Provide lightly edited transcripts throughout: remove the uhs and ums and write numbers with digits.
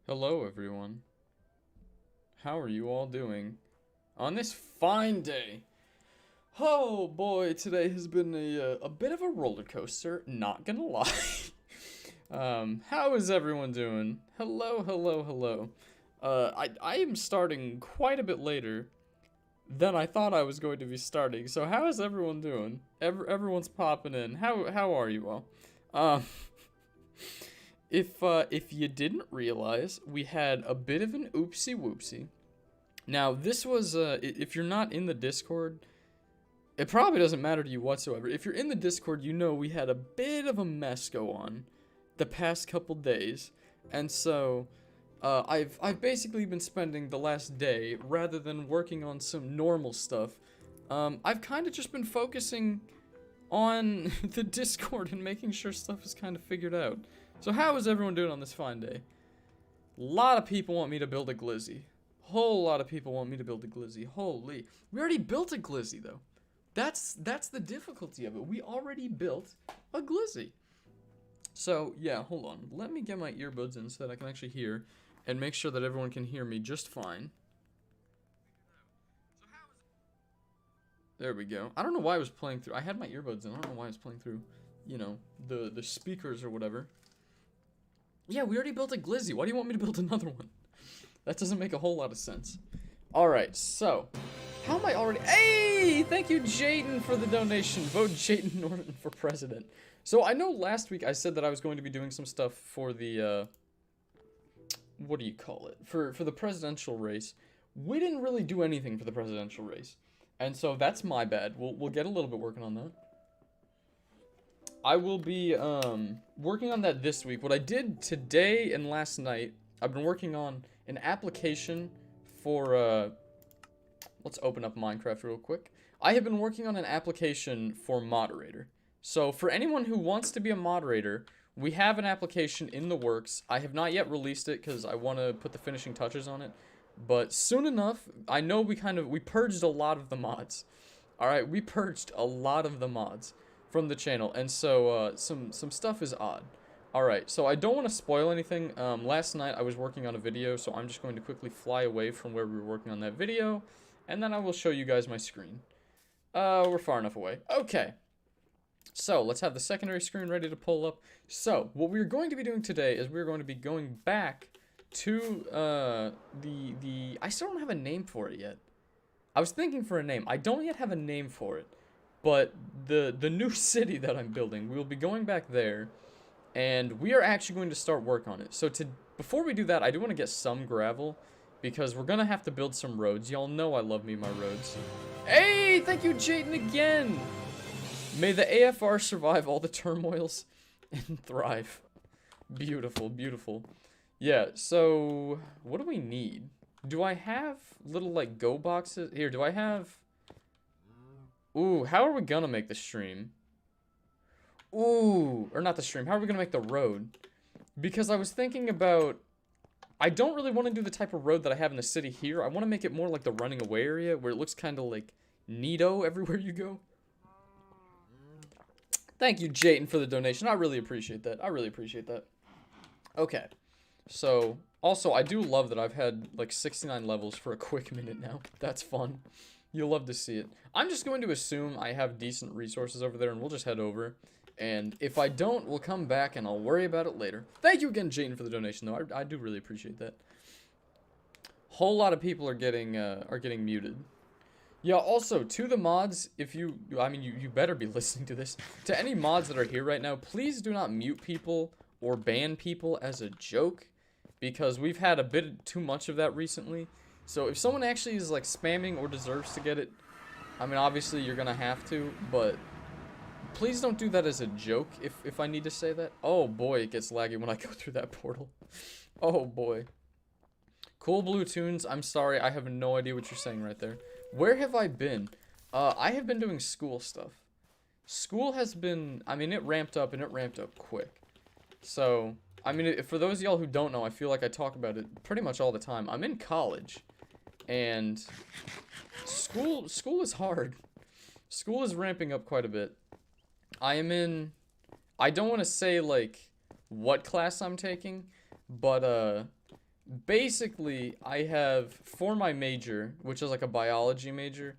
Hello, everyone. How are you all doing on this fine day? Oh boy, today has been a bit of a roller coaster. Not gonna lie. How is everyone doing? Hello, hello, hello. I am starting quite a bit later than I thought I was going to be starting. So how is everyone doing? Everyone's popping in. How are you all? Um. If you didn't realize, we had a bit of an oopsie whoopsie. Now, this was, if you're not in the Discord, it probably doesn't matter to you whatsoever. If you're in the Discord, you know we had a bit of a mess go on the past couple days. And so, I've basically been spending the last day, rather than working on some normal stuff, I've kind of just been focusing on the Discord and making sure stuff is kind of figured out. So how is everyone doing on this fine day? A lot of people want me to build a glizzy. Whole lot of people want me to build a glizzy. Holy. We already built a glizzy, though. That's the difficulty of it. We already built a glizzy. So, yeah, hold on. Let me get my earbuds in so that I can actually hear and make sure that everyone can hear me just fine. There we go. I don't know why I was playing through. I had my earbuds in. I don't know why I was playing through, you know, the speakers or whatever. Yeah, we already built a glizzy. Why do you want me to build another one? That doesn't make a whole lot of sense. Alright, so. How am I already... Hey! Thank you, Jayden, for the donation. Vote Jayden Norton for president. So, I know last week I said that I was going to be doing some stuff for the, what do you call it? For the presidential race. We didn't really do anything for the presidential race. And so, that's my bad. We'll get a little bit working on that. I will be working on that this week. What I did today and last night, I've been working on an application for, let's open up Minecraft real quick. I have been working on an application for moderator. So for anyone who wants to be a moderator, we have an application in the works. I have not yet released it because I want to put the finishing touches on it. But soon enough, I know we purged a lot of the mods. Alright, we purged a lot of the mods from the channel, and so some stuff is odd. Alright, so I don't want to spoil anything. Last night I was working on a video, so I'm just going to quickly fly away from where we were working on that video, and then I will show you guys my screen. We're far enough away. Okay. So, let's have the secondary screen ready to pull up. So, what we're going to be doing today is we're going to be going back to, I still don't have a name for it yet. I was thinking for a name. I don't yet have a name for it. But the new city that I'm building, we'll be going back there, and we are actually going to start work on it. So before we do that, I do want to get some gravel, because we're going to have to build some roads. Y'all know I love me my roads. Hey, thank you, Jayden, again. May the AFR survive all the turmoils and thrive. Beautiful, beautiful. Yeah, so what do we need? Do I have little, like, go boxes? Here, do I have... Ooh, how are we gonna make the stream? Ooh, or not the stream. How are we gonna make the road? Because I was thinking about... I don't really want to do the type of road that I have in the city here. I want to make it more like the running away area, where it looks kind of like neato everywhere you go. Thank you, Jayden, for the donation. I really appreciate that. I really appreciate that. Okay. So, also, I do love that I've had, like, 69 levels for a quick minute now. That's fun. You'll love to see it. I'm just going to assume I have decent resources over there, and we'll just head over. And if I don't, we'll come back, and I'll worry about it later. Thank you again, Jayden, for the donation, though. I do really appreciate that. Whole lot of people are getting muted. Yeah, also, to the mods, if you better be listening to this. To any mods that are here right now, please do not mute people or ban people as a joke, because we've had a bit too much of that recently. So if someone actually is like spamming or deserves to get it, I mean, obviously you're gonna have to, but please don't do that as a joke if I need to say that. Oh boy, it gets laggy when I go through that portal. Oh boy. Cool Blue Tunes, I'm sorry, I have no idea what you're saying right there. Where have I been? I have been doing school stuff. School has been, I mean, it ramped up, and it ramped up quick. So, I mean, for those of y'all who don't know, I feel like I talk about it pretty much all the time. I'm in college. And school is hard. School is ramping up quite a bit. I don't want to say, like, what class I'm taking, but, basically, I have, for my major, which is like a biology major,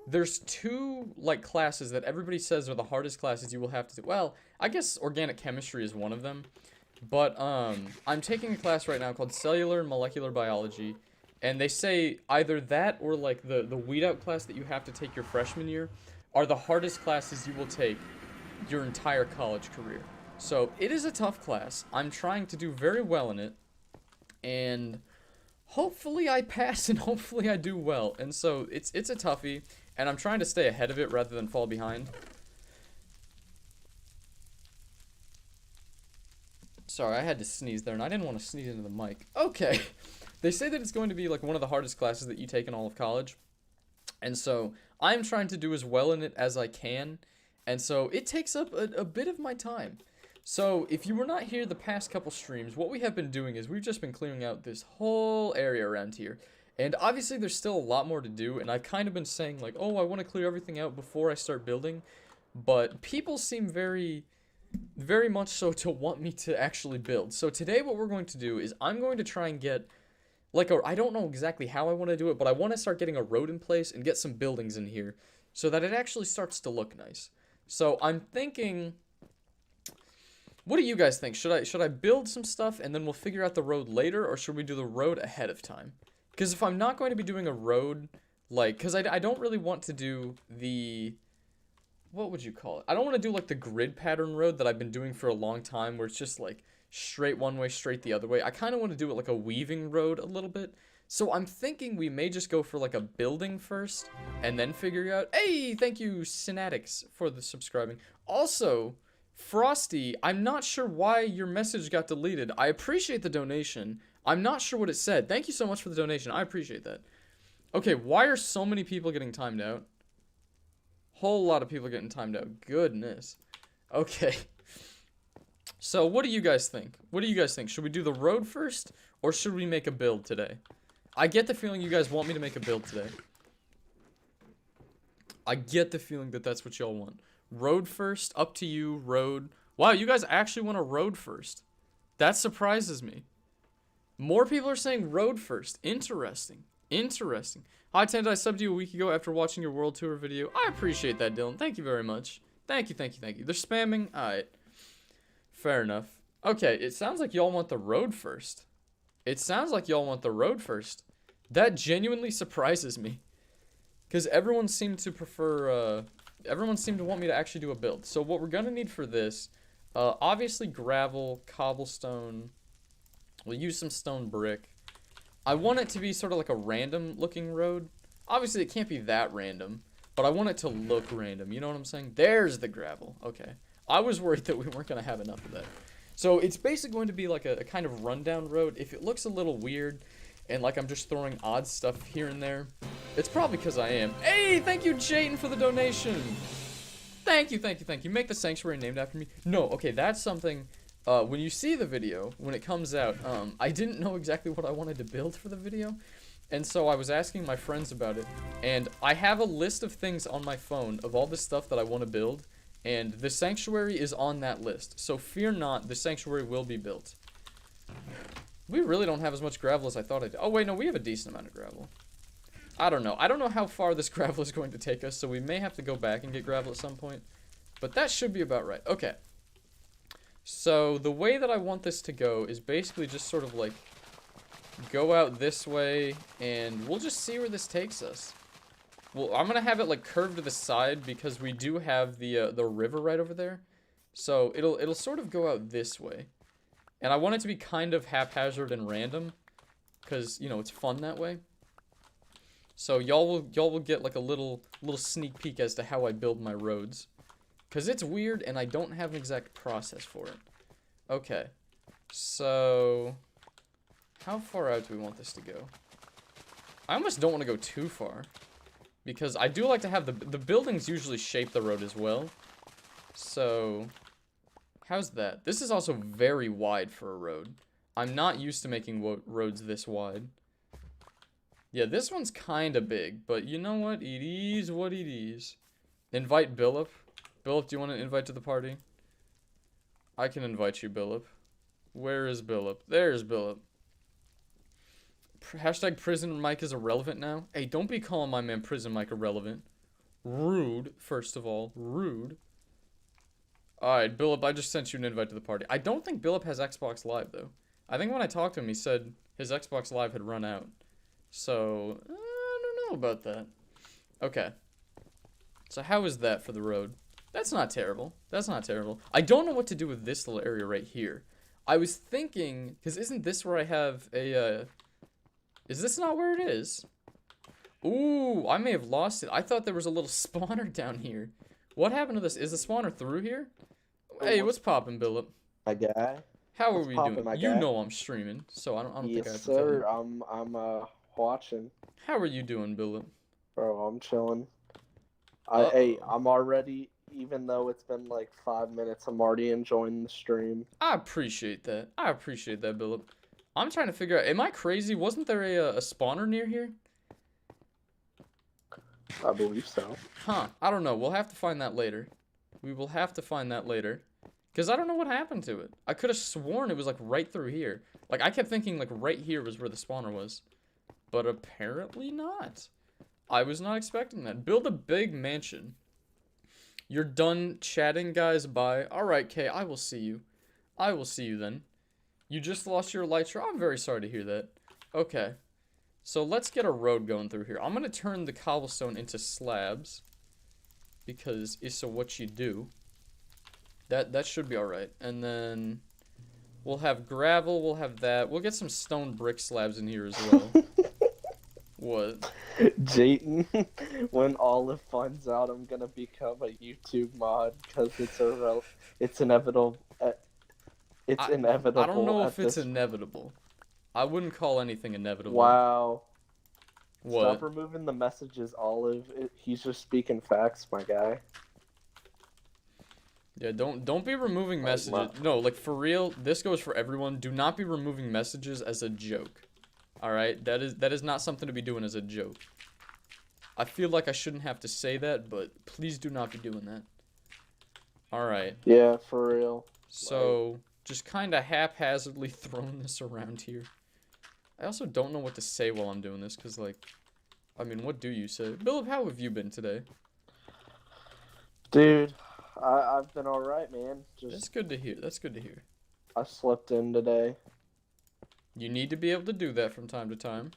there's two, like, classes that everybody says are the hardest classes you will have to do. Well, I guess organic chemistry is one of them. But, I'm taking a class right now called Cellular and Molecular Biology. And they say either that or, like, the weed out class that you have to take your freshman year are the hardest classes you will take your entire college career. So, it is a tough class. I'm trying to do very well in it. And hopefully I pass and hopefully I do well. And so, it's a toughie. And I'm trying to stay ahead of it rather than fall behind. Sorry, I had to sneeze there, and I didn't want to sneeze into the mic. Okay. They say that it's going to be, like, one of the hardest classes that you take in all of college. And so, I'm trying to do as well in it as I can. And so, it takes up a bit of my time. So, if you were not here the past couple streams, what we have been doing is we've just been clearing out this whole area around here. And obviously, there's still a lot more to do, and I've kind of been saying, like, oh, I want to clear everything out before I start building. But people seem very much so to want me to actually build. So today what we're going to do is I'm going to try and get, like, I don't know exactly how I want to do it, but I want to start getting a road in place and get some buildings in here so that it actually starts to look nice. So I'm thinking, what do you guys think? Should I build some stuff and then we'll figure out the road later, or should we do the road ahead of time? Because if I'm not going to be doing a road, like, because I don't really want to do the, what would you call it? I don't want to do, like, the grid pattern road that I've been doing for a long time, where it's just, like, straight one way, straight the other way. I kind of want to do it like a weaving road a little bit. So I'm thinking we may just go for, like, a building first, and then figure out, hey, thank you, Synatics, for the subscribing. Also, Frosty, I'm not sure why your message got deleted. I appreciate the donation. I'm not sure what it said. Thank you so much for the donation. I appreciate that. Okay, why are so many people getting timed out? Whole lot of people getting timed out. Goodness. Okay. So, what do you guys think? What do you guys think? Should we do the road first, or should we make a build today? I get the feeling you guys want me to make a build today. I get the feeling that that's what y'all want. Road first, up to you, road. Wow, you guys actually want a road first. That surprises me. More people are saying road first. Interesting. Interesting. Hi, Tend, I subbed you a week ago after watching your world tour video. I appreciate that, Dylan. Thank you very much. Thank you, thank you, thank you. They're spamming? Alright. Fair enough. Okay, it sounds like y'all want the road first. It sounds like y'all want the road first. That genuinely surprises me. Because everyone seemed to prefer, everyone seemed to want me to actually do a build. So what we're gonna need for this, obviously gravel, cobblestone. We'll use some stone brick. I want it to be sort of like a random looking road. Obviously, it can't be that random, but I want it to look random. You know what I'm saying? There's the gravel. Okay. I was worried that we weren't going to have enough of that. So it's basically going to be like a kind of rundown road. If it looks a little weird and like I'm just throwing odd stuff here and there, it's probably because I am. Hey, thank you, Jayden, for the donation. Thank you, thank you, thank you. Make the sanctuary named after me. No, okay, that's something... when you see the video, when it comes out, I didn't know exactly what I wanted to build for the video, and so I was asking my friends about it, and I have a list of things on my phone of all the stuff that I want to build, and the sanctuary is on that list, so fear not, the sanctuary will be built. We really don't have as much gravel as I thought I did. Oh wait, no, we have a decent amount of gravel. I don't know how far this gravel is going to take us, so we may have to go back and get gravel at some point, but that should be about right. Okay. So, the way that I want this to go is basically just sort of like, go out this way, and we'll just see where this takes us. Well, I'm gonna have it like curved to the side because we do have the river right over there. So, it'll sort of go out this way. And I want it to be kind of haphazard and random, because, you know, it's fun that way. So, y'all will get like a little sneak peek as to how I build my roads. Because it's weird, and I don't have an exact process for it. Okay. So, how far out do we want this to go? I almost don't want to go too far. Because I do like to have the buildings usually shape the road as well. So, how's that? This is also very wide for a road. I'm not used to making roads this wide. Yeah, this one's kind of big, but you know what? It is what it is. Invite Billip. Billip, do you want to invite to the party? I can invite you, Billip. Where is Billip? There's Billip. Hashtag Prison Mike is irrelevant now. Hey, don't be calling my man Prison Mike irrelevant. Rude, first of all. Rude. Alright, Billip, I just sent you an invite to the party. I don't think Billip has Xbox Live, though. I think when I talked to him, he said his Xbox Live had run out. So, I don't know about that. Okay. So how is that for the road? That's not terrible. That's not terrible. I don't know what to do with this little area right here. I was thinking, because isn't this where I have a, is this not where it is? Ooh, I may have lost it. I thought there was a little spawner down here. What happened to this? Is the spawner through here? Hey, what's poppin', Billip? My guy. How are we doing? You know I'm streaming, so I don't think I have to tell you. I'm watching. How are you doing, Billip? Bro, I'm chilling. Hey, I'm already, even though it's been like 5 minutes, I'm already enjoying the stream. I appreciate that. I appreciate that, Billip. I'm trying to figure out, am I crazy? Wasn't there a spawner near here? I believe so. Huh, I don't know. We'll have to find that later. We will have to find that later. Because I don't know what happened to it. I could have sworn it was, like, right through here. Like, I kept thinking, like, right here was where the spawner was. But apparently not. I was not expecting that. Build a big mansion. You're done chatting, guys? Bye. Alright, Kay, I will see you. I will see you then. You just lost your elytra? I'm very sorry to hear that. Okay. So let's get a road going through here. I'm going to turn the cobblestone into slabs. Because it's what you do. That should be alright. And then we'll have gravel, we'll have that. We'll get some stone brick slabs in here as well. What? Jayton, when Olive finds out I'm gonna become a YouTube mod because it's inevitable. It's inevitable. I don't know if it's inevitable. I wouldn't call anything inevitable. Wow. What? Stop removing the messages, Olive. He's just speaking facts, my guy. Yeah, don't be removing messages. No, like for real, this goes for everyone. Do not be removing messages as a joke. Alright? That is not something to be doing as a joke. I feel like I shouldn't have to say that, but please do not be doing that. Alright. Yeah, for real. So, just kind of haphazardly throwing this around here. I also don't know what to say while I'm doing this, because, like, I mean, what do you say? Billip, how have you been today? Dude, I've been alright, man. That's good to hear. That's good to hear. I slept in today. You need to be able to do that from time to time.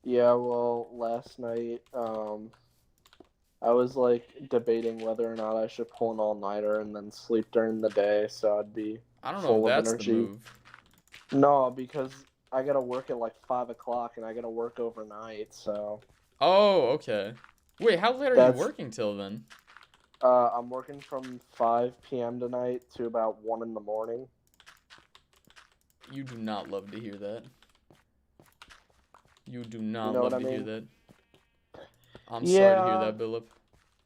Yeah, well, last night, I was, like, debating whether or not I should pull an all-nighter and then sleep during the day, so I'd be I don't know if that's the move. No, because I gotta work at, like, 5 o'clock, and I gotta work overnight, so... Oh, okay. Wait, how late are you working till then? I'm working from 5 p.m. tonight to about 1 in the morning. You do not love to hear that. You do not love to hear that. I'm sorry to hear that, Billip.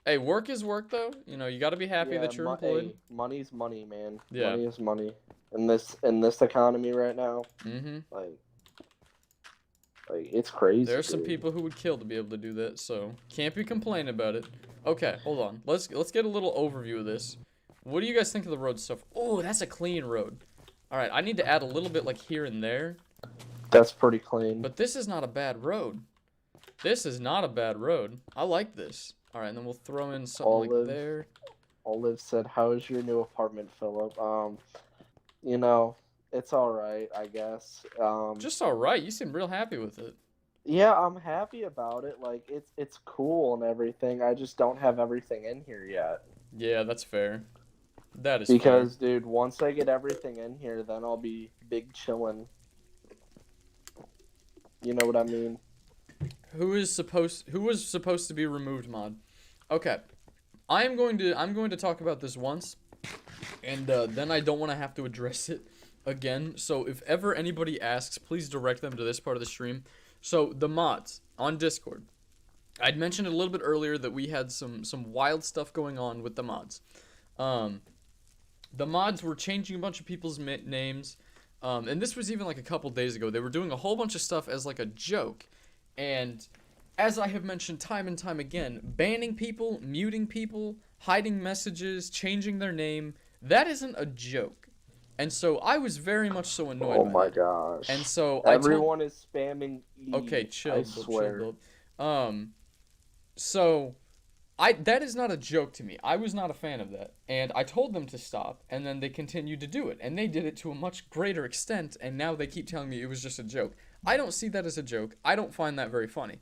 Hey, work is work, though. You know, you gotta be happy that you're employed. Hey, money's money, man. Yeah. Money is money. In this economy right now, like it's crazy. There are some people who would kill to be able to do that, so can't be complaining about it. Okay, hold on. Let's get a little overview of this. What do you guys think of the road stuff? Oh, that's a clean road. All right, I need to add a little bit like here and there. That's pretty clean. But this is not a bad road. This is not a bad road. I like this. All right, and then we'll throw in something like there. Olive said, "How is your new apartment, Philip?" You know, it's all right, I guess. Just all right. You seem real happy with it. Yeah, I'm happy about it. Like it's cool and everything. I just don't have everything in here yet. Yeah, that's fair. That is because, fair. Dude, once I get everything in here, then I'll be big chillin'. You know what I mean? Who was supposed to be removed, mod? Okay. I'm going to talk about this once, and then I don't want to have to address it again. So if ever anybody asks, please direct them to this part of the stream. So the mods on Discord. I'd mentioned a little bit earlier that we had some wild stuff going on with the mods. The mods were changing a bunch of people's names, and this was even like a couple days ago. They were doing a whole bunch of stuff as like a joke, and as I have mentioned time and time again, banning people, muting people, hiding messages, changing their name, that isn't a joke. And so I was very much so annoyed Oh by my that. gosh. And so Everyone is spamming E. okay, chill, I Bill, swear. chill, Bill. So that is not a joke to me. I was not a fan of that. And I told them to stop, and then they continued to do it. And they did it to a much greater extent, and now they keep telling me it was just a joke. I don't see that as a joke. I don't find that very funny.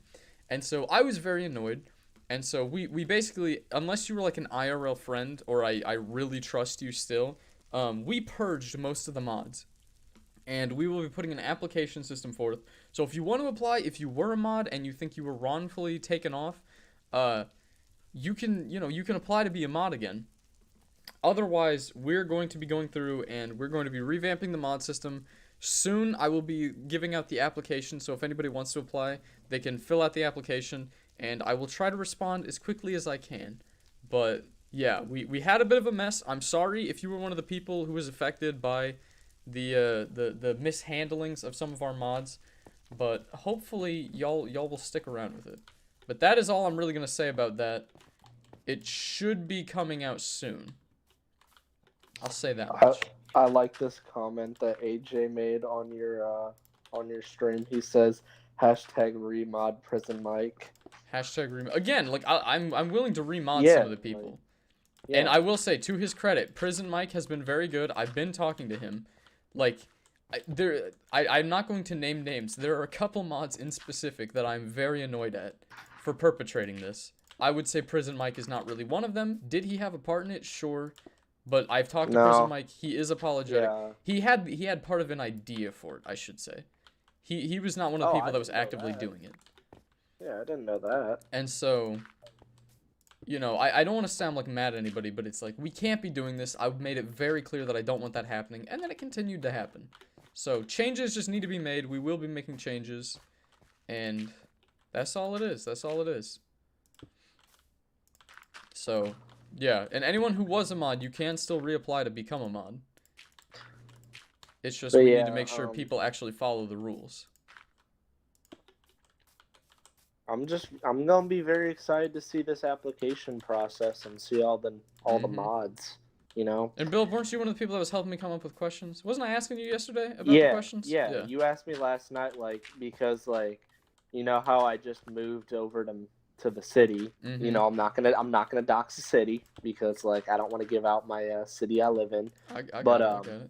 And so I was very annoyed. And so we basically, unless you were like an IRL friend, or I really trust you still, we purged most of the mods. And we will be putting an application system forth. So if you want to apply, if you were a mod and you think you were wrongfully taken off, you can apply to be a mod again. Otherwise, we're going to be going through and we're going to be revamping the mod system. Soon, I will be giving out the application, so if anybody wants to apply, they can fill out the application, and I will try to respond as quickly as I can. But, yeah, we had a bit of a mess. I'm sorry if you were one of the people who was affected by the mishandlings of some of our mods, but hopefully y'all will stick around with it. But that is all I'm really going to say about that. It should be coming out soon. I'll say that much. I like this comment that AJ made on your stream. He says #remod prison Mike. Again, like I'm willing to remod Yeah, some of the people. like, yeah. And I will say, to his credit, Prison Mike has been very good. I've been talking to him. Like, I'm not going to name names. There are a couple mods in specific that I'm very annoyed at for perpetrating this. I would say Prison Mike is not really one of them. Did he have a part in it? Sure. But I've talked to Prison Mike. He is apologetic. Yeah. He had part of an idea for it, I should say. He was not one of the people that was actively doing it. Yeah, I didn't know that. And so, you know, I don't want to sound like mad at anybody, but it's like, we can't be doing this. I've made it very clear that I don't want that happening, and then it continued to happen. So, changes just need to be made. We will be making changes, and that's all it is. That's all it is. So, yeah, and anyone who was a mod, you can still reapply to become a mod. It's just we need to make sure people actually follow the rules. I'm gonna be very excited to see this application process and see all the mods, you know. And Bill, weren't you one of the people that was helping me come up with questions? Wasn't I asking you yesterday about the questions? Yeah, you asked me last night, like, because, like, you know how I just moved over to the city. You know, I'm not gonna dox the city because, like, I don't want to give out my city I live in. I got it.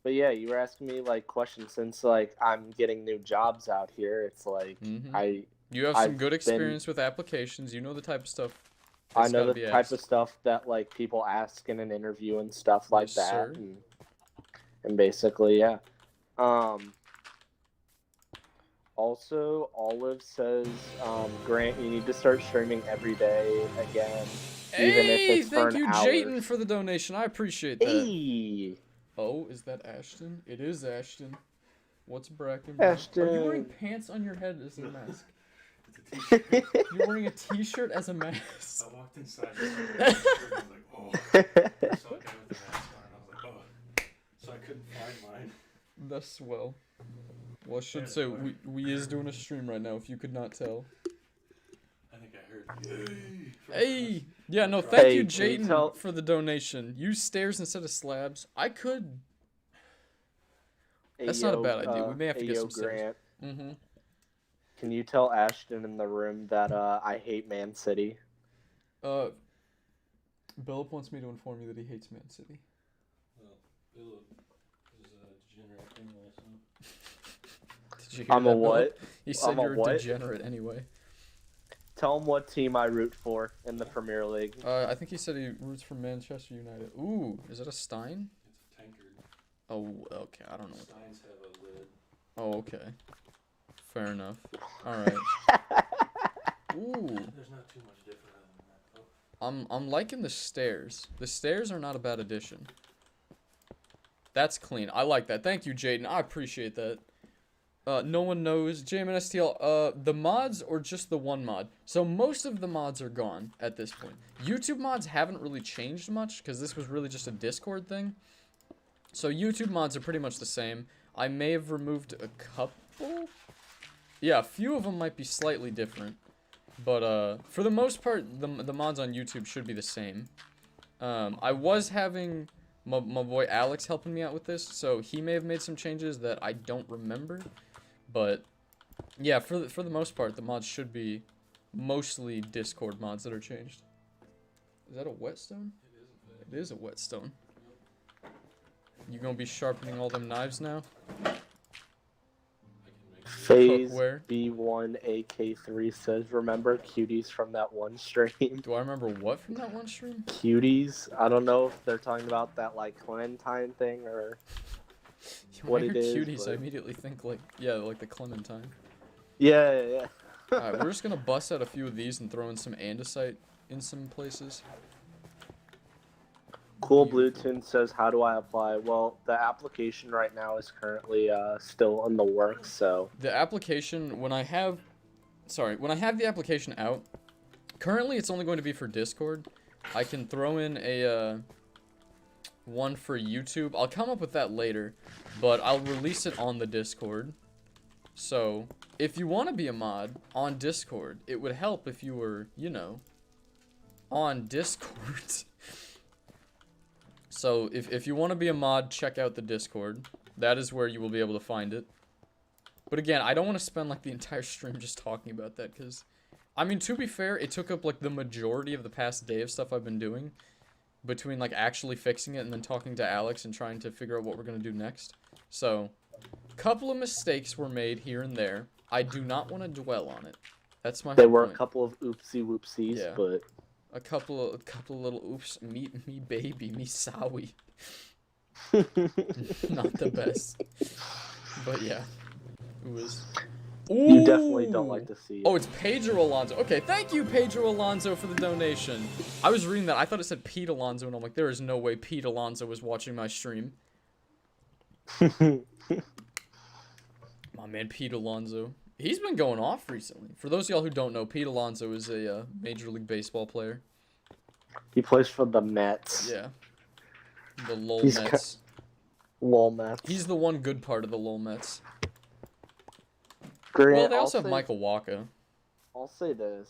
But yeah, you were asking me, like, questions since, like, I'm getting new jobs out here. It's like You have some good experience with applications. You know the type of stuff. I know the type of stuff that, like, people ask in an interview and stuff like that. And basically, yeah. Also, Olive says, Grant, you need to start streaming every day again. Hey, even if it's thank for you, an hour. Jayden, for the donation. I appreciate that. Hey. Oh, is that Ashton? It is Ashton. What's Bracken? Ashton. Are you wearing pants on your head as a mask? It's a t-shirt. You're wearing a t-shirt as a mask? I walked inside and I was like, oh. I saw a guy with a mask on and I was like, oh. So I couldn't find mine. That's swell. Well, I should say, we is doing a stream right now, if you could not tell. I think I heard, yay! Hey! Yeah, no, thank you, can you Jayden, for the donation. Use stairs instead of slabs. I could. That's not a bad idea. We may have to get some stairs. Grant. Can you tell Ashton in the room that I hate Man City? Bill wants me to inform you that he hates Man City. Well, Bill is a degenerate anyway, so. Did you hear I'm that, a what? Bill? He said you're a degenerate anyway. Tell him what team I root for in the Premier League. I think he said he roots for Manchester United. Ooh, is it a Stein? It's a tankard. Oh, okay. I don't know. Steins have a lid. Oh, okay. Fair enough. Alright. Ooh. There's not too much different than that, though. I'm liking the stairs. The stairs are not a bad addition. That's clean. I like that. Thank you, Jayden. I appreciate that. No one knows. JMNSTL, the mods or just the one mod? So most of the mods are gone at this point. YouTube mods haven't really changed much because this was really just a Discord thing. So YouTube mods are pretty much the same. I may have removed a couple. Yeah, a few of them might be slightly different. But for the most part, the mods on YouTube should be the same. I was having my boy Alex helping me out with this, so he may have made some changes that I don't remember, but yeah, for the most part, the mods should be mostly Discord mods that are changed. Is that a whetstone? It is a whetstone. You gonna be sharpening all them knives now? Phase Cookware. B1AK3 says, remember cuties from that one stream? Do I remember what from that one stream? Cuties? I don't know if they're talking about that, like, Clementine thing or what When I it hear is. cuties, But... I immediately think, like, yeah, like the Clementine. Yeah. Alright, we're just gonna bust out a few of these and throw in some andesite in some places. Cool Blue Tune says, how do I apply? Well, the application right now is currently still in the works, so... The application, when I have the application out, currently it's only going to be for Discord. I can throw in a, one for YouTube. I'll come up with that later, but I'll release it on the Discord. So, if you want to be a mod on Discord, it would help if you were, you know, on Discord. So, if you want to be a mod, check out the Discord. That is where you will be able to find it. But again, I don't want to spend, like, the entire stream just talking about that, because... I mean, to be fair, it took up, like, the majority of the past day of stuff I've been doing. Between, like, actually fixing it and then talking to Alex and trying to figure out what we're going to do next. So, couple of mistakes were made here and there. I do not want to dwell on it. That's my There were point. a couple of oopsie whoopsies, Yeah. but... A couple of little oops, me baby, me sorry. Not the best. But yeah. It was... You definitely don't like to see it. Oh, it's Pedro Alonso. Okay, thank you, Pedro Alonso, for the donation. I was reading that. I thought it said Pete Alonso, and I'm like, there is no way Pete Alonso was watching my stream. My man, Pete Alonso. He's been going off recently. For those of y'all who don't know, Pete Alonso is a Major League Baseball player. He plays for the Mets. Yeah. The LOL He's Mets. LOL Mets. He's the one good part of the LOL Mets. Grant, Well, they also I'll have Michael Wacha. I'll say this.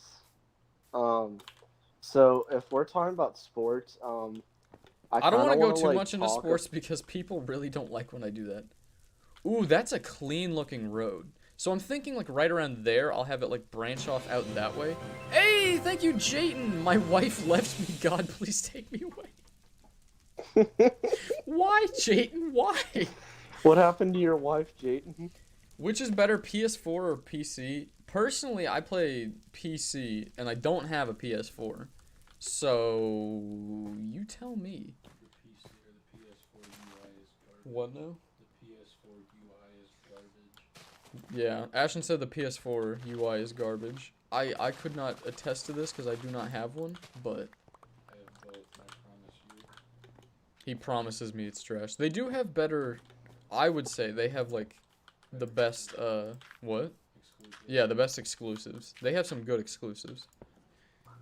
So if we're talking about sports, I don't want to go too like, much into sports because people really don't like when I do that. Ooh, that's a clean looking road. So I'm thinking like right around there, I'll have it like branch off out that way. Hey, thank you, Jayton. My wife left me. God, please take me away. Why, Jayton? Why? What happened to your wife, Jayton? Which is better, PS4 or PC? Personally, I play PC, and I don't have a PS4. So, you tell me. The PC or the PS4 UI is garbage. What now? The PS4 UI is garbage. Yeah, Ashton said the PS4 UI is garbage. I could not attest to this because I do not have one, but I have both, I promise you. he promises me it's trash. They do have better, I would say, they have, like, the best, what? Exclusive. Yeah, the best exclusives. They have some good exclusives.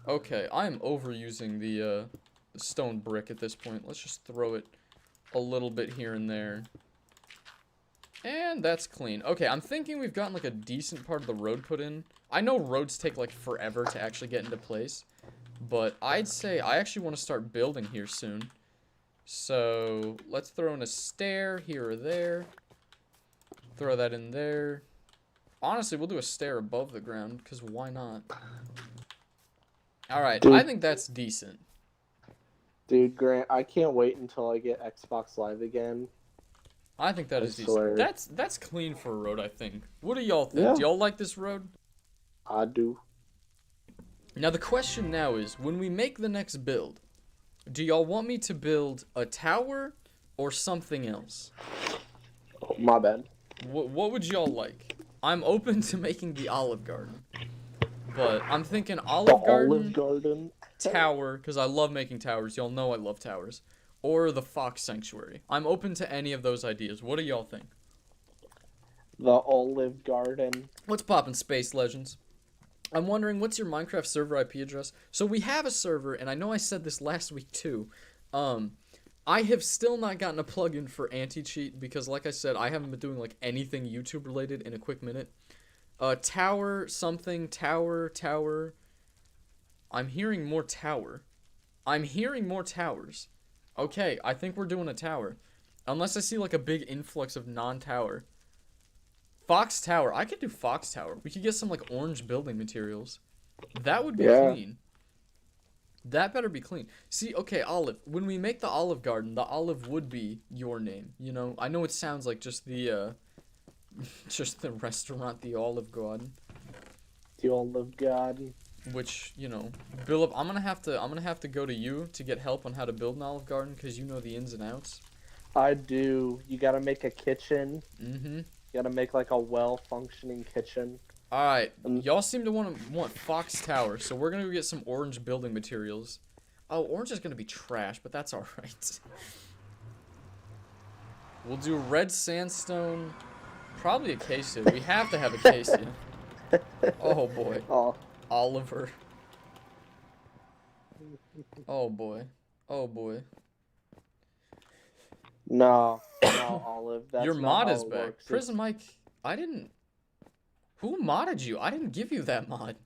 Okay, I am overusing the stone brick at this point. Let's just throw it a little bit here and there. And that's clean. Okay, I'm thinking we've gotten, like, a decent part of the road put in. I know roads take, like, forever to actually get into place. But I'd say I actually want to start building here soon. So, let's throw in a stair here or there. Throw that in there. Honestly, we'll do a stair above the ground, because why not? Alright, Dude. I think that's decent. Dude, Grant, I can't wait until I get Xbox Live again. I think that I is swear. decent. That's clean for a road, I think. What do y'all think? Yeah. Do y'all like this road? I do. Now, the question now is, when we make the next build, do y'all want me to build a tower or something else? Oh, my bad. What would y'all like? I'm open to making the Olive Garden. But I'm thinking The Olive Garden, Olive Garden. tower, because I love making towers. Y'all know I love towers. Or the Fox Sanctuary. I'm open to any of those ideas. What do y'all think? The Olive Garden. What's poppin', Space Legends? I'm wondering, what's your Minecraft server IP address? So we have a server, and I know I said this last week too. I have still not gotten a plugin for anti-cheat because, like I said, I haven't been doing like anything YouTube related in a quick minute. Tower something, tower. I'm hearing more tower. I'm hearing more towers. Okay, I think we're doing a tower. Unless I see like a big influx of non-tower. Fox Tower. I could do Fox Tower. We could get some like orange building materials. That would be clean. That better be clean. See, okay, Olive. When we make the Olive Garden, the Olive would be your name. You know, I know it sounds like just the restaurant, the Olive Garden. The Olive Garden. Which, you know, Philip, I'm gonna have to go to you to get help on how to build an Olive Garden because you know the ins and outs. I do. You gotta make a kitchen. Mm-hmm. You gotta make like a well-functioning kitchen. All right, y'all seem to want Fox Tower, so we're gonna go get some orange building materials. Oh, orange is gonna be trash, but that's all right. We'll do red sandstone, probably acacia. We have to have acacia. Oh boy. Oh. Oliver. Oh boy. Oh boy. No, Olive. That's Your not mod how is it back. works. Prison Mike, I didn't. Who modded you? I didn't give you that mod.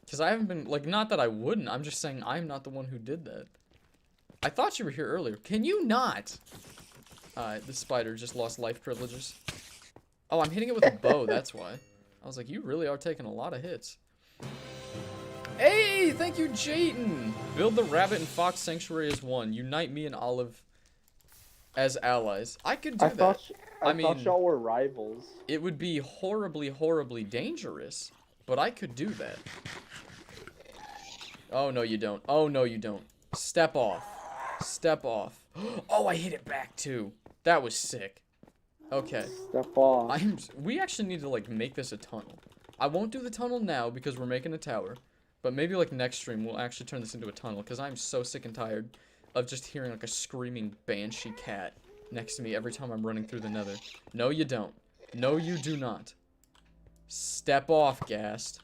Because I haven't been, like, not that I wouldn't. I'm just saying I'm not the one who did that. I thought you were here earlier. Can you not? The spider just lost life privileges. Oh, I'm hitting it with a bow, that's why. I was like, you really are taking a lot of hits. Hey, thank you, Jayden. Build the rabbit and fox sanctuary as one. Unite me and Olive as allies. I could do that. I thought y'all were rivals. It would be horribly, horribly dangerous, but I could do that. Oh, no, you don't. Oh, no, you don't. Step off. Step off. Oh, I hit it back, too. That was sick. Okay. Step off. We actually need to, like, make this a tunnel. I won't do the tunnel now because we're making a tower. But maybe, like, next stream we'll actually turn this into a tunnel because I'm so sick and tired of just hearing, like, a screaming banshee cat next to me every time I'm running through the nether. No, you don't. No, you do not. Step off, Gast.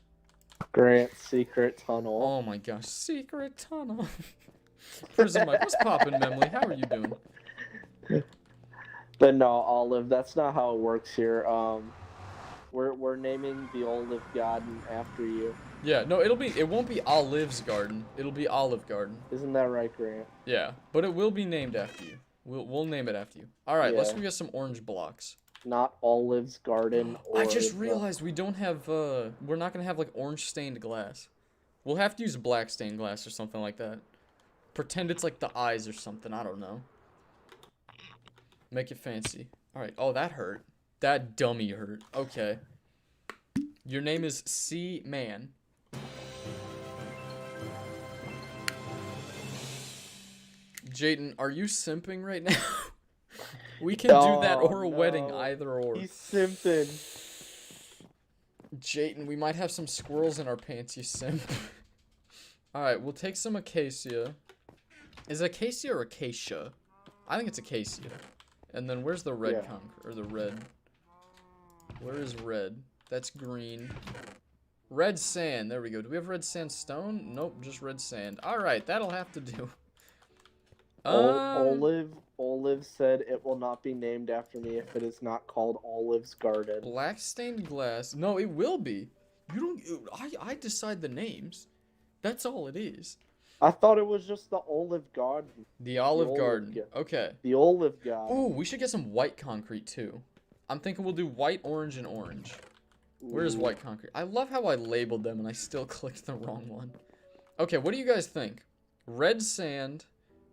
Grant secret tunnel. Oh my gosh, secret tunnel. Prison Mike, what's poppin', Memley? How are you doing? But no, Olive, that's not how it works here. We're naming the Olive Garden after you. Yeah, no, it won't be Olive's Garden. It'll be Olive Garden. Isn't that right, Grant? Yeah, but it will be named after you. We'll name it after you. All right, let's go get some orange blocks. Not Olive's Garden. Or I just realized we don't have, we're not going to have, like, orange stained glass. We'll have to use black stained glass or something like that. Pretend it's, like, the eyes or something. I don't know. Make it fancy. All right. Oh, that hurt. That dummy hurt. Okay. Your name is C-Man. Jayden, are you simping right now? We can do that or a wedding, either or. He's simping. Jayden, we might have some squirrels in our pants, you simp. Alright, we'll take some acacia. Is it acacia or acacia? I think it's acacia. And then where's the red or the red? Where is red? That's green. Red sand. There we go. Do we have red sandstone? Nope, just red sand. Alright, that'll have to do. Olive said it will not be named after me if it is not called Olive's Garden. Black stained glass. No, it will be. You don't. I decide the names. That's all it is. I thought it was just the Olive Garden. The Olive Garden. Okay. The Olive Garden. Ooh, we should get some white concrete too. I'm thinking we'll do white, orange, and orange. Where's white concrete? I love how I labeled them and I still clicked the wrong one. Okay, what do you guys think? Red sand,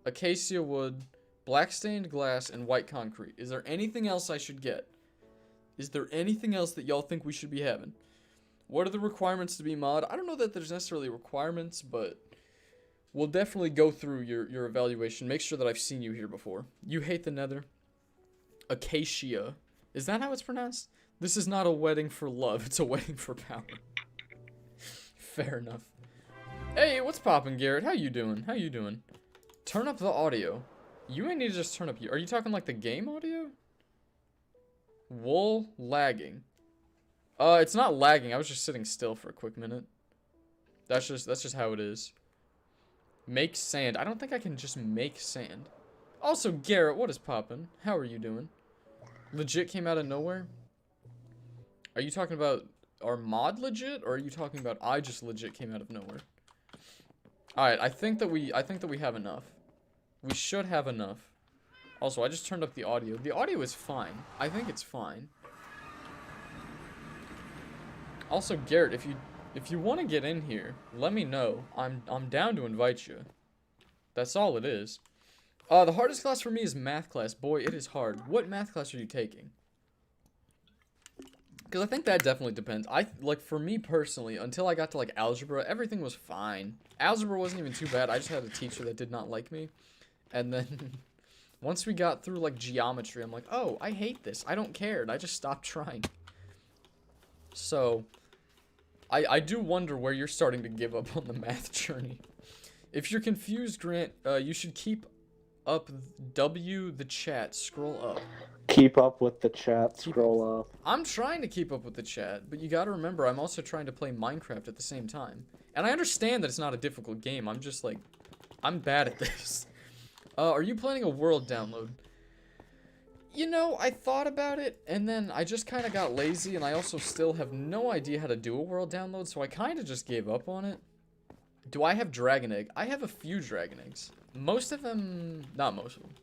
acacia wood, black stained glass, and white concrete. Is there anything else I should get? Is there anything else that y'all think we should be having? What are the requirements to be mod? I don't know that there's necessarily requirements, but we'll definitely go through your evaluation. Make sure that I've seen you here before. You hate the nether. Acacia. Is that how it's pronounced? This is not a wedding for love. It's a wedding for power. Fair enough. Hey, what's poppin', Garrett? How you doing? How you doing? Turn up the audio. You may need to just turn up your... Are you talking like the game audio? Wool lagging. It's not lagging. I was just sitting still for a quick minute. That's just how it is. Make sand. I don't think I can just make sand. Also, Garrett, what is poppin'? How are you doing? Legit came out of nowhere? Are you talking about our mod legit, or are you talking about I just legit came out of nowhere? Alright, I think that we have enough. We should have enough. Also, I just turned up the audio. The audio is fine. I think it's fine. Also, Garrett, if you want to get in here, let me know. I'm down to invite you. That's all it is. The hardest class for me is math class. Boy, it is hard. What math class are you taking? Because I think that definitely depends. Like, for me personally, until I got to, like, algebra, everything was fine. Algebra wasn't even too bad. I just had a teacher that did not like me. And then, once we got through, like, geometry, I'm like, oh, I hate this. I don't care. And I just stopped trying. So, I do wonder where you're starting to give up on the math journey. If you're confused, Grant, you should keep up the chat. Scroll up. Keep up with the chat. Scroll up. I'm trying to keep up with the chat, but you gotta remember, I'm also trying to play Minecraft at the same time. And I understand that it's not a difficult game. I'm just like, I'm bad at this. Are you planning a world download? You know, I thought about it, and then I just kind of got lazy, and I also still have no idea how to do a world download, so I kind of just gave up on it. Do I have dragon egg? I have a few dragon eggs. Most of them, not most of them.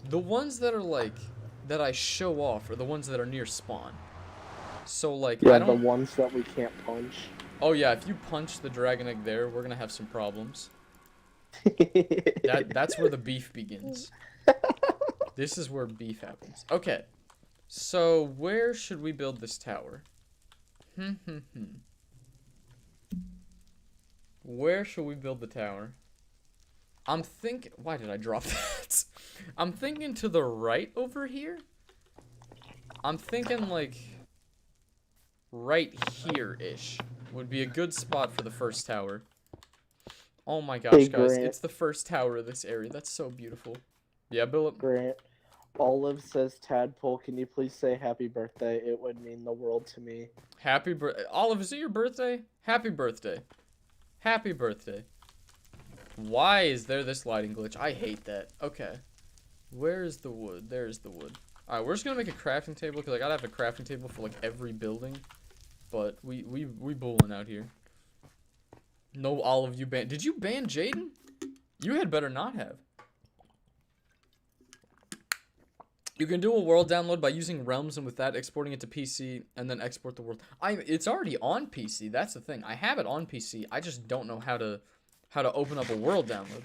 The ones that are like, that I show off are the ones that are near spawn. So like, Yeah, I don't... the ones that we can't punch. Oh yeah, if you punch the dragon egg there, we're gonna have some problems. That's where the beef begins. This is where beef happens. Okay, so where should we build this tower? Where should we build the tower? I'm thinking... Why did I drop that? I'm thinking to the right over here. I'm thinking, like, right here-ish would be a good spot for the first tower. Oh my gosh, Hey, guys. Grant. It's the first tower of this area. That's so beautiful. Yeah, Bill. Grant, Olive says, Tadpole, can you please say happy birthday? It would mean the world to me. Happy birthday. Olive, is it your birthday? Happy birthday. Happy birthday. Why is there this lighting glitch? I hate that. Okay. Where's the wood? There's the wood. Alright, we're just gonna make a crafting table, because I gotta have a crafting table for, like, every building. But we bulling out here. No, Olive, you banned. Did you ban Jaden? You had better not have. You can do a world download by using Realms, and with that, exporting it to PC, and then export the world. It's already on PC, that's the thing. I have it on PC, I just don't know how to open up a world download.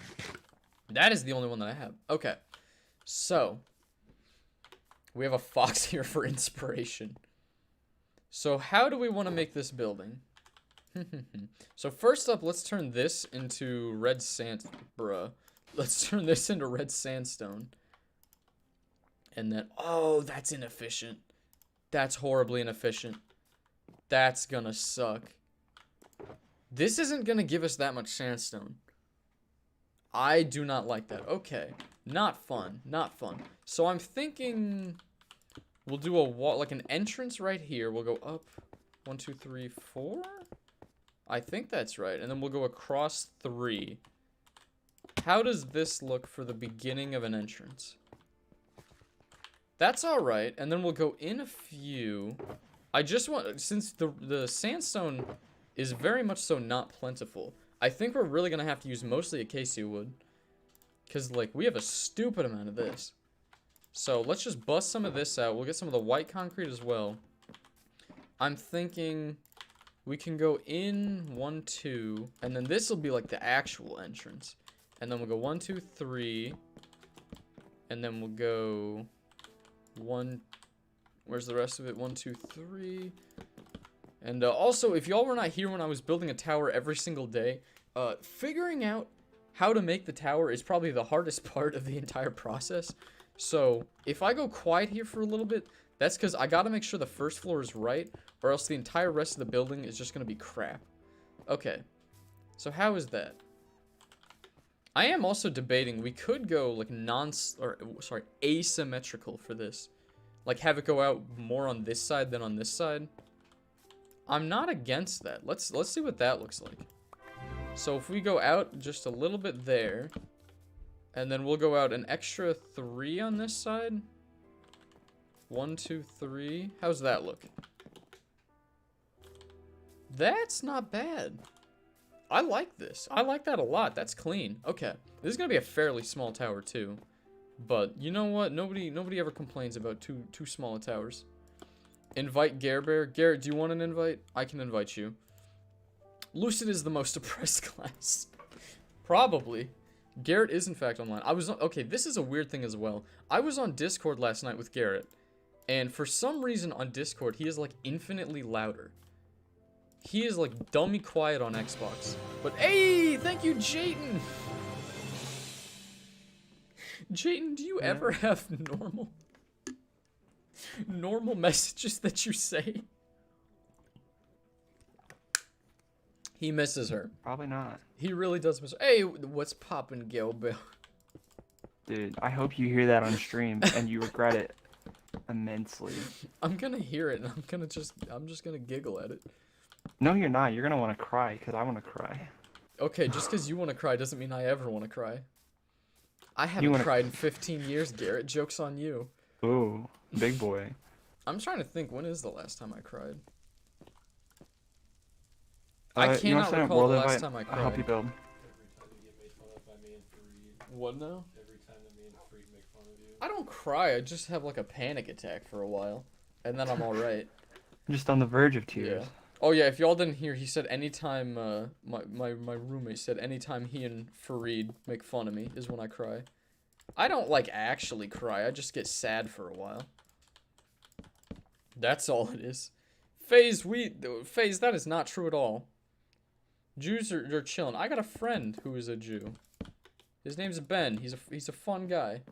That is the only one that I have. Okay, so, we have a fox here for inspiration. So how do we want to make this building? So first up, let's turn this into red sand, Let's turn this into red sandstone. And then, oh, that's inefficient. That's horribly inefficient. That's gonna suck. This isn't gonna give us that much sandstone. I do not like that. Okay, not fun, not fun. So I'm thinking we'll do a wall, like an entrance right here. We'll go up 1, 2, 3, 4. I think that's right. And then we'll go across 3. How does this look for the beginning of an entrance? That's alright, and then we'll go in a few. I just want, since the sandstone is very much so not plentiful, I think we're really gonna have to use mostly acacia wood. Because, like, we have a stupid amount of this. So, let's just bust some of this out. We'll get some of the white concrete as well. I'm thinking we can go in 1, 2, and then this will be, like, the actual entrance. And then we'll go 1, 2, 3, and then we'll go... 1, where's the rest of it? 1, 2, 3. And also, if y'all were not here when I was building a tower every single day, figuring out how to make the tower is probably the hardest part of the entire process. So, if I go quiet here for a little bit, that's because I gotta make sure the first floor is right, or else the entire rest of the building is just gonna be crap. Okay, so how is that? I am also debating, we could go like asymmetrical for this. Like have it go out more on this side than on this side. I'm not against that. Let's see what that looks like. So if we go out just a little bit there, and then we'll go out an extra 3 on this side. 1, 2, 3. How's that look? That's not bad. I like this. I like that a lot. That's clean. Okay. This is going to be a fairly small tower, too. But, you know what? Nobody ever complains about too small towers. Invite Bear. Garrett, do you want an invite? I can invite you. Lucid is the most oppressed class. Probably. Garrett is, in fact, online. Okay, this is a weird thing as well. I was on Discord last night with Garrett. And for some reason on Discord, he is, like, infinitely louder. He is, like, dummy quiet on Xbox. But, hey, thank you, Jayton. Jayton, do you ever have normal messages that you say? He misses her. Probably not. He really does miss her. Hey, what's poppin', Gilbill? Dude, I hope you hear that on stream and you regret it immensely. I'm gonna hear it and I'm just gonna giggle at it. No, you're not. You're gonna want to cry because I want to cry. Okay, just because you want to cry doesn't mean I ever want to cry. I haven't cried in 15 years, Garrett. Joke's on you. Ooh, big boy. I'm trying to think, when is the last time I cried? I cannot recall the last time I cried. I'll help you build. What now? Every time that me and Freed make fun of you. I don't cry, I just have like a panic attack for a while. And then I'm alright. Just on the verge of tears. Yeah. Oh yeah, if y'all didn't hear, he said anytime, my roommate said anytime he and Fareed make fun of me is when I cry. I don't, like, actually cry, I just get sad for a while. That's all it is. FaZe, that is not true at all. Jews are chilling. I got a friend who is a Jew. His name's Ben. He's a fun guy.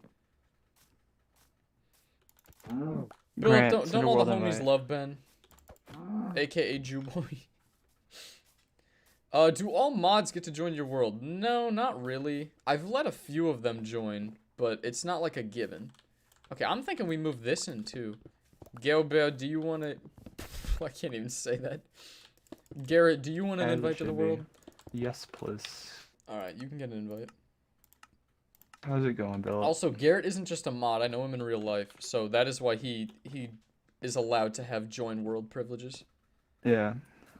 Bill, don't all the homies love Ben? AKA Jew Boy. Do all mods get to join your world? No, not really. I've let a few of them join, but it's not like a given. Okay, I'm thinking we move this in too. Gilbert, do you want to... I can't even say that. Garrett, do you want an invite to the world? Yes, please. Alright, you can get an invite. How's it going, Bill? Also, Garrett isn't just a mod. I know him in real life, so that is why he is allowed to have join world privileges. Yeah,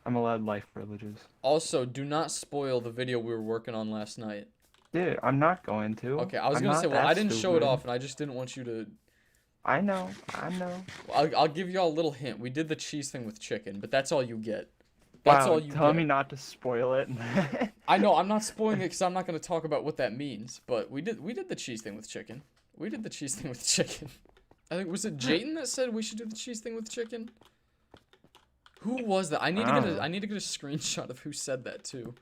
I'm allowed life privileges. Also, do not spoil the video we were working on last night. Dude, I'm not going to. Okay, I was going to say, well, I didn't show it off, and I just didn't want you to... I know. I'll give y'all a little hint. We did the cheese thing with chicken, but that's all you get. That's all you get. Tell me not to spoil it. I know, I'm not spoiling it because I'm not going to talk about what that means, but we did the cheese thing with chicken. We did the cheese thing with chicken. I think, was it Jayton that said we should do the cheese thing with chicken? Who was that? I need to get a screenshot of who said that too.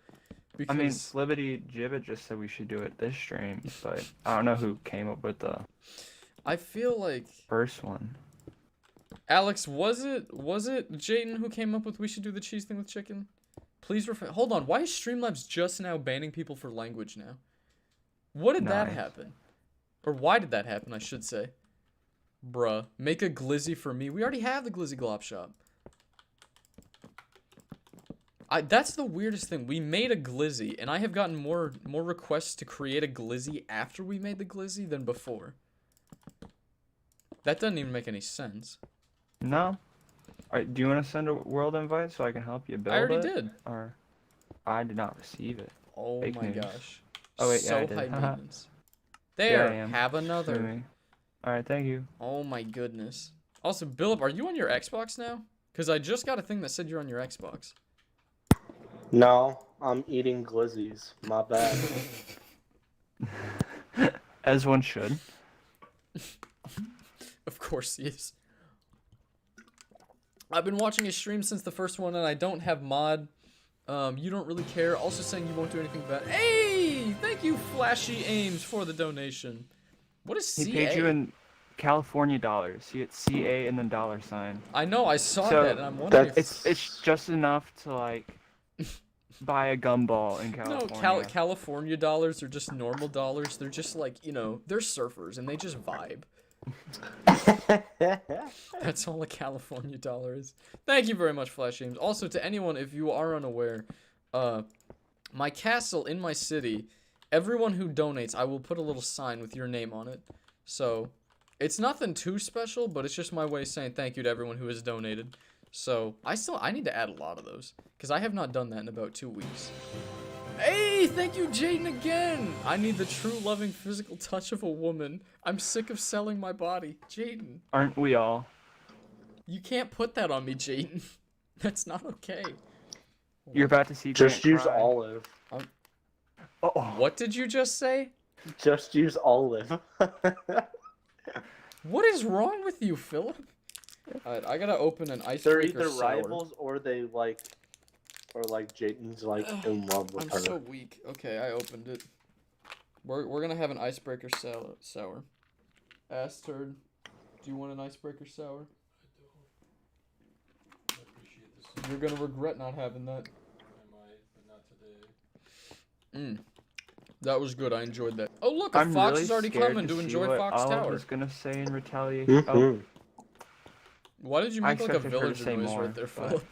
Because... I mean, Slibbity Gibbet just said we should do it this stream, but I don't know who came up with the... I feel like... first one. Alex, was it Jayden who came up with we should do the cheese thing with chicken? Please hold on, why is Streamlabs just now banning people for language now? What did that happen? Or why did that happen, I should say. Bruh, make a glizzy for me. We already have the Glizzy Glop shop. That's the weirdest thing. We made a glizzy, and I have gotten more requests to create a glizzy after we made the glizzy than before. That doesn't even make any sense. No. Alright, do you want to send a world invite so I can help you build it? I already did. Or I did not receive it. Oh Fake my news. gosh. Oh wait, so yeah, I did. high maintenance. There, yeah, have another. Alright, thank you. Oh my goodness. Also, Billip, are you on your Xbox now? Because I just got a thing that said you're on your Xbox. No, I'm eating glizzies. My bad. As one should. Of course he is. I've been watching his stream since the first one, and I don't have mod. You don't really care. Also saying you won't do anything bad. Hey! Thank you, Flashy Ames, for the donation. What is CA? He paid you in California dollars. See, it's CA and then $. I know, I saw that, and I'm wondering if... It's just enough to, like, buy a gumball in California. No, California dollars are just normal dollars. They're just like, you know, they're surfers, and they just vibe. That's all a California dollar is. Thank you very much, Flash James. Also, to anyone, if you are unaware, my castle in my city, everyone who donates, I will put a little sign with your name on it. So, it's nothing too special, but it's just my way of saying thank you to everyone who has donated. So, I need to add a lot of those, because I have not done that in about 2 weeks. thank you, Jaden, again! I need the true loving physical touch of a woman. I'm sick of selling my body. Jaden. Aren't we all? You can't put that on me, Jaden. That's not okay. You're about to see Just Grant use cry. olive. Oh, What did you just say? Just use olive. What is wrong with you, Philip? Alright, I gotta open an They're icebreaker either sour. rivals or they like, or like Jaden's like in love with I'm her. so weak. Okay, I opened it. We're gonna have an icebreaker sour. Asterd, do you want an icebreaker sour? I appreciate this. You're gonna regret not having that. I might, but not today. That was good. I enjoyed that. Oh look, a I'm fox really is already scared coming to see enjoy what Fox Olive Tower. is gonna say in retaliation. Oh, Mhm. Why did you I make like a expected her to villager say noise more, right there, but- Philip?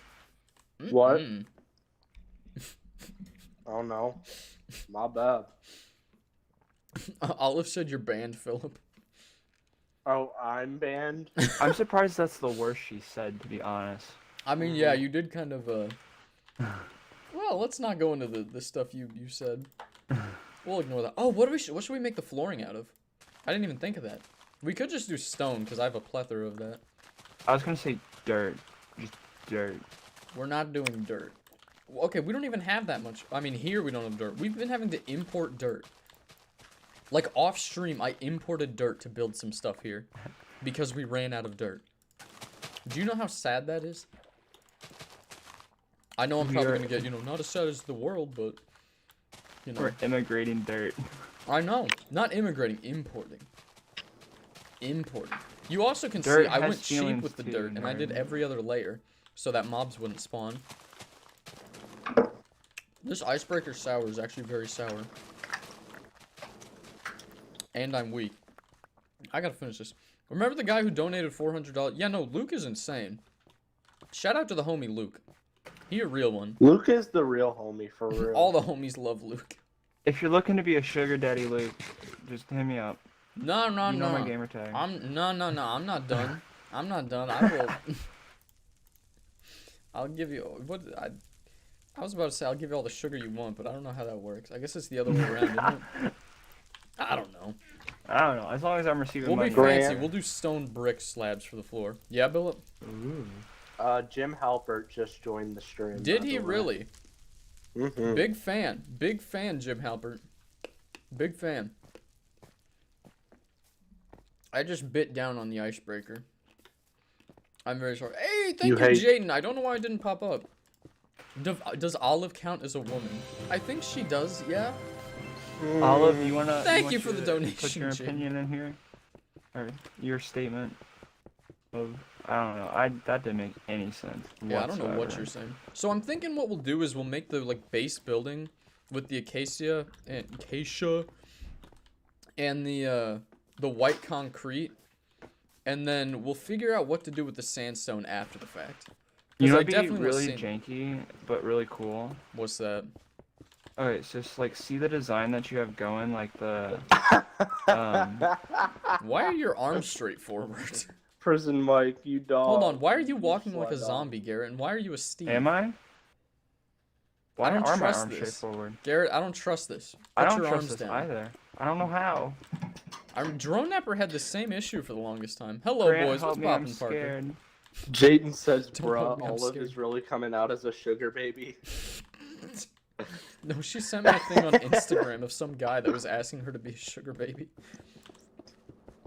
What? Mm-mm. Oh no, my bad. Olive said you're banned, Philip. Oh, I'm banned. I'm surprised that's the worst she said, to be honest. I mean, yeah, you did kind of, well, let's not go into the stuff you said. We'll ignore that. Oh, what should we make the flooring out of? I didn't even think of that. We could just do stone, because I have a plethora of that. I was gonna say dirt. Just dirt. We're not doing dirt. Okay, we don't even have that much. I mean, here we don't have dirt. We've been having to import dirt. Like, off stream, I imported dirt to build some stuff here. Because we ran out of dirt. Do you know how sad that is? I know I'm probably gonna get, not as sad as the world, but, We're immigrating dirt. I know. Not immigrating, importing. Importing. You also can Dirt see, I has went cheap feelings with the too, dirt, and I did nerd. every other layer, so that mobs wouldn't spawn. This icebreaker sour is actually very sour. And I'm weak. I gotta finish this. Remember the guy who donated $400? Yeah, no, Luke is insane. Shout out to the homie Luke. He a real one. Luke is the real homie for real. All the homies love Luke. If you're looking to be a sugar daddy, Luke, just hit me up. No, You know my gamer tag. no, I'm not done. I'm not done. I will. I'll give you what I was about to say. I'll give you all the sugar you want, but I don't know how that works. I guess it's the other way around, isn't it? I don't know. I don't know. As long as I'm receiving We'll money. be Grant. fancy. We'll do stone brick slabs for the floor. Yeah, Bill. Ooh. Jim Halpert just joined the stream. Did he really? Mm-hmm. Big fan. Big fan, Jim Halpert. Big fan. I just bit down on the icebreaker. I'm very sorry. Hey, thank you, Jaden. I don't know why it didn't pop up. Does Olive count as a woman? I think she does, yeah. Olive, you wanna? Thank you want for the to donation, Put your Jim. opinion in here, or your statement of I don't know. That didn't make any sense. Yeah, I don't know what whatsoever. you're saying. So I'm thinking what we'll do is we'll make the base building with the acacia and the white concrete, and then we'll figure out what to do with the sandstone after the fact. You know, I it'd be definitely wanna really see- janky, but really cool. What's that? Okay, so just like see the design that you have going, like the Why are your arms straight forward? Prison Mike, you dog. Hold on. Why are you walking Sly like a dog. zombie, Garrett? And why are you a Steve? Am I? Why don't are my trust arms this. straight forward? Garrett, I don't trust this. I Put don't your trust arms this down. either. I don't know how. Drone Napper had the same issue for the longest time. Hello, Grant, boys. help What's me, I'm poppin', Parker? scared. Jaden says, Don't help bruh, me, I'm Olive scared. is really coming out as a sugar baby. No, she sent me a thing on Instagram of some guy that was asking her to be a sugar baby.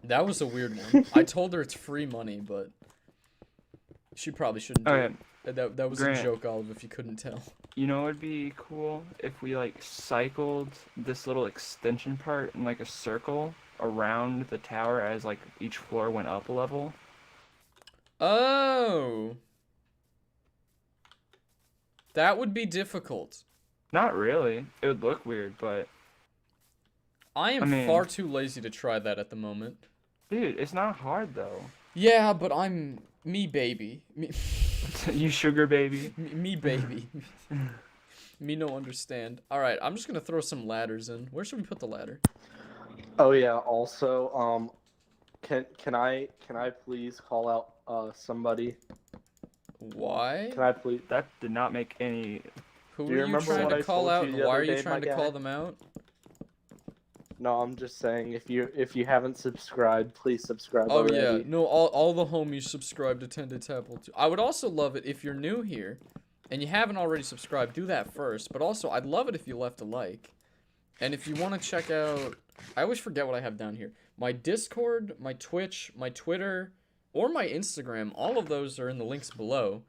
That was a weird one. I told her it's free money, but she probably shouldn't do Okay, it. That was Grant. a joke, Olive, if you couldn't tell. you know what would be cool if we like cycled this little extension part in like a circle around the tower as like each floor went up a level. Oh. That would be difficult. Not really. It would look weird, but I am I mean- far too lazy to try that at the moment. dude, it's not hard though. Yeah, but I'm me baby. You sugar baby. Me baby. Me no understand. Alright, I'm just gonna throw some ladders in. Where should we put the ladder? Oh yeah. Also, can I please call out somebody? Why? Can I please? That did not make any Who Do you are you remember trying what to I call told out, you and the why other are you day, trying my to call guy? them out? No, I'm just saying if you haven't subscribed, please subscribe Oh already. yeah, no, all the homies subscribe to Tended Tadpole too. I would also love it if you're new here, and you haven't already subscribed. Do that first. But also, I'd love it if you left a like. And if you want to check out, I always forget what I have down here. My Discord, my Twitch, my Twitter, or my Instagram. All of those are in the links below.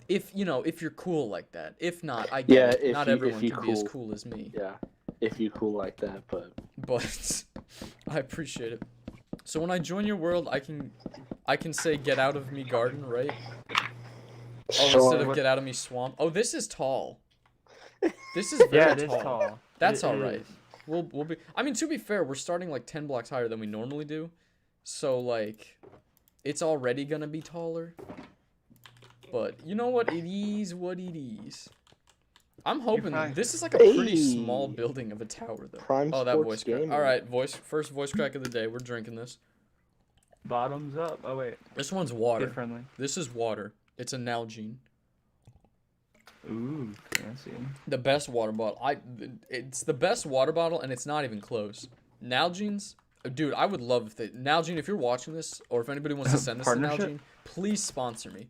If you're cool like that. If not, I get it. Not everyone can be as cool as me. Yeah, if you cool like that, but I appreciate it. So when I join your world, I can say get out of me garden, right? Oh, instead of get out of me swamp. Oh, this is tall. This is very Yeah, it is tall. tall. That's It all right. is. We'll be. I mean, to be fair, we're starting like 10 blocks higher than we normally do, so like, it's already gonna be taller. But you know what? It is what it is. I'm hoping fine. this is like a pretty Hey. small building of a tower, though. Prime Oh, that Sports voice crack. Gaming. All right, first voice crack of the day. We're drinking this. Bottoms up. Oh wait, This one's water. get friendly. This is water. It's a Nalgene. Ooh, fancy. The best water bottle. It's the best water bottle, and it's not even close. Nalgene's, dude. I would love Nalgene. If you're watching this, or if anybody wants to send this to Partnership? Nalgene, please sponsor me.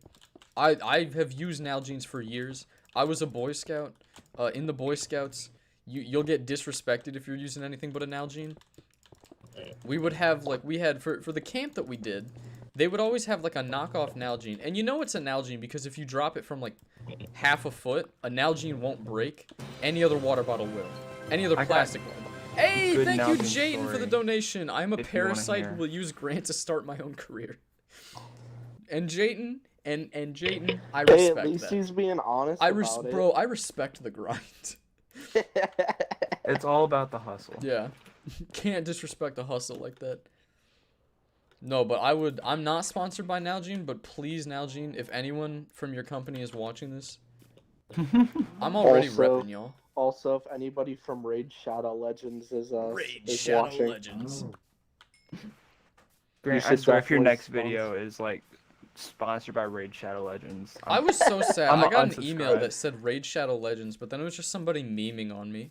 I have used Nalgene's for years. I was a Boy Scout. In the Boy Scouts, you'll get disrespected if you're using anything but a Nalgene. We would have we had for the camp that we did, they would always have like a knockoff Nalgene, and you know it's a Nalgene because if you drop it from like half a foot, a Nalgene won't break. Any other water bottle will. Any other I got plastic one. Hey, good thank you, Nalgene Jayden, for the story, donation. I'm a if you wanna parasite hear. who will use Grant to start my own career. And Jayden, and Jayden, I hey, respect at least that. he's being honest I about bro, I respect the grind. it. It's all about the hustle. Yeah. Can't disrespect the hustle like that. No, but I'm not sponsored by Nalgene, but please, Nalgene, if anyone from your company is watching this, I'm already Also- repping y'all. Also, if anybody from Raid Shadow Legends is Raid is Shadow watching, Legends. Grant, You I should swear if your definitely next video is like sponsored by Raid Shadow Legends, I was so sad. I'm I got an email unsubscribed. that said Raid Shadow Legends, but then it was just somebody memeing on me.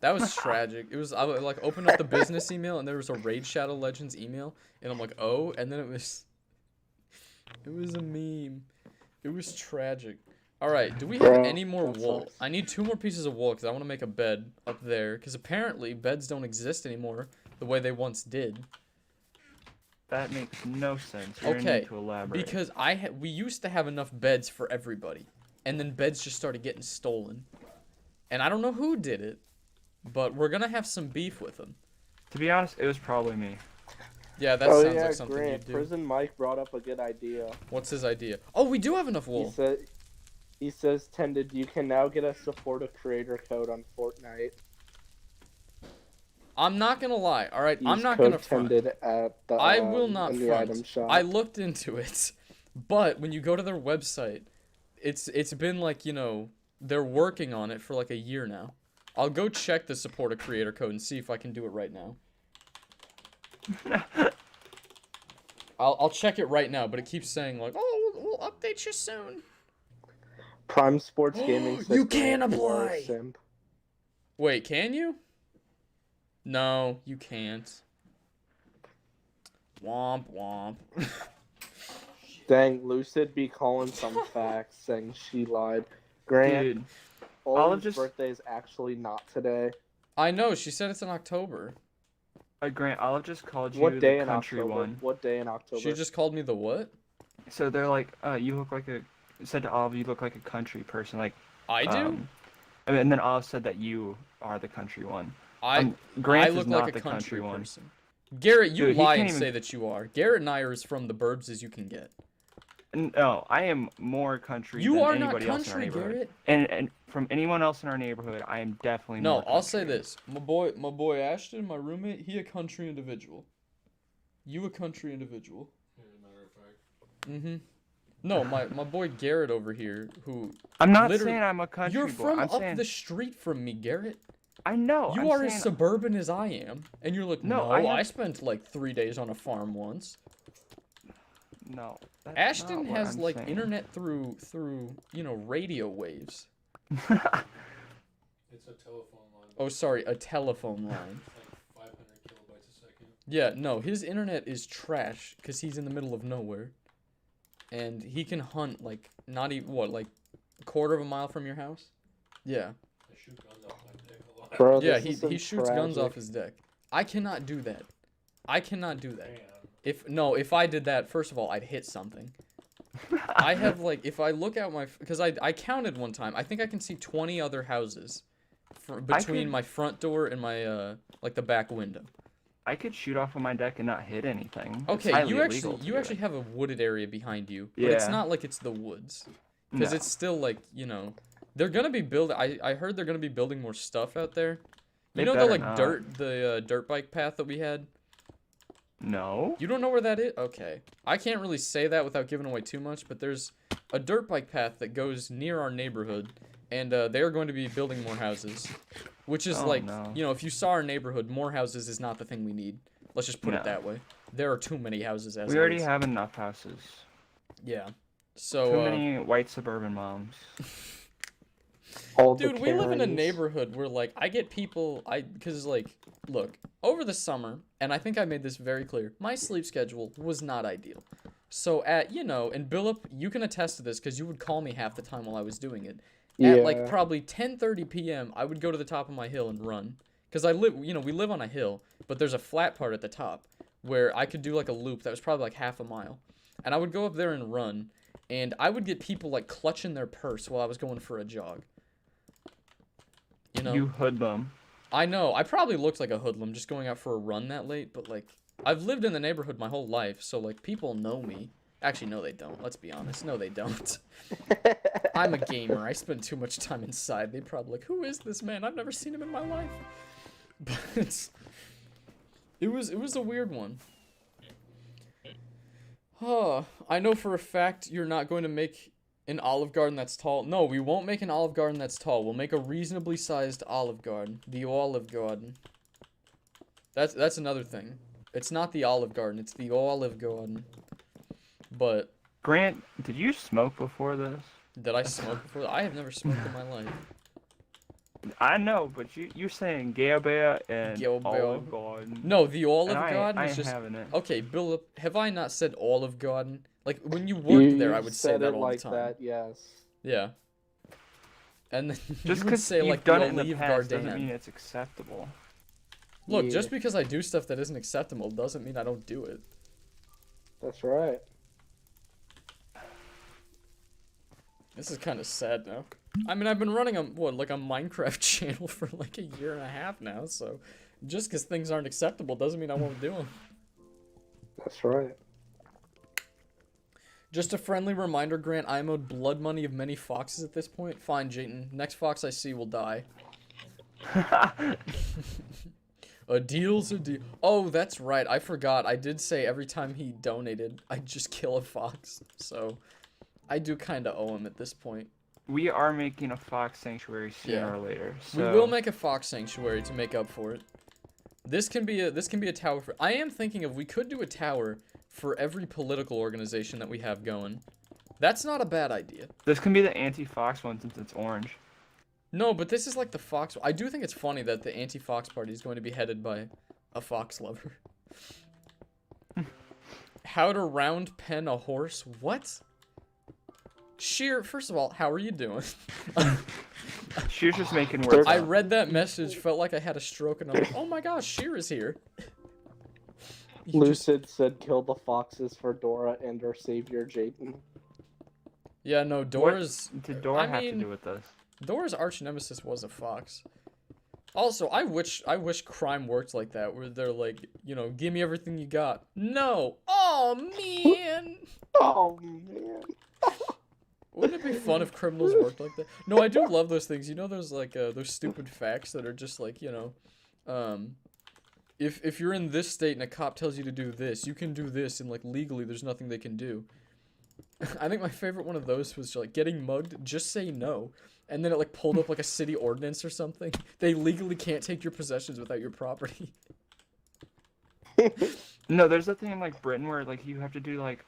That was tragic. It was I like opened up the business email and there was a Raid Shadow Legends email, and I'm like, oh, and then it was a meme. It was tragic. All right, do we have Bro, any more that wool? sucks. I need 2 more pieces of wool because I want to make a bed up there. Because apparently beds don't exist anymore the way they once did. that makes no sense. You're gonna Okay, need to elaborate. because we used to have enough beds for everybody, and then beds just started getting stolen, and I don't know who did it, but we're gonna have some beef with them. To be honest, it was probably me. Yeah, that oh sounds yeah, like something Grant, you'd do. Prison Mike brought up a good idea. What's his idea? Oh, we do have enough wool. He says, Tended, you can now get a support a creator code on Fortnite. I'm not gonna lie. All right, I'm Use not code gonna front. Tended at the I will not in the item front. shop. I looked into it, but when you go to their website, it's been like, they're working on it for like a year now. I'll go check the support a creator code and see if I can do it right now. I'll check it right now, but it keeps saying like, oh, we'll update you soon. Prime Sports Gaming says You can Grant, you are a apply. simp. Wait, can you? No, you can't. Womp womp. Dang, Lucid be calling some facts saying she lied. Grant, Dude, I'll Olin's just- birthday is actually not today. I know, she said it's in October. Grant, I'll have just called you What day the in country October? one. What day in October? She just called me the what? So they're like, you look like a. Said to Olive, you look like a country person. Like, I do? and then Olive said that you are the country one. I Grant look is not like a the country one. person. Garrett, you Dude, he lie can't and even- say that you are. Garrett and I are as from the burbs as you can get. No, I am more country You than are not anybody else in our country, neighborhood. Garrett. And from anyone else in our neighborhood, I am definitely No, more I'll say country. this. My boy Ashton, my roommate, he a country individual. You a country individual. Yeah, matter of fact. Mm-hmm. No, my boy Garrett over here, who I'm not literally- saying I'm a country you're boy. from I'm up saying the street from me, Garrett. I know. You I'm are as saying, suburban as I am, and you're like, No, no, I I have- spent like 3 days on a farm once. No. That's Ashton not what has I'm like saying. internet through radio waves. It's a telephone line. Oh, sorry, a telephone line. It's like 500 kilobytes a second. Yeah, no, his internet is trash because he's in the middle of nowhere. And he can hunt, like, not even, what, like, a quarter of a mile from your house? Yeah. I shoot guns off my dick a lot. Bro, Yeah, this he is shoots guns tragic. off his deck. I cannot do that. I cannot do that. Damn. If I did that, first of all, I'd hit something. I have, like, if I look out my, because I counted one time, I think I can see 20 other houses between my front door and my, like, the back window. I could shoot off of my deck and not hit anything. It's Okay, highly you illegal to do actually it. have a wooded area behind you, but it's Yeah. not like it's the woods. Because No. it's still, like, you know, they're gonna be building, I heard they're gonna be building more stuff out there. They You know the, better like, not. dirt bike path that we had? No. You don't know where that is? Okay. I can't really say that without giving away too much, but there's a dirt bike path that goes near our neighborhood, and they are going to be building more houses. Which is Oh, like, no. you know, if you saw our neighborhood, more houses is not the thing we need. Let's just put it No. that way. There are too many houses as We it already is. have enough houses. Yeah. Too So, many white suburban moms. All the dude, we live in a Karens. neighborhood where, like, I get people, because, like, look, over the summer, and I think I made this very clear, my sleep schedule was not ideal. So at, you know, and Billip, you can attest to this because you would call me half the time while I was doing it. At, like, probably 10:30 p.m., I would go to the top of my hill and run. Because I live, you know, we live on a hill, but there's a flat part at the top where I could do, like, a loop that was probably, like, half a mile. And I would go up there and run, and I would get people, like, clutching their purse while I was going for a jog. You know? You hoodlum. I know. I probably looked like a hoodlum just going out for a run that late, but, like, I've lived in the neighborhood my whole life, so, like, people know me. Actually, no, they don't. Let's be honest. No, they don't. I'm a gamer. I spend too much time inside. They probably like, who is this man? I've never seen him in my life. But it was a weird one. Oh, I know for a fact you're not going to make an Olive Garden that's tall. No, we won't make an Olive Garden that's tall. We'll make a reasonably sized Olive Garden. The Olive Garden. That's another thing. It's not the Olive Garden. It's the Olive Garden. But Grant, did you smoke before this? did I smoke before? I have never smoked in my life. I know, but you're saying Gabea and Gabea. Olive Garden. No, the Olive And Garden I is ain't just having it. okay. Bill, have I not said Olive Garden? Like when you worked there, I would say said that it all like the time. that, yes. Yeah. And then Just you would because say you've like done the it in the Olive past Garden. doesn't mean it's acceptable. Look, Yeah. just because I do stuff that isn't acceptable doesn't mean I don't do it. That's right. This is kind of sad now. I mean, I've been running a like a Minecraft channel for like a year and a half now, so just because things aren't acceptable doesn't mean I won't do them. That's right. Just a friendly reminder, Grant, I am owed blood money of many foxes at this point. Fine, Jayton. Next fox I see will die. A deal's a deal. Oh, that's right. I forgot. I did say every time he donated, I'd just kill a fox. So, I do kind of owe him at this point. We are making a fox sanctuary sooner Yeah. or later. So We will make a fox sanctuary to make up for it. This can be a tower for. I am thinking of we could do a tower for every political organization that we have going. That's not a bad idea. This can be the anti-fox one since it's orange. No, but this is like the fox. I do think it's funny that the anti-fox party is going to be headed by a fox lover. How to round pen a horse? What? Sheer, first of all, how are you doing? She was just making words I up. read that message, felt like I had a stroke, and I'm like, oh my gosh, Sheer is here. You just- Lucid said kill the foxes for Dora and our savior Jayden. Yeah, no, Dora's. What did Dora I have mean, to do with this? Dora's arch nemesis was a fox. Also, I wish crime worked like that, where they're like, you know, give me everything you got. No. Oh man. Oh man. Wouldn't it be fun if criminals worked like that? No, I do love those things. You know those like those stupid facts that are just like, you know, if you're in this state and a cop tells you to do this, you can do this, and like legally there's nothing they can do. I think my favorite one of those was like getting mugged, just say no. And then it like pulled up like a city ordinance or something. They legally can't take your possessions without your property. No, there's a thing in like Britain where like you have to do like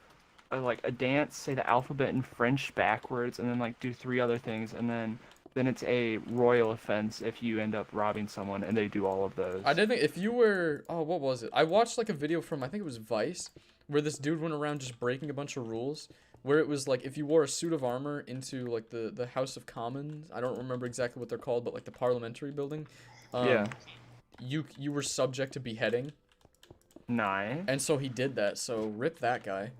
a dance, say the alphabet in French backwards, and then like do 3 other things, and then then it's a royal offense if you end up robbing someone and they do all of those. I didn't think if you were. Oh, what was it? I watched like a video from I think it was Vice, where this dude went around just breaking a bunch of rules. Where it was like if you wore a suit of armor into like the House of Commons, I don't remember exactly what they're called, but like the parliamentary building. Yeah. You were subject to beheading. Nice. And so he did that. So rip that guy.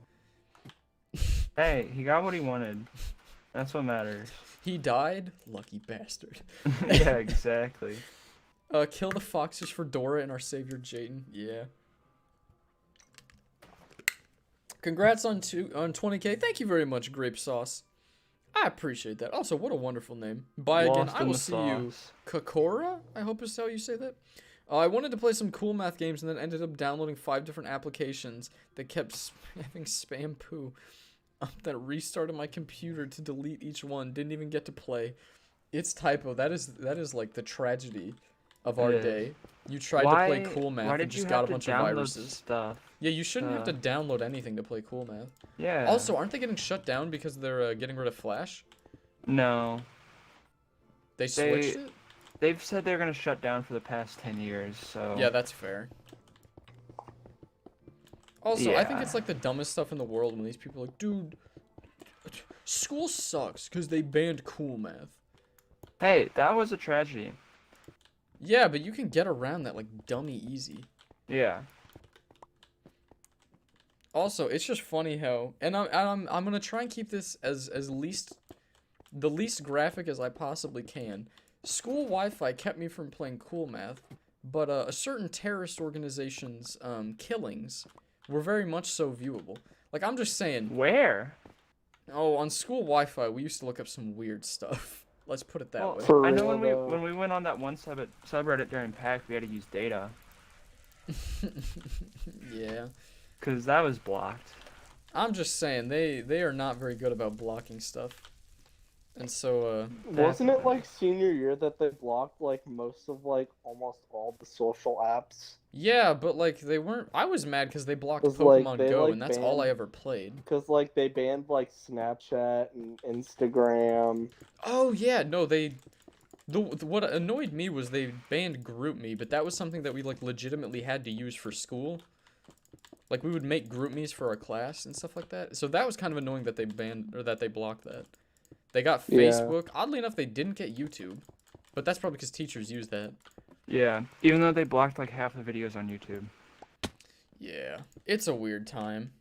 Hey, he got what he wanted. That's what matters. He died. Lucky bastard. Yeah, exactly. Kill the foxes for Dora and our savior Jayden. Yeah. Congrats on 20K. Thank you very much, Grape Sauce. I appreciate that. Also, what a wonderful name. Bye again. Lost I in will the see you. sauce. Kokora, I hope is how you say that. I wanted to play some cool math games and then ended up downloading 5 different applications that kept spamming spam poo. That restarted my computer to delete each one. Didn't even get to play. It's typo. That is like the tragedy of our day. You tried to play cool math and just got a bunch of viruses. Stuff? Yeah, you shouldn't have to download anything to play cool math. Yeah. Also, aren't they getting shut down because they're getting rid of Flash? No. They switched it? They've said they're gonna shut down for the past 10 years, so... Yeah, that's fair. Also, I think Yeah. it's like the dumbest stuff in the world when these people are like, dude, school sucks because they banned cool math. Hey, that was a tragedy. Yeah, but you can get around that like dummy easy. Yeah. Also, it's just funny how, and I'm gonna try and keep this as the least graphic as I possibly can. School Wi-Fi kept me from playing cool math, but a certain terrorist organization's killings were very much so viewable. Like, I'm just saying. Where? Oh, on school Wi-Fi, we used to look up some weird stuff. Let's put it that way. For I know real, when we went on that one subreddit during PAC, we had to use data. Yeah. Because that was blocked. I'm just saying, they are not very good about blocking stuff. And so, Wasn't it like senior year that they blocked like most of like almost all the social apps? yeah, but like they weren't. I was mad because they blocked 'Cause, like, Pokemon they, Go, like, and that's all I banned- ever played. Because like they banned like Snapchat and Instagram. Oh yeah, no, what annoyed me was they banned GroupMe, but that was something that we like legitimately had to use for school. Like we would make GroupMes for our class and stuff like that. So that was kind of annoying that they banned or that they blocked that. They got Yeah. Facebook. Oddly enough, they didn't get YouTube, but that's probably because teachers use that. Yeah. Even though they blocked like half the videos on YouTube. Yeah, it's a weird time.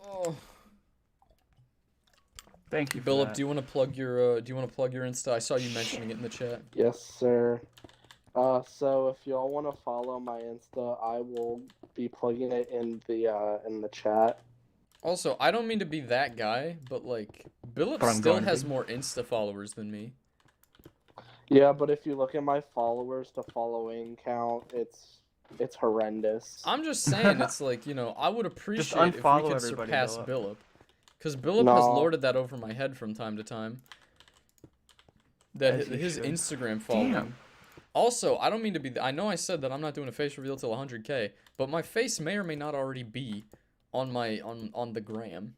Oh. Thank you for Philip, that. do you want to plug your Insta? I saw you mentioning it in the chat. Yes, sir. So if y'all want to follow my Insta, I will be plugging it in the chat. Also, I don't mean to be that guy, but like Philip But I'm still going to has be. more Insta followers than me. Yeah, but if you look at my followers to following count, it's horrendous. I'm just saying, it's like, you know, I would appreciate if we unfollow could everybody, surpass Phillip. Philip. Because Philip No. has lorded that over my head from time to time. That As he his should. Instagram following. Damn. Also, I don't mean to be. I know I said that I'm not doing a face reveal till 100K, but my face may or may not already be on my on the gram.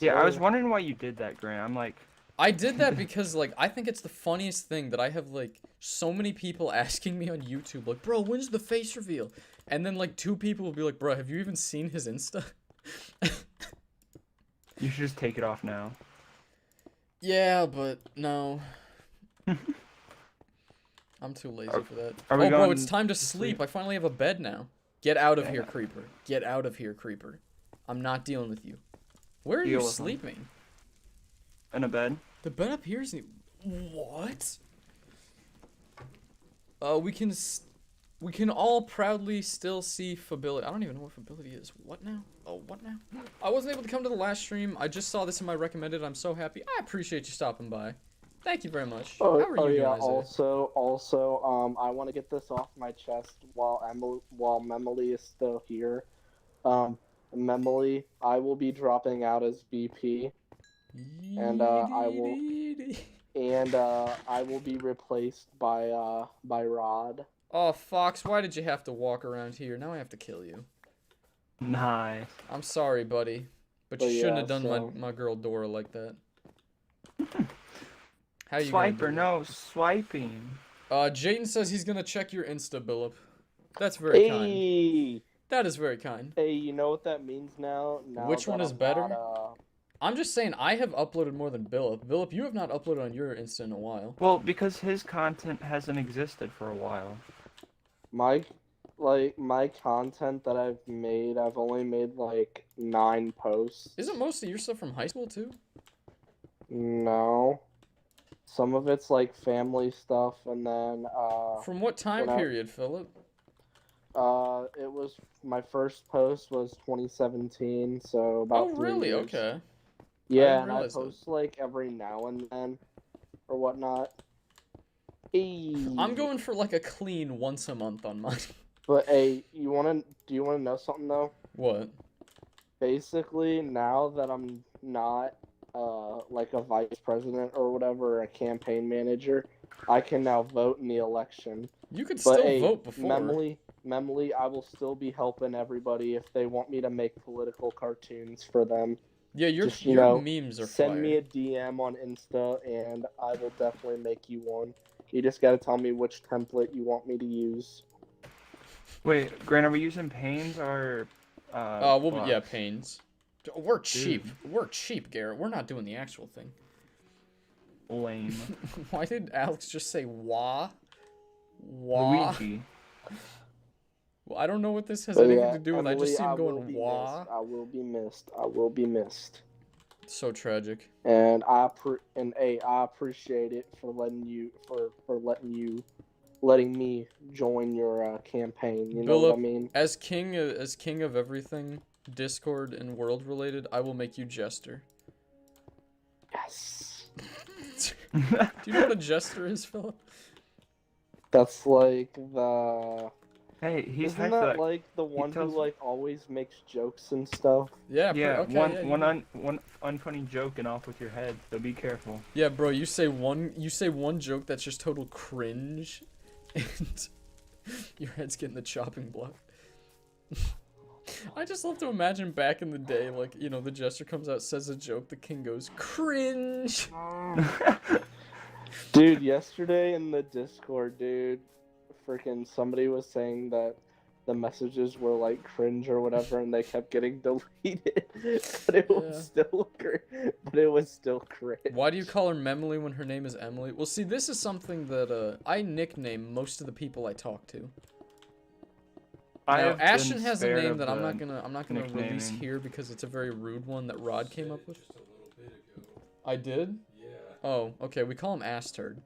Yeah, I was Sir. wondering why you did that, Grant. I'm like, I did that because like I think it's the funniest thing that I have like so many people asking me on YouTube like, bro, when's the face reveal? And then like 2 people will be like, bro, have you even seen his Insta? you should just take it off now. Yeah, but no. I'm too lazy for that. are we Oh, bro, going it's time to to sleep. sleep? I finally have a bed now. Get out of here, Yeah. creeper. Get out of here, creeper. I'm not dealing with you. Where are Deal you with him. sleeping? In a bed? The bed up here is what? We can all proudly still see Fability. I don't even know what Fability is. What now? Oh, what now? I wasn't able to come to the last stream. I just saw this in my recommended. I'm so happy. I appreciate you stopping by. Thank you very much. How are you doing, yeah. Isaiah? Also, I want to get this off my chest while Memily is still here. Memily, I will be dropping out as VP, and I will be replaced by Rod. Oh, Fox, why did you have to walk around here? Now I have to kill you. Nice. I'm sorry, buddy. But you But shouldn't yeah, have done so- my girl Dora like that. How you Swiper, gonna do no, swiping. Jayden says he's gonna check your Insta, Billip. That's very kind. Hey, That is very kind. hey, you know what that means now? Which one is better? I'm just saying I have uploaded more than Billip. Billip, you have not uploaded on your Insta in a while. Well, because his content hasn't existed for a while. My content that I've made, I've only made like 9 posts. Isn't most of your stuff from high school too? No. Some of it's like family stuff, and then From what time when I- period, Philip? it was my first post was 2017, so about Oh, 3 really? years. Okay. Yeah, didn't and I realize that. post like every now and then, or whatnot. Hey. I'm going for like a clean once a month on mine. But hey, do you wanna know something though? What? Basically, now that I'm not like a vice president or whatever, or a campaign manager, I can now vote in the election. You could But still hey, vote before. Memly, I will still be helping everybody if they want me to make political cartoons for them. Yeah, your Just, you your know, memes are Send fire. me a DM on Insta, and I will definitely make you one. You just gotta tell me which template you want me to use. Wait, Grant, are we using panes or Yeah, blocks? pains. We're cheap. We're cheap, Garrett. We're not doing the actual thing. Lame. Why did Alex just say wah? Wah? Luigi. Well, I don't know what this has But anything yeah, to do with. I Emily, just see him will going be wah. missed. I will be missed. I will be missed. So tragic. And I appreciate it for letting me join your campaign. You know what I Philip, mean? As king of everything, Discord and world related, I will make you jester. Yes. Do you know what a jester is, Philip? That's like the. Hey, he's Isn't hyped that for like the one who tells- like always makes jokes and stuff? Yeah. Yeah, Okay, yeah, you do. one unfunny joke and off with your head, so be careful. Yeah, bro, you say one joke that's just total cringe, and your head's getting the chopping block. I just love to imagine back in the day, like, you know, the jester comes out, says a joke, the king goes, cringe! Dude, yesterday in the Discord, freaking somebody was saying that the messages were like cringe or whatever, and they kept getting deleted. But it was still cringe. Why do you call her Memily when her name is Emily? Well, see, this is something that I nickname most of the people I talk to. Now, have been Ashton has a spared name of that I'm the not gonna release nicknaming. here because it's a very rude one that Rod came up with. Just a little bit ago. I did? Yeah. Oh, okay, we call him Ass Turd.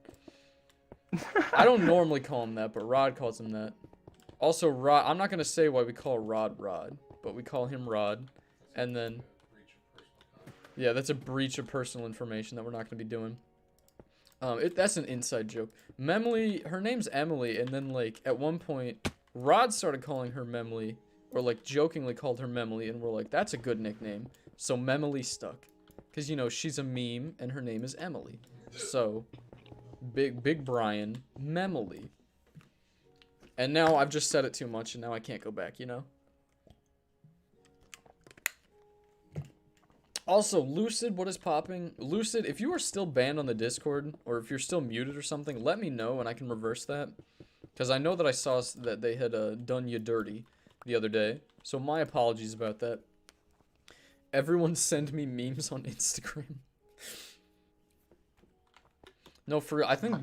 I don't normally call him that, but Rod calls him that. Also, Rod, I'm not gonna say why we call Rod, but we call him Rod. And then, Breach of personal confidence. yeah, that's a breach of personal information that we're not gonna be doing. That's an inside joke. Memily, her name's Emily, and then, like, at one point, Rod started calling her Memily, or, like, jokingly called her Memily, and we're like, that's a good nickname. So Memily stuck. Because, you know, she's a meme, and her name is Emily. So, Big Brian, Memily. And now I've just said it too much, and now I can't go back, you know? Also, Lucid, what is popping? Lucid, if you are still banned on the Discord, or if you're still muted or something, let me know, and I can reverse that. Because I know that I saw that they had done you dirty the other day. So my apologies about that. Everyone send me memes on Instagram. No, for real, I think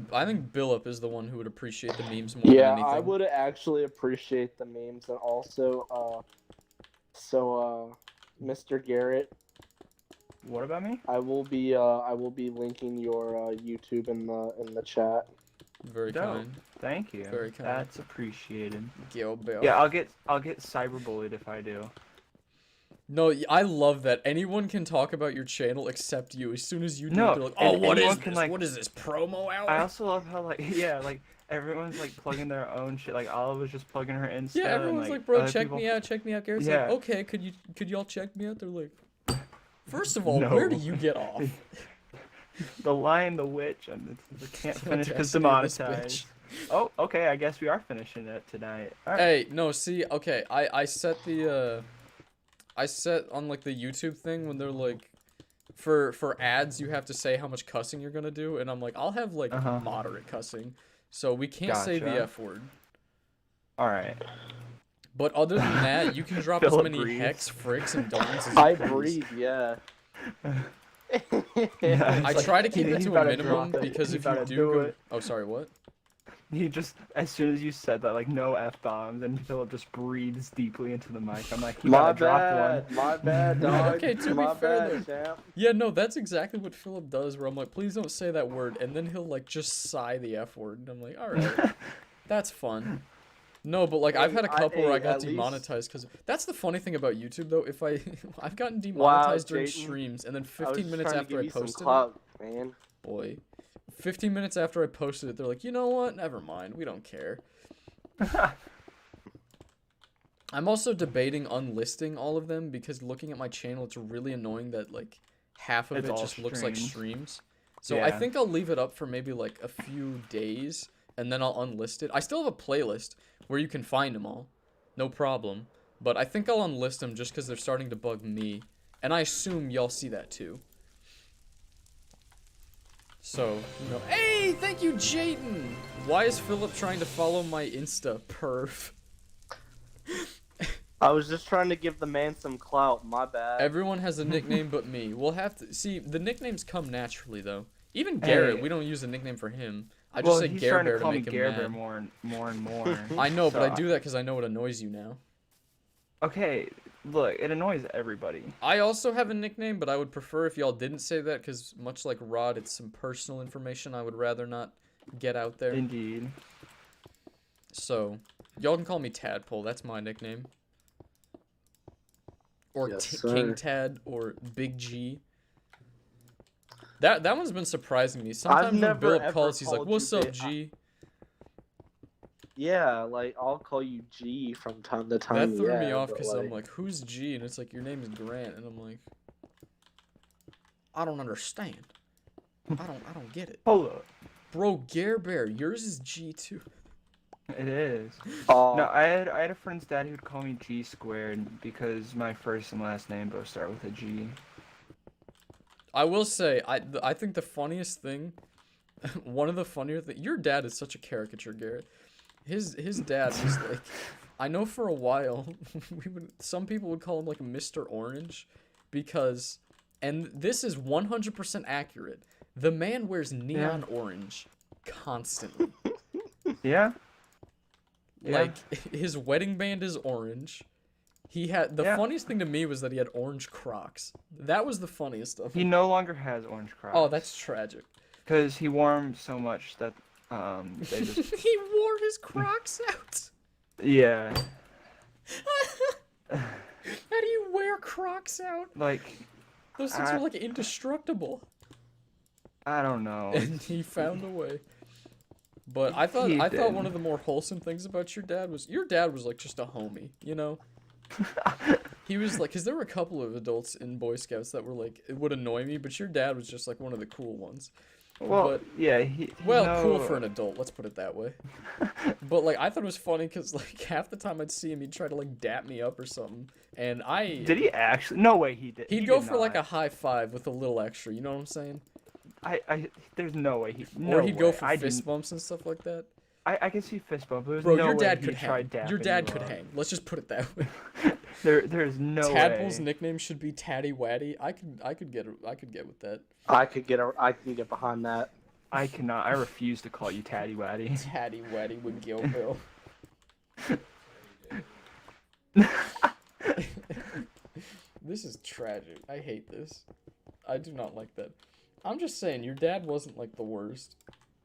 Billip is the one who would appreciate the memes more than Yeah, anything. I would actually appreciate the memes, and also, Mr. Garrett, What about me? I will be linking your YouTube in the chat. Very Dope. kind. Thank you. Very kind. That's appreciated. Yo, Bill. Yeah, I'll get cyberbullied if I do. No, I love that. Anyone can talk about your channel except you. As soon as you do, No, they're like, "Oh, and what is anyone this? can, like- What is this promo hour?" I also love how like everyone's like plugging their own shit. Like Olive was just plugging her Insta. Yeah, and, everyone's like, "Bro, other check people- me out, check me out." Garrett's Yeah. like, "Okay, could y'all check me out?" They're like, first of all, No. where do you get off? The Lion, the Witch, and I can't finish because Audacity of this demonetized. bitch. Oh, okay. I guess we are finishing it tonight. All right. Hey, no, see, okay, I set the I set on like the YouTube thing when they're like, for ads you have to say how much cussing you're gonna do, and I'm like, I'll have like moderate cussing, so we can't say the Gotcha. F word. All right. But other than that, you can drop as Philip many breathes. hex, fricks, and dons as you I please. breathe, yeah. Yeah, I it's try like, to keep it he's to a about to minimum drop it. because He's if you about to do do go, it. oh sorry, what? He just, as soon as you said that, like, no F-bombs, and Philip just breathes deeply into the mic. I'm like, he My about to drop bad, one. my bad, dog. Okay, to be my fair, bad, though. champ. Yeah, no, that's exactly what Philip does. Where I'm like, please don't say that word, and then he'll like just sigh the F word, and I'm like, all right, that's fun. No, but like I've had a couple where I got at least- demonetized because that's the funny thing about YouTube though. If I've gotten Wow, demonetized during Jayden. streams, and then I was 15 just minutes trying to after give I you some posted it, clout, man. boy, 15 minutes after I posted it, they're like, you know what? Never mind, we don't care. I'm also debating unlisting all of them because looking at my channel, it's really annoying that like half of It's it all just looks like streams. streams. So I Yeah. think I'll leave it up for maybe like a few days and then I'll unlist it. I still have a playlist where you can find them all, no problem. But I think I'll unlist them just because they're starting to bug me, and I assume y'all see that too. So, you know, hey, thank you, Jayden. Why is Philip trying to follow my Insta, perv? I was just trying to give the man some clout. My bad. Everyone has a nickname but me. We'll have to see. The nicknames come naturally, though. Even Garrett, Hey. we don't use a nickname for him. I just Well, say he's Gare trying Bear to call me make him Gare Bear mad. more and more. I know, but So, I do that because I know it annoys you now. Okay, look, it annoys everybody. I also have a nickname, but I would prefer if y'all didn't say that because much like Rod, it's some personal information I would rather not get out there. Indeed. So, y'all can call me Tadpole. That's my nickname. Or Yes, King sir. Tad or Big G. That one's been surprising me. Sometimes when never, Philip ever calls, he's like, called "What's you up, Big- G?" Yeah, like I'll call you G from time to time. That threw me yeah, off but, because I'm like, "Who's G?" And it's like, "Your name is Grant," and I'm like, "I don't understand. I don't get it, Hold up. bro." Gare Bear, yours is G too. It is. oh, No, I had a friend's dad who would call me G squared because my first and last name both start with a G. I will say, I think the funniest thing, one of the funnier things, your dad is such a caricature, Garrett. His dad was like, I know for a while, some people would call him like Mr. Orange, because, and this is 100% accurate, the man wears neon orange constantly. Yeah? Yeah. Like, his wedding band is orange. He had, the funniest thing to me was that he had orange Crocs. That was the funniest of He it. no longer has orange Crocs. Oh, that's tragic. Because he wore 'em so much that, they just... He wore his Crocs out. Yeah. How do you wear Crocs out? Like, Those things are like indestructible. I don't know. And he found a way. But I thought one of the more wholesome things about your dad was like just a homie, you know? He was like, because there were a couple of adults in Boy Scouts that were like, it would annoy me, but your dad was just like one of the cool ones. Well, but, yeah, cool for an adult, let's put it that way. But like, I thought it was funny because like half the time I'd see him, he'd try to like dap me up or something, and Did he actually? No way he did. He'd He go did for like a not. high five with a little extra, you know what I'm saying? There's no way he. No Or he'd go way. for I fist didn't- bumps and stuff like that. I can see fist bump. There's Bro, no your way dad he could tried hang. Your dapping dad you could up. hang. Let's just put it that way. There's no Tadpole's way. nickname should be Tatty Waddy. I could get with that. I can get behind that. I cannot. I refuse to call you Tatty Waddy. Tatty Waddy with Gil Bill. This is tragic. I hate this. I do not like that. I'm just saying, your dad wasn't like the worst.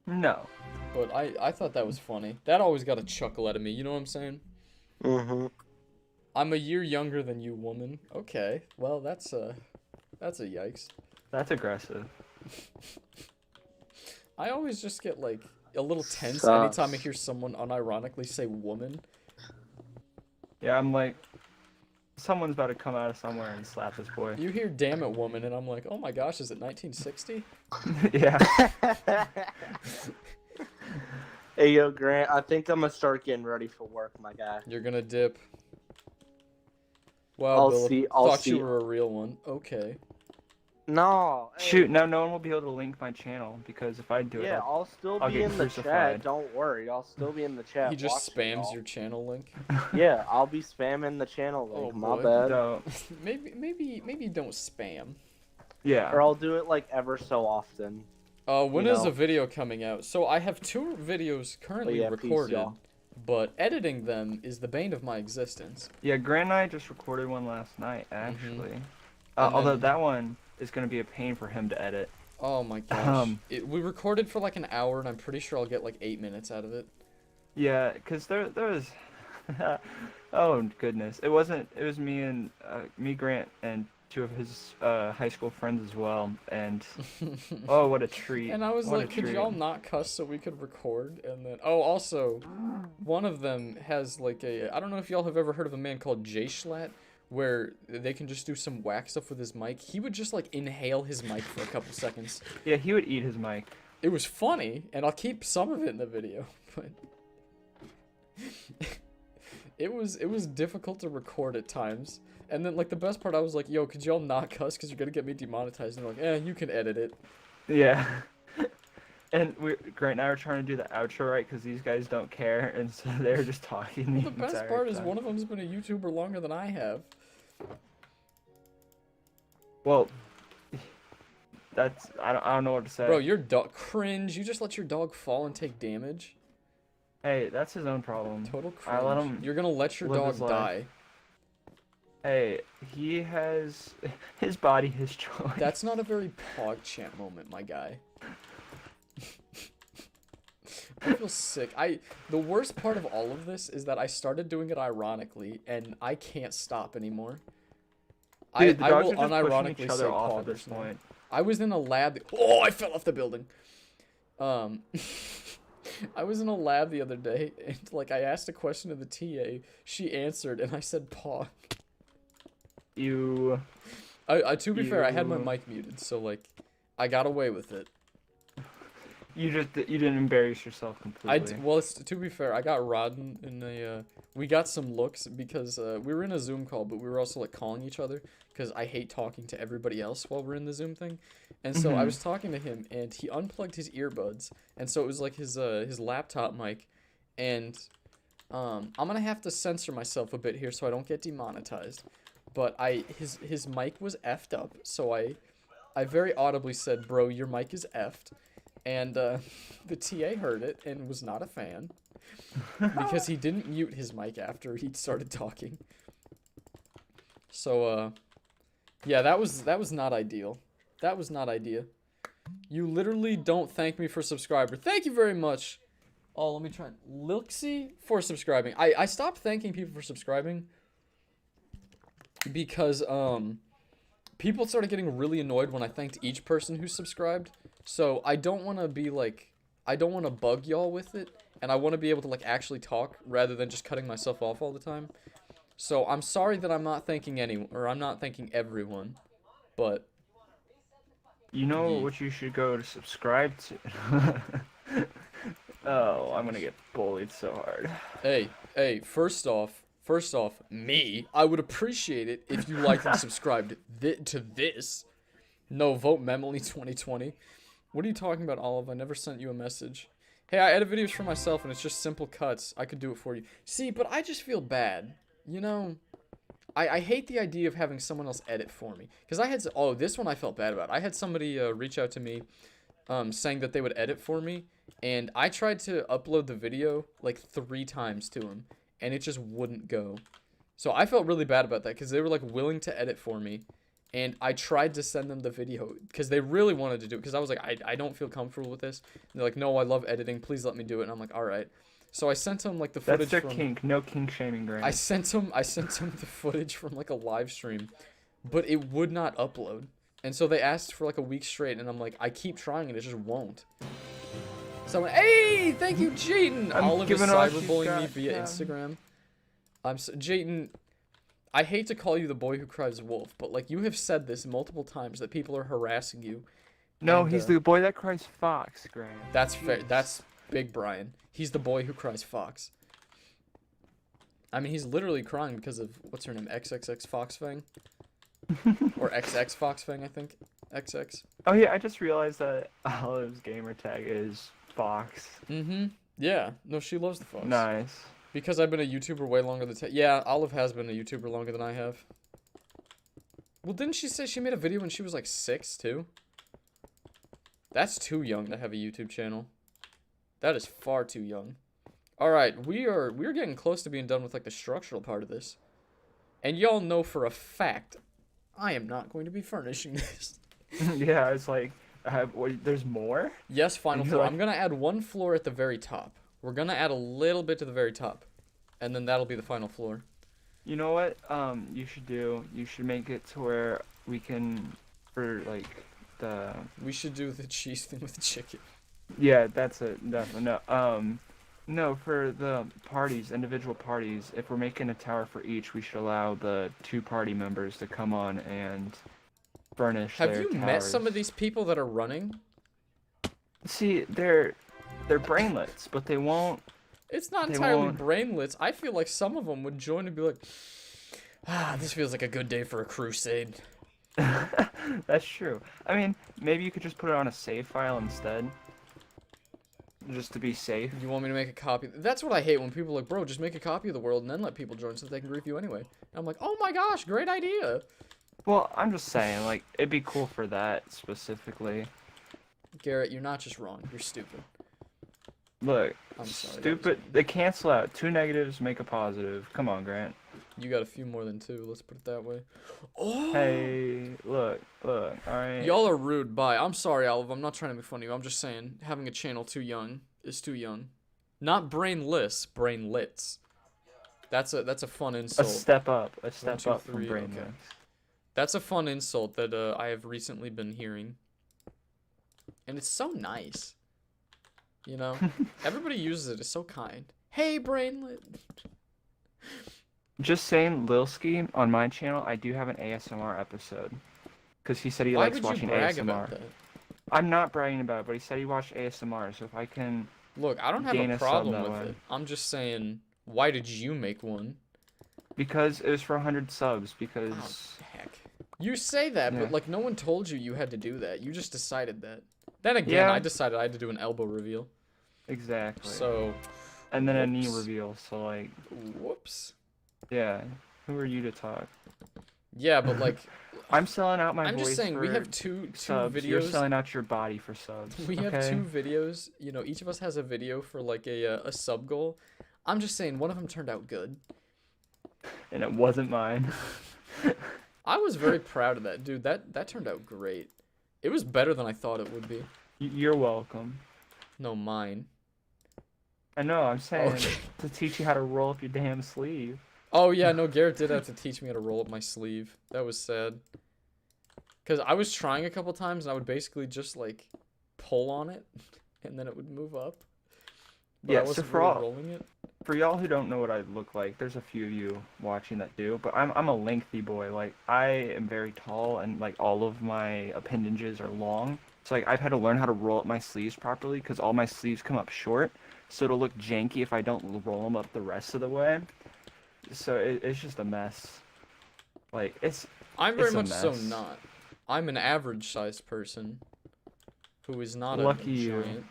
No. But I thought that was funny. That always got a chuckle out of me, you know what I'm saying? Mm-hmm. I'm a year younger than you, woman. Okay, well, that's a yikes. That's aggressive. I always just get, like, a little tense Sucks. anytime I hear someone unironically say woman. Yeah, I'm like, someone's about to come out of somewhere and slap this boy. You hear damn it, woman, and I'm like, oh my gosh, is it 1960? Yeah. Hey, yo, Grant, I think I'm gonna start getting ready for work, my guy. You're gonna dip. Wow, I'll Bill, see. I'll thought see. you were a real one. Okay. No. Hey, Shoot, now no one will be able to link my channel because if I do it, Yeah, I'll still I'll be get in the crucified. chat. Don't worry. I'll still be in the chat. He just watching spams y'all. your channel link. Yeah, I'll be spamming the channel link. Oh, My boy. bad. don't. maybe don't spam. Yeah. Or I'll do it like ever so often. When You is know. a video coming out? So I have 2 videos currently yeah, peace, recorded, y'all. but editing them is the bane of my existence. Yeah, Grant and I just recorded one last night, actually. And Although then- that one is going to be a pain for him to edit. Oh my gosh. We recorded for like an hour, and I'm pretty sure I'll get like 8 minutes out of it. Yeah, because there was... oh, goodness. It was me, Grant, and 2 of his high school friends as well, and... oh, what a treat. And I was What a like, could treat. y'all not cuss so we could record? And then, oh, also, one of them has like I don't know if y'all have ever heard of a man called Jay Schlatt, where they can just do some whack stuff with his mic. He would just like inhale his mic for a couple seconds. Yeah, he would eat his mic. It was funny, and I'll keep some of it in the video, but it was difficult to record at times. And then like the best part, I was like, yo, could y'all not cuss because you're gonna get me demonetized? And they're like, you can edit it. Yeah. And Grant and I were trying to do the outro right because these guys don't care, and so they were just talking The best entire part is time. one of them's been a YouTuber longer than I have. Well, that's I don't know what to say. Bro, your dog cringe. You just let your dog fall and take damage. Hey, that's his own problem. Total cringe. I let him You're gonna let your live dog his life. die. Hey, he has his body, his choice. That's not a very PogChamp moment, my guy. I feel sick. The worst part of all of this is that I started doing it ironically, and I can't stop anymore. Dude, the I dogs will are just pushing unironically each other say off at poggers this now. point. I was in a lab. Oh, I fell off the building. I was in a lab the other day, and like I asked a question to the TA, she answered, and I said "pog." You. To be fair, I had my You- mic muted, so like, I got away with it. You didn't embarrass yourself completely. Well, to be fair, I got Rodden in a. We got some looks because we were in a Zoom call, but we were also like calling each other because I hate talking to everybody else while we're in the Zoom thing, and so I was talking to him and he unplugged his earbuds, and so it was like his laptop mic, and I'm gonna have to censor myself a bit here so I don't get demonetized, but his mic was effed up, so I very audibly said, "Bro, your mic is effed." And the TA heard it and was not a fan because he didn't mute his mic after he started talking. So yeah, that was not ideal. That was not ideal. You literally don't thank me for subscriber. Thank you very much. Oh, let me try. Lilksy for subscribing. I stopped thanking people for subscribing because people started getting really annoyed when I thanked each person who subscribed. So I don't want to be like, I don't want to bug y'all with it, and I want to be able to like actually talk rather than just cutting myself off all the time. So I'm sorry that I'm not thanking anyone, or I'm not thanking everyone, but You know Yeet. what you should go to subscribe to? Oh, I'm gonna get bullied so hard. hey, first off, me, I would appreciate it if you liked and subscribed to this. No, vote Memily 2020. What are you talking about, Olive? I never sent you a message. Hey, I edit videos for myself, and it's just simple cuts. I could do it for you. See, but I just feel bad. You know, I hate the idea of having someone else edit for me. Because I had... Oh, this one I felt bad about. I had somebody reach out to me saying that they would edit for me. And I tried to upload the video like 3 times to him. And it just wouldn't go. So I felt really bad about that. Because they were like willing to edit for me. And I tried to send them the video because they really wanted to do it. Because I was like, I don't feel comfortable with this. And they're like, no, I love editing. Please let me do it. And I'm like, all right. So I sent them like the footage That's their from... kink. No kink shaming, Grant. I sent him the footage from like a live stream, but it would not upload. And so they asked for like a week straight, and I'm like, I keep trying and it just won't. So I went, hey, thank you, Jayden. I'm Olive is giving all she's cyberbullying me got, via yeah. Instagram. Jayden, I hate to call you the boy who cries wolf, but like you have said this multiple times that people are harassing you. No, and, he's the boy that cries fox, Grant. That's fair. That's Big Brian. He's the boy who cries fox. I mean, he's literally crying because of, what's her name, XXX Foxfang? Or XX Foxfang, I think. XX. Oh yeah, I just realized that Olive's gamer tag is Fox. Mm-hmm. Yeah. No, she loves the Fox. Nice. Because I've been a YouTuber way longer than... Yeah, Olive has been a YouTuber longer than I have. Well, didn't she say she made a video when she was like 6, too? That's too young to have a YouTube channel. That is far too young. Alright, we're getting close to being done with like the structural part of this. And y'all know for a fact, I am not going to be furnishing this. Yeah, it's like, there's more? Yes, final You're floor. like- I'm going to add one floor at the very top. We're going to add a little bit to the very top. And then that'll be the final floor. You know what, you should do? You should make it to where we can, for like, the... We should do the cheese thing with the chicken. Yeah, that's it, definitely. No, for the parties, individual parties, if we're making a tower for each, we should allow the 2 party members to come on and furnish Have their you towers. met some of these people that are running? See, they're brainlets, but they won't... It's not They entirely won't. brainlets. I feel like some of them would join and be like, this feels like a good day for a crusade. That's true. I mean, maybe you could just put it on a save file instead. Just to be safe. You want me to make a copy? That's what I hate when people are like, bro, just make a copy of the world and then let people join so they can grief you anyway. And I'm like, oh my gosh, great idea. Well, I'm just saying, like, it'd be cool for that specifically. Garrett, you're not just wrong. You're stupid. Look, I'm sorry. that stupid. They cancel out. 2 negatives make a positive. Come on, Grant. You got a few more than 2. Let's put it that way. Oh. Hey, look, alright. Y'all are rude. Bye. I'm sorry, Olive. I'm not trying to make fun of you. I'm just saying, having a channel too young is too young. Not brainless, brainlets. That's a fun A insult. step up. A step 1, 2, up 3, from brain okay. mix. That's a fun insult that I have recently been hearing. And it's so nice. You know? Everybody uses it. It's so kind. Hey, brainlet. Just saying, Lilski, on my channel, I do have an ASMR episode. Because he said he Why likes would you watching brag ASMR. about that? I'm not bragging about it, but he said he watched ASMR, so if I can... Look, I don't have Gain a a sub problem that with way. it. I'm just saying, why did you make one? Because it was for 100 subs, Oh, because... heck. You say that, Yeah. but like no one told you you had to do that. You just decided that. Then again, Yeah. I decided I had to do an elbow reveal. Exactly. So, And then a knee whoops. reveal, so like... whoops. Yeah. Who are you to talk? Yeah, but like, I'm selling out my I'm voice just saying, we for have two subs. You're videos. selling out your body for subs. We have okay? 2 videos. You know, each of us has a video for like a sub goal. I'm just saying, one of them turned out good. And it wasn't mine. I was very proud of that, dude. That turned out great. It was better than I thought it would be. You're welcome. No, mine. I know, I'm saying Okay. to teach you how to roll up your damn sleeve. Oh yeah, no, Garrett did have to teach me how to roll up my sleeve. That was sad. Cause I was trying a couple times and I would basically just like pull on it and then it would move up. But Yeah, I so wasn't for really all- rolling it. For y'all who don't know what I look like, there's a few of you watching that do, but I'm a lengthy boy. Like, I am very tall and like all of my appendages are long. So like I've had to learn how to roll up my sleeves properly because all my sleeves come up short. So it'll look janky if I don't roll them up the rest of the way. So it's just a mess. Like, I'm very it's a much so mess. not. I'm an average sized person who is not Lucky a you. giant.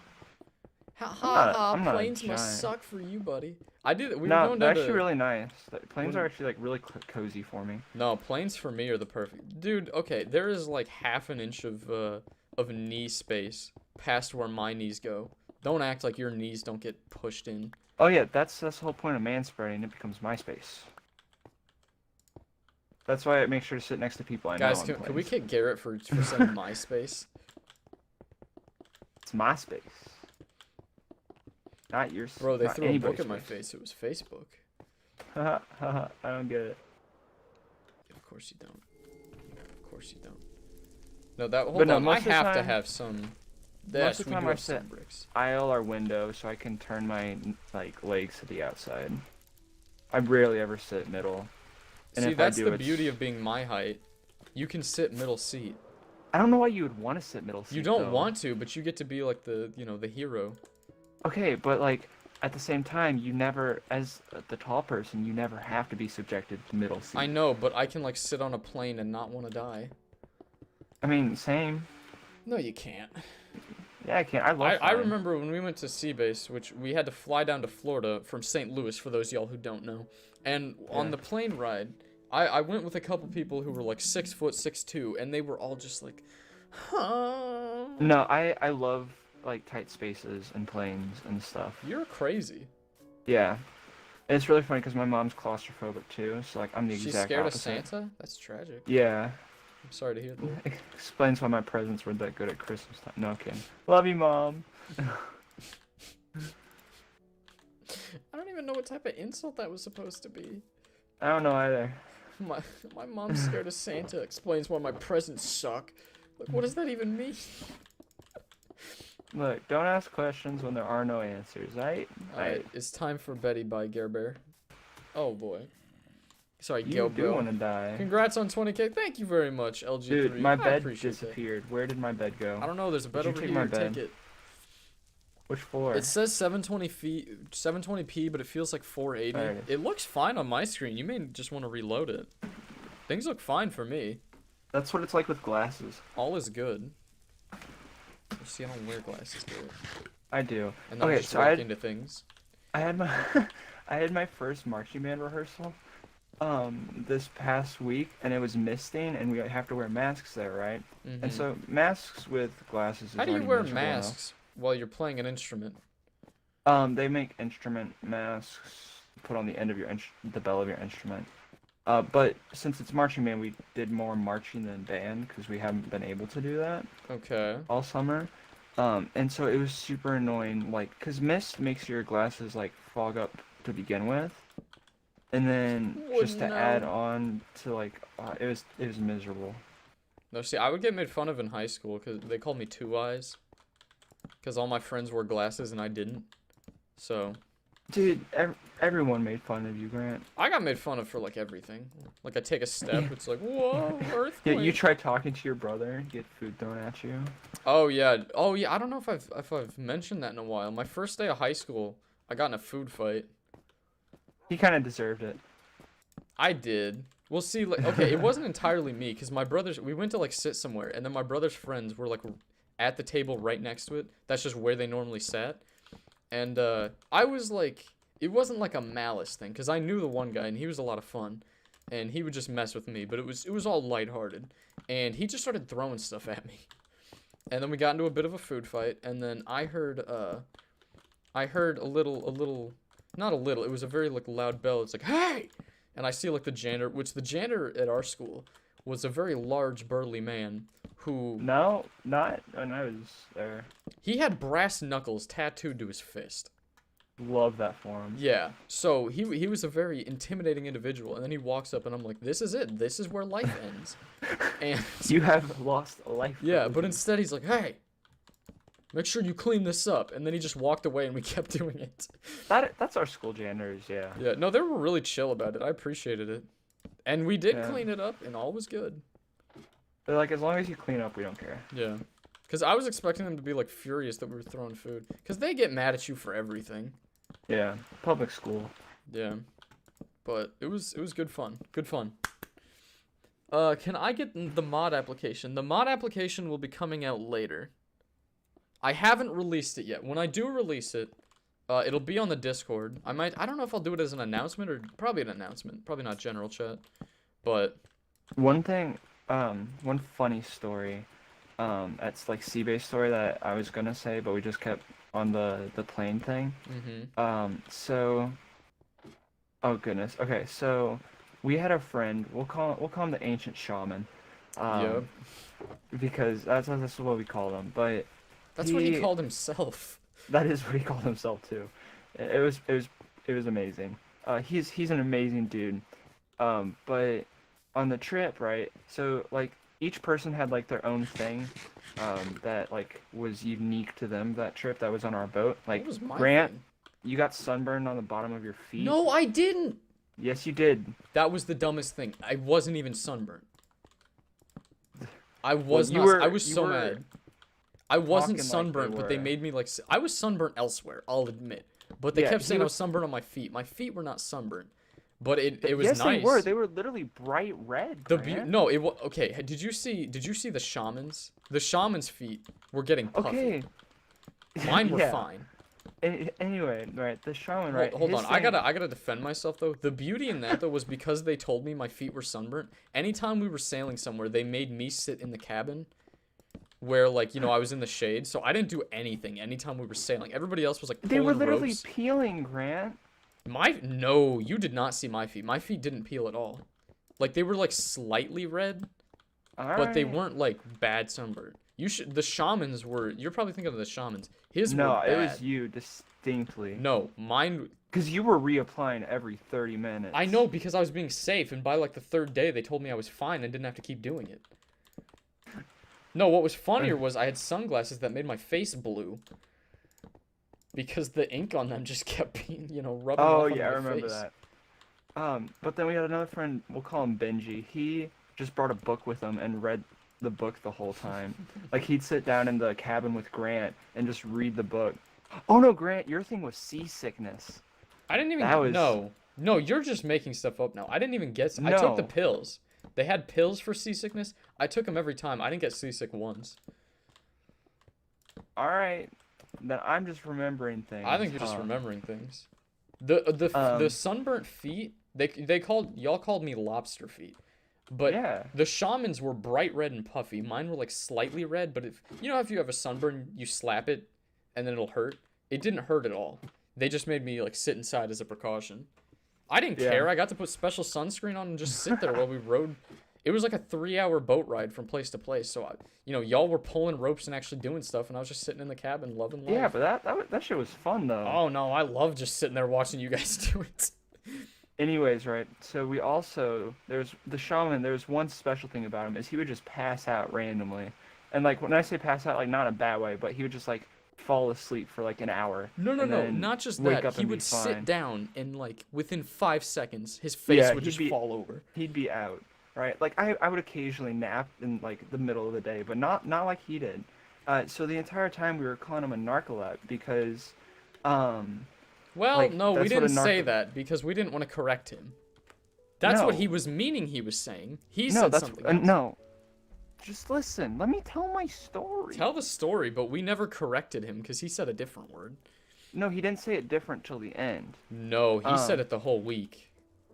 Ha not- ha! I'm not a Planes must giant. suck for you, buddy. I did. We were no, going they're down to. actually really nice. The planes when- are actually like really cozy for me. No, planes for me are the perfect. Dude, okay, there is like half an inch of knee space past where my knees go. Don't act like your knees don't get pushed in. Oh yeah, that's the whole point of manspreading. It becomes MySpace. That's why I make sure to sit next to people I Guys, know. on can we planes. kick Garrett for saying MySpace? It's MySpace. Not yours. Bro, they not threw a book anybody's at my space. face. It was Facebook. Haha, haha, I don't get it. Of course you don't. Of course you don't. No, that hold But no, on. I most of the have to time- have some. most Yes, of the we time do I have some sit- bricks. Aisle or window, so I can turn my like legs to the outside. I rarely ever sit middle. And See, if that's I do, the it's... beauty of being my height. You can sit middle seat. I don't know why you would want to sit middle seat. You don't though. want to, but you get to be like the, you know, the hero. Okay, but like, at the same time, you never, as the tall person, you never have to be subjected to middle seat. I know, but I can like sit on a plane and not want to die. I mean, same. No, you can't. Yeah, I can. I love I flying. remember when we went to Sea Base, which we had to fly down to Florida from St. Louis, for those y'all who don't know. And on the plane ride, I went with a couple people who were like 6 foot 6'2", and they were all just like, huh. No, I love like tight spaces and planes and stuff. You're crazy. Yeah. And it's really funny because my mom's claustrophobic too, so like I'm the She's exact scared opposite. of Santa? That's tragic. Yeah. I'm sorry to hear that. Explains why my presents were that good at Christmas time. No, I'm kidding. Love you, Mom. I don't even know what type of insult that was supposed to be. I don't know either. My mom's scared of Santa explains why my presents suck. Like, what does that even mean? Look, don't ask questions when there are no answers, right? Alright, it's time for Betty by Gare Bear. Oh boy. Sorry, You Go do Bro. want to die. Congrats on 20K. Thank you very much, LG3. Dude, my I bed appreciate that. disappeared. Where did my bed go? I don't know. There's a bed Did you over take here. my bed? Take it. Which floor? It says 720p, but it feels like 480. There it is. It looks fine on my screen. You may just want to reload it. Things look fine for me. That's what it's like with glasses. All is good. You see, I don't wear glasses, do it. I do. And then Okay, just so walk into things. I had my I had my first marching band rehearsal this past week, and it was misting, and we have to wear masks there, right? Mhm. And so masks with glasses is How do you already wear miserable enough. masks while you're playing an instrument? They make instrument masks put on the end of your the bell of your instrument. But since it's marching band, we did more marching than band because we haven't been able to do that Okay. all summer. And so it was super annoying, like, cause mist makes your glasses like fog up to begin with, and then Oh, just to no. add on to like, it was miserable. No, see, I would get made fun of in high school because they called me Two Eyes. Because all my friends wore glasses and I didn't. So, Dude, everyone made fun of you, Grant. I got made fun of for like everything. Like I take a step, it's like, whoa, Yeah, earthquake. you tried talking to your brother, get food thrown at you. Oh yeah. I don't know if I've mentioned that in a while. My first day of high school, I got in a food fight. He kind of deserved it. I did. Well, see, like, okay, it wasn't entirely me, because my brothers, we went to, like, sit somewhere, and then my brother's friends were, like, at the table right next to it. That's just where they normally sat. And, I was, like, it wasn't, like, a malice thing, because I knew the one guy, and he was a lot of fun, and he would just mess with me, but it was all lighthearted. And he just started throwing stuff at me. And then we got into a bit of a food fight, and then I heard a little, not a little, it was a very, like, loud bell. It's like, hey! And I see, like, the janitor, which the janitor at our school was a very large, burly man who... No, not when I was there. He had brass knuckles tattooed to his fist. Love that for him. Yeah. So he was a very intimidating individual. And then he walks up and I'm like, this is it. This is where life ends. And... You have lost a life. Yeah, but instead he's like, hey, make sure you clean this up. And then he just walked away and we kept doing it. That's our school janitors, yeah. Yeah, no, they were really chill about it. I appreciated it. And we did Yeah. clean it up and all was good. They're like, as long as you clean up, we don't care. Yeah. Because I was expecting them to be, like, furious that we were throwing food. Because they get mad at you for everything. Yeah, public school. Yeah. But it was good fun. Good fun. Can I get the mod application? The mod application will be coming out later. I haven't released it yet. When I do release it, it'll be on the Discord. I don't know if I'll do it as an announcement or probably an announcement. Probably not general chat. But One thing, one funny story, that's like Sea-Base story that I was gonna say, but we just kept on the plane thing. So, oh goodness. Okay, so we had a friend. We'll call him the Ancient Shaman. Yep. Because that's what we call him. But That's what he called himself. that is what he called himself too. It was amazing. He's an amazing dude. But on the trip, right? So like each person had like their own thing, that like was unique to them that trip that was on our boat. Like What was my Grant, thing? you got sunburned on the bottom of your feet. No, I didn't. Yes, you did. That was the dumbest thing. I wasn't even sunburned. I was you not. were- I was you so were- mad. I wasn't talking like sunburnt, but they were. made me like I was sunburnt elsewhere. I'll admit, but they Yeah, kept he saying I was- was sunburnt on my feet. My feet were not sunburnt, but it was yes, nice. they were. They were literally bright red. Grant. No, it was okay. Did you see the shamans? The shamans' feet were getting puffy. Okay. Mine were Yeah. fine. Anyway, right, the shaman, right? Hold his on, I thing- gotta defend myself though. The beauty in that though was because they told me my feet were sunburnt. Anytime we were sailing somewhere, they made me sit in the cabin, where like I was in the shade, so I didn't do anything. Anytime we were sailing, everybody else was like They were pulling literally ropes. peeling, Grant. No, you did not see my feet. My feet didn't peel at all. Like they were like slightly red, but they Alright. weren't like bad sunburn. The shamans were. You're probably thinking of the shamans. His No, were it bad. was you distinctly. No, mine. Because you were reapplying every 30 minutes. I know because I was being safe, and by like the third day, they told me I was fine and didn't have to keep doing it. No, what was funnier was I had sunglasses that made my face blue. Because the ink on them just kept being, rubbing Oh off on yeah, I my remember face. that. But then we had another friend. We'll call him Benji. He just brought a book with him and read the book the whole time. Like he'd sit down in the cabin with Grant and just read the book. Oh no, Grant, your thing was seasickness. I didn't even. That was- No, you're just making stuff up now. I didn't even get. I took the No. pills. They had pills for seasickness. I took them every time. I didn't get seasick once. All right, then I'm just remembering things. I think you're just huh? remembering things. The Um, sunburnt feet. Y'all called me lobster feet. But Yeah. the shamans were bright red and puffy. Mine were like slightly red, but if you have a sunburn, you slap it and then it'll hurt. It didn't hurt at all. They just made me like sit inside as a precaution. I didn't Yeah. care. I got to put special sunscreen on and just sit there while we rode. It was like a 3-hour boat ride from place to place. So y'all were pulling ropes and actually doing stuff, and I was just sitting in the cabin loving life. Yeah, but that shit was fun though. Oh no, I love just sitting there watching you guys do it. Anyways, right, so we also, there's the shaman, there's one special thing about him is he would just pass out randomly. And like when I say pass out, like not in a bad way, but he would just like fall asleep for like an hour. No, and then not just wake that. up He and be would sit fine. down and like within 5 seconds, his face Yeah, would he'd just be- fall over. He'd be out, right? Like I would occasionally nap in like the middle of the day, but not like he did. So the entire time we were calling him a narcoleptic because, Well, like, no, we that's what a didn't say narco- that because we didn't want to correct him. That's what No. he was meaning. He was saying. He no, said that's something else. no. Just listen. Let me tell my story. Tell the story, but we never corrected him because he said a different word. No, he didn't say it different till the end. No, he said it the whole week.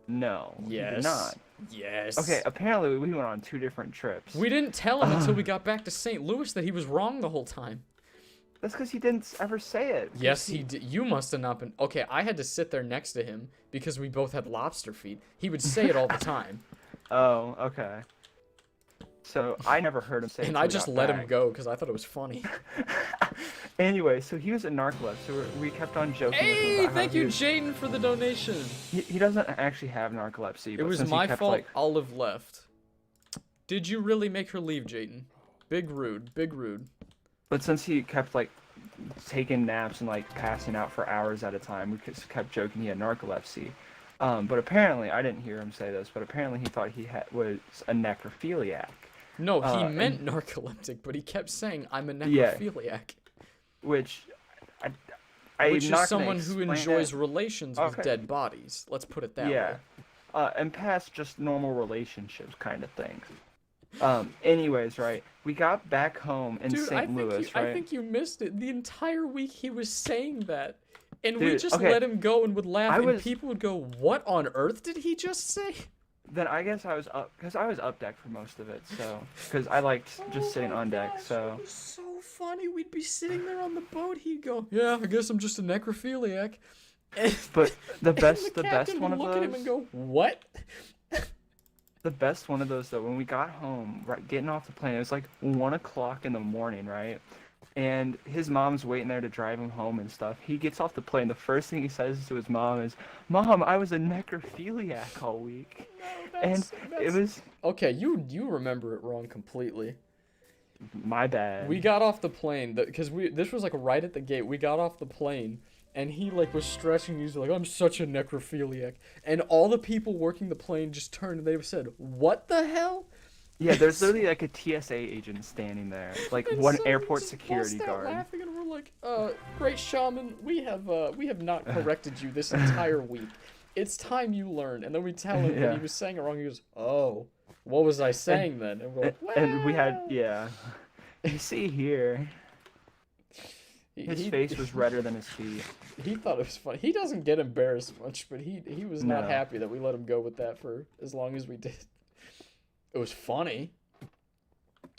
No, he Yes. did not. Yes. Okay, apparently we went on 2 different trips. We didn't tell him until we got back to St. Louis that he was wrong the whole time. That's because he didn't ever say it. 'Cause Yes, he did. You must have not been. Okay, I had to sit there next to him because we both had lobster feet. He would say it all the time. Oh, okay. So I never heard him say it. And till I we just got let him back. go because I thought it was funny. Anyway, so he was a narcoleptic, so we kept on joking with him Hey, about how thank he you, was- Jaden, for the donation. He doesn't actually have narcolepsy. It but was since he my kept, fault. Like, Olive left. Did you really make her leave, Jaden? Big rude. Big rude. but since he kept like taking naps and like passing out for hours at a time, we just kept joking he had narcolepsy. But apparently, I didn't hear him say this, but apparently he thought he was a necrophiliac, No, he and- meant narcoleptic, but he kept saying, I'm a Yeah. necrophiliac. which I'm Which not is gonna someone who explain enjoys it. relations with Okay. dead bodies. Let's put it that Yeah. way. And past just normal relationships kind of things. Anyways, right, we got back home in Dude, St. Louis, right? I think you missed it. The entire week he was saying that. And we Dude, just okay. let him go and would laugh, I and was- people would go, what on earth did he just say? Then I guess I was up, because I was up deck for most of it, so, because I liked just sitting on deck, so. It was so funny. We'd be sitting there on the boat. He'd go, yeah, I guess I'm just a necrophiliac. And, But the and best captain one would of look at him those, and go, what? the best one of those though, when we got home, right, getting off the plane, it was like 1 o'clock in the morning, right? And his mom's waiting there to drive him home and stuff. He gets off the plane. The first thing he says to his mom is, "Mom, I was a necrophiliac all week." And it was Okay, you remember it wrong completely. my bad. We got off the plane because this was like right at the gate. We got off the plane and he like was stretching. He's like, "I'm such a necrophiliac," and all the people working the plane just turned and they said, "What the hell?" Yeah, there's literally like a TSA agent standing there, like And one so we airport just security bust out guard. laughing, and we're like, great shaman, we have not corrected you this entire week. It's time you learn. And then we tell him when he Yeah. was saying it wrong, he goes, "Oh, what was I saying then?" And we're like, And we had, "Well." yeah. You see here, his face was redder than his feet. He thought it was funny. He doesn't get embarrassed much, but he was not No. happy that we let him go with that for as long as we did. It was funny.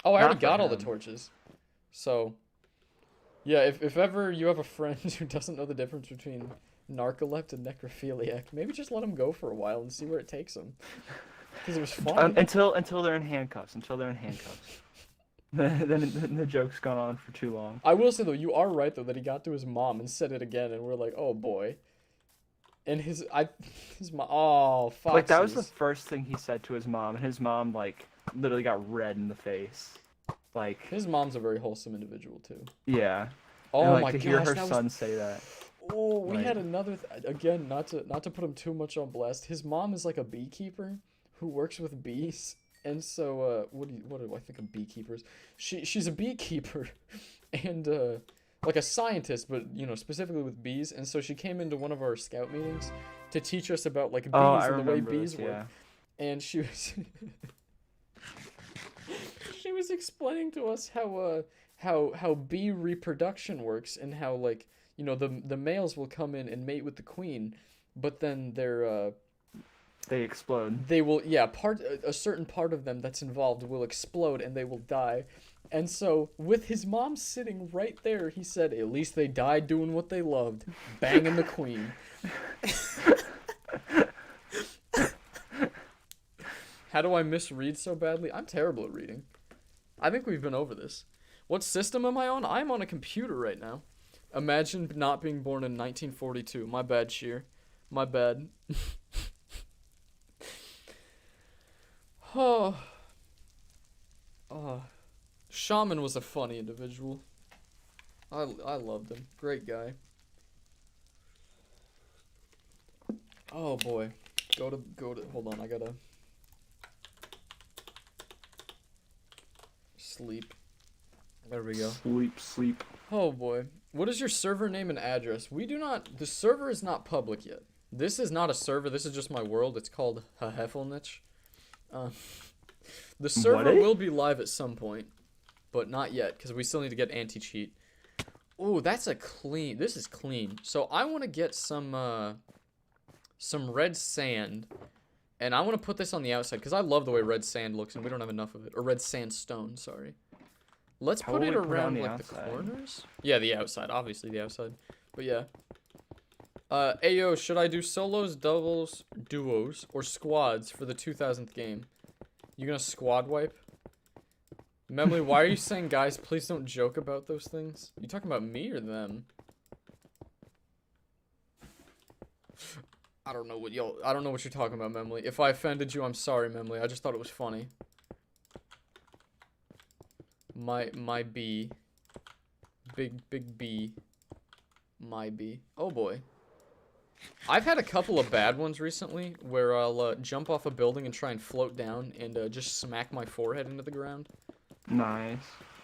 Oh, I Not already for got all the him. torches. So, yeah, if ever you have a friend who doesn't know the difference between narcoleptic and necrophiliac, maybe just let him go for a while and see where it takes him. Because it was fun. Until they're in handcuffs. Then the joke's gone on for too long. I will say, though, you are right, though, that he got to his mom and said it again, and we're like, oh, boy. And his mom, oh, foxes. Like, that was the first thing he said to his mom, and his mom, like, literally got red in the face. Like, His mom's a very wholesome individual, too. yeah. Oh, And, like, my to gosh, hear her that was... son say that. Oh, we had Like- another again, not to put him too much on blast. His mom is like a beekeeper who works with bees, and so what do I think of beekeepers? She's a beekeeper, and like a scientist, but specifically with bees. And so she came into one of our scout meetings to teach us about like bees Oh, I and the way remember bees this, work. yeah. And she was she was explaining to us how bee reproduction works, and how like the males will come in and mate with the queen, but then They explode. they will a certain part of them that's involved will explode and they will die. And so with his mom sitting right there, he said, at least they died doing what they loved, banging the queen. How do I misread so badly? I'm terrible at reading. I think we've been over this. What system am I on? I'm on a computer right now. Imagine not being born in 1942. My bad, Sheer. My bad. Oh. Shaman was a funny individual. I loved him. Great guy. Oh boy. Go to hold on, I gotta sleep. There we go. Sleep. Oh boy. What is your server name and address? The server is not public yet. This is not a server, this is just my world. It's called Hahefelnich. The server What? will be live at some point, but not yet, because we still need to get anti-cheat. Oh, this is clean. So I want to get some red sand, and I want to put this on the outside, because I love the way red sand looks, and we don't have enough of it. Or red sandstone, sorry. Let's How put will it we put it on around, the like, outside? the corners? Yeah, the outside. Obviously, the outside. But, yeah. Ayo, should I do solos, doubles, duos, or squads for the 2000th game? You gonna squad wipe? Memley, why are you saying, guys, please don't joke about those things? You talking about me or them? I don't know what you're talking about, Memley. If I offended you, I'm sorry, Memley. I just thought it was funny. My bee. Big bee. My bee. Oh boy. I've had a couple of bad ones recently where I'll jump off a building and try and float down and just smack my forehead into the ground. Nice.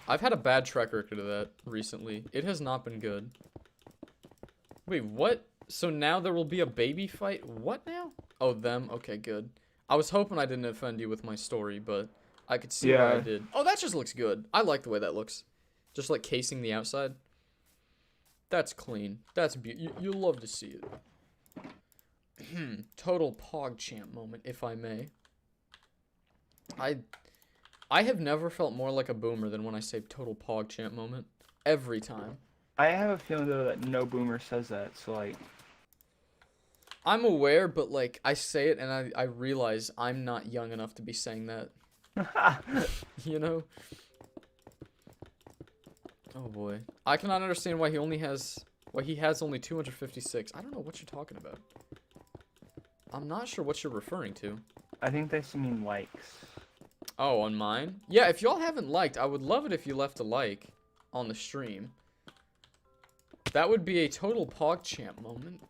I've had a bad track record of that recently. It has not been good. Wait, what? So now there will be a baby fight? What now? Oh, them? Okay, good. I was hoping I didn't offend you with my story, but I could see why I Yeah. did. Oh, that just looks good. I like the way that looks. Just like casing the outside. That's clean. That's you'll love to see it. Total PogChamp moment, if I may. I have never felt more like a boomer than when I say total PogChamp moment. Every time. I have a feeling though that no boomer says that, so like. I'm aware, but like I say it and I realize I'm not young enough to be saying that. You know? Oh boy. I cannot understand why he has only 256. I don't know what you're talking about. I'm not sure what you're referring to. I think they mean likes. Oh, on mine? Yeah, if y'all haven't liked, I would love it if you left a like on the stream. That would be a total PogChamp moment.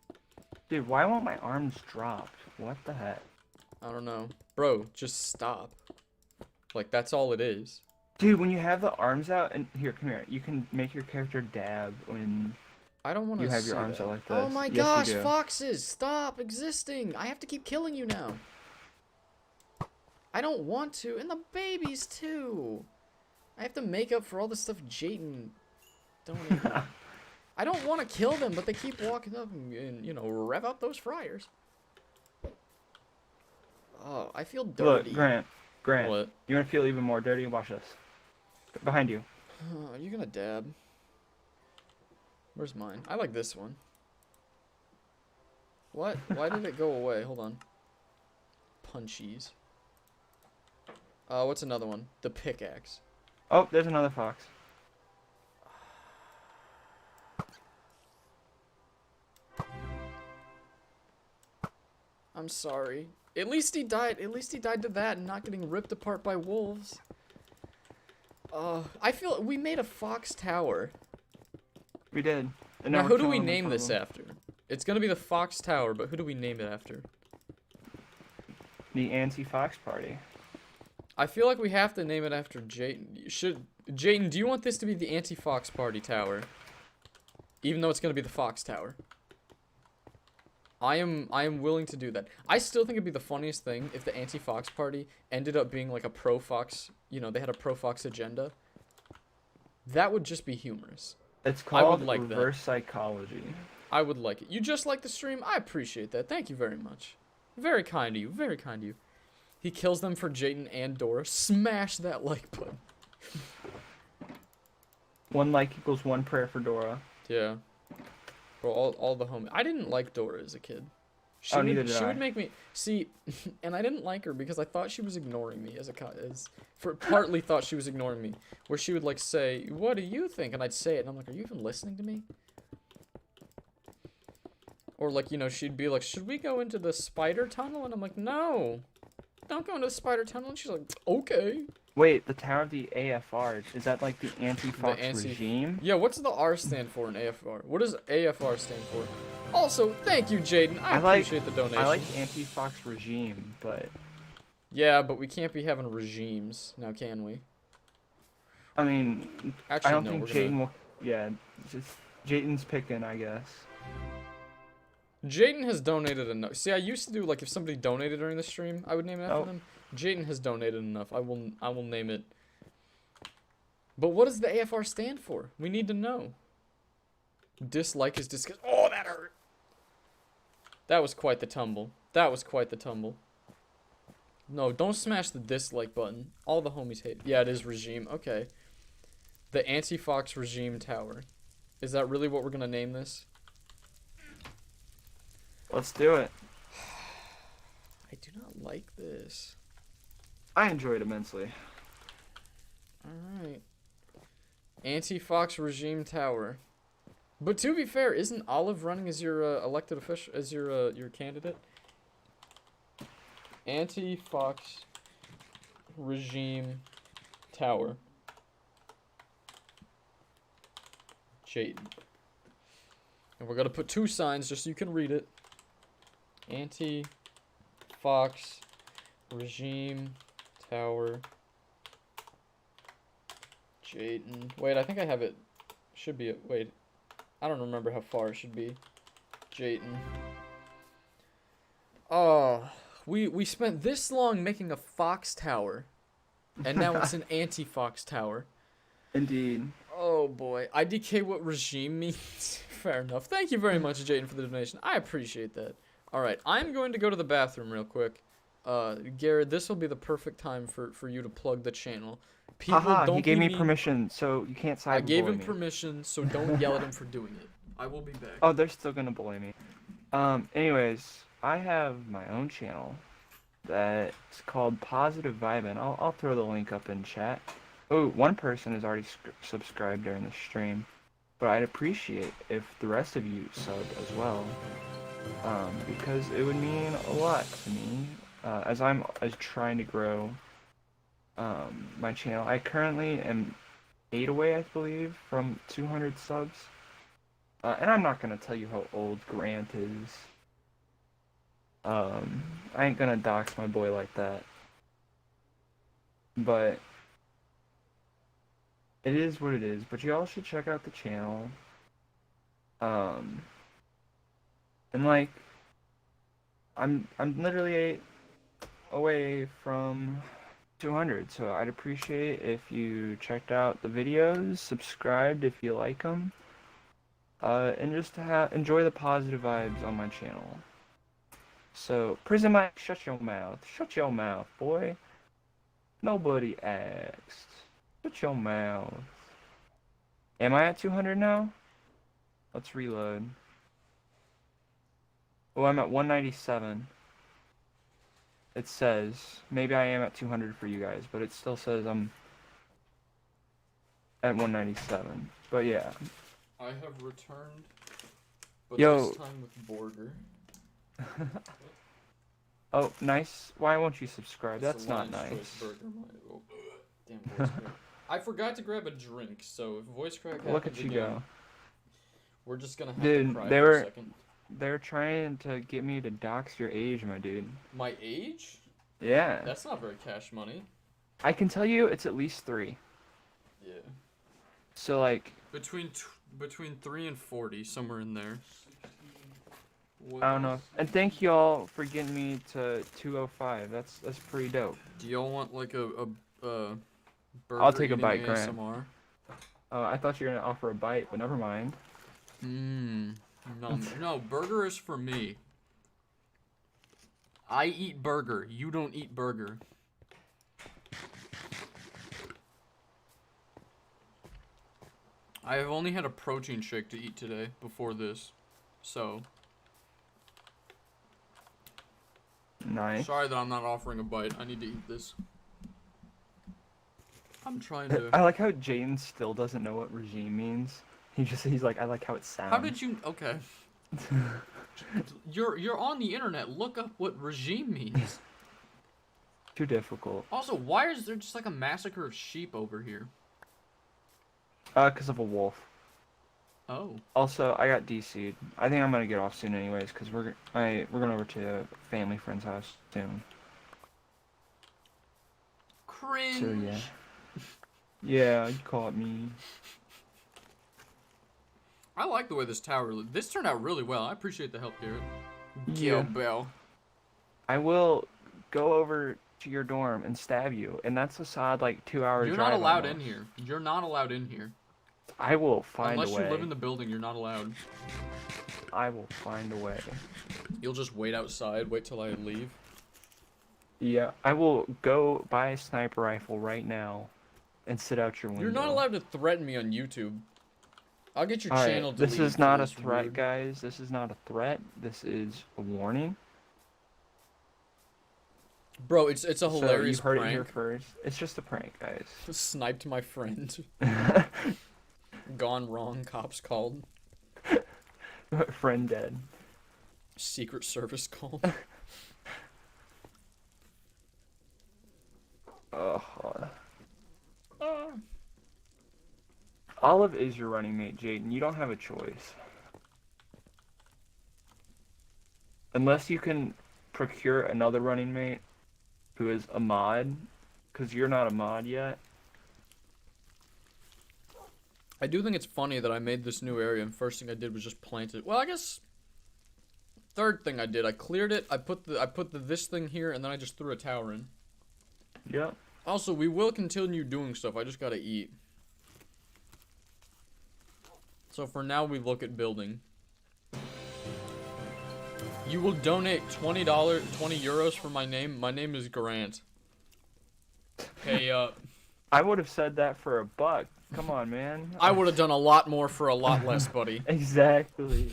Dude, why won't my arms drop? What the heck? I don't know. Bro, just stop. Like, that's all it is. Dude, when you have the arms out, and here, come here. You can make your character dab when I don't want to you have see your arms that. out like this. Oh my Yes, gosh, you do. foxes, stop existing. I have to keep killing you now. I don't want to, and the babies too. I have to make up for all the stuff Jayden donated. I don't want to kill them, but they keep walking up and, you know, rev up those fryers. Oh, I feel dirty. Look, Grant. What? You want to feel even more dirty? Watch this. Behind you. Are you gonna dab? Where's mine? I like this one. What? Why did it go away? Hold on. Punchies. What's another one? The pickaxe. Oh, there's another fox. I'm sorry. At least he died. At least he died to that and not getting ripped apart by wolves. I feel we made a fox tower. We did. And Now, we're who do we killing name them this for them. after? It's gonna be the fox tower, but who do we name it after? The anti-fox party. I feel like we have to name it after Jayden. Jayden, do you want this to be the anti-fox party tower? Even though it's gonna be the fox tower. I am willing to do that. I still think it'd be the funniest thing if the anti-fox party ended up being like a pro-fox, you know, they had a pro-fox agenda. That would just be humorous. It's I would called like that. reverse psychology. I would like it. You just like the stream? I appreciate that. Thank you very much. Very kind of you. Very kind of you. He kills them for Jayden and Dora. Smash that like button. 1 like equals 1 prayer for Dora. Yeah. Bro, all the homies. I didn't like Dora as a kid. She Oh, would, neither did she I. would make me see, and I didn't like her because I thought she was ignoring me partly thought she was ignoring me. Where she would like say, "What do you think?" and I'd say it, and I'm like, "Are you even listening to me?" Or like, you know, she'd be like, "Should we go into the spider tunnel?" and I'm like, "No, don't go into the spider tunnel." And she's like, "Okay." Wait, the Tower of the AFR, is that like the anti-fox anti- regime? Yeah, what's the R stand for in AFR? What does AFR stand for? Also, thank you, Jayden. I appreciate the donation. I like anti-fox regime, but... Yeah, but we can't be having regimes now, can we? I mean, Actually, I don't no, think we're gonna- Jayden will... Yeah, just Jayden's picking, I guess. Jayden has donated enough. See, I used to do, like, if somebody donated during the stream, I would name it after Oh. them. Jayden has donated enough. I will name it. But what does the AFR stand for? We need to know. Dislike is disgust. Oh, that hurt. That was quite the tumble. That was quite the tumble. No, don't smash the dislike button. All the homies hate. Yeah, it is regime. Okay. The anti-fox regime tower. Is that really what we're gonna name this? Let's do it. I do not like this. I enjoyed it immensely. Alright. Anti-Fox Regime Tower. But to be fair, isn't Olive running as your elected official, as your candidate? Anti-Fox Regime Tower. Jayden. And we're gonna put 2 signs just so you can read it. Anti-Fox Regime Tower. Jayden. Wait, I think I have it. Should be it. Wait. I don't remember how far it should be. Jayden. Oh, we spent this long making a fox tower. And now it's an anti-fox tower. Indeed. Oh boy. IDK what regime means. Fair enough. Thank you very much, Jayden, for the donation. I appreciate that. Alright, I'm going to go to the bathroom real quick. Garrett, this will be the perfect time for you to plug the channel. People Haha, don't he gave be me mean- permission, so you can't I cyberbully gave him me. permission, so don't yell at him for doing it. I will be back. Oh, they're still gonna bully me. Anyways, I have my own channel that's called Positive Vibin'. I'll throw the link up in chat. Oh, 1 person has already subscribed during the stream, but I'd appreciate if the rest of you subbed as well, because it would mean a lot to me, as I'm trying to grow my channel. I currently am 8 away, I believe, from 200 subs. And I'm not gonna tell you how old Grant is. I ain't gonna dox my boy like that. but it is what it is. But y'all should check out the channel. And like, I'm literally away from 200, so I'd appreciate if you checked out the videos, subscribed if you like them, and just to enjoy the positive vibes on my channel. So, Prison Mike, shut your mouth, boy. Nobody asked. Shut your mouth. Am I at 200 now? Let's reload. Oh, I'm at 197. It says, maybe I am at 200 for you guys, but it still says I'm at 197. But yeah. I have returned, but Yo. this time with Borger. Oh, nice. Why won't you subscribe? It's That's a not Lion's nice. Choice burger. Oh, damn voice crack. I forgot to grab a drink, so if voice crack happens Look at you again, go. we're just gonna have Dude, to cry they for a were- second. They're trying to get me to dox your age, my dude. My age? Yeah. That's not very cash money. I can tell you it's at least 3. Yeah. So, like, Between 3 and 40, somewhere in there. I don't know. And thank y'all for getting me to 205. That's pretty dope. Do y'all want like a burger I'll take a eating bite, Grant. ASMR? I thought you were gonna offer a bite, but never mind. No, burger is for me. I eat burger. You don't eat burger. I have only had a protein shake to eat today before this, so Nice. sorry that I'm not offering a bite. I need to eat this. I'm trying to. I like how Jaden still doesn't know what regime means. He's like, I like how it sounds. How did you? Okay. You're on the internet. Look up what regime means. Too difficult. Also, why is there just like a massacre of sheep over here? 'Cause of a wolf. Oh. Also, I got DC'd. I think I'm gonna get off soon anyways, 'cause we're going over to a family friend's house soon. Cringe. So yeah. Yeah, you caught me. I like the way this tower. This turned out really well. I appreciate the help, Garrett. Yeah. Bell. I will go over to your dorm and stab you, and that's a solid like 2 hour You're drive. not allowed almost. in here. You're not allowed in here. I will find Unless a way. you live in the building, you're not allowed. I will find a way. You'll just wait outside, wait till I leave. Yeah, I will go buy a sniper rifle right now and sit out your window. You're not allowed to threaten me on YouTube. I'll get your All channel right, this deleted is for not a this threat, weird- guys. This is not a threat. This is a warning. Bro, it's a So hilarious you heard it here prank. first. It's just a prank, guys. Sniped my friend. Gone wrong. Cops called. Friend dead. Secret Service called. Olive is your running mate, Jaden. You don't have a choice. Unless you can procure another running mate who is a mod, because you're not a mod yet. I do think it's funny that I made this new area and first thing I did was just plant it. Well, I guess third thing I did, I cleared it. I put the this thing here and then I just threw a tower in. Yep. Also, we will continue doing stuff. I just gotta eat. So for now, we look at building. You will donate $20, 20 euros for my name. My name is Grant. Pay up. I would have said that for a buck. Come on, man. I would have done a lot more for a lot less, buddy. Exactly.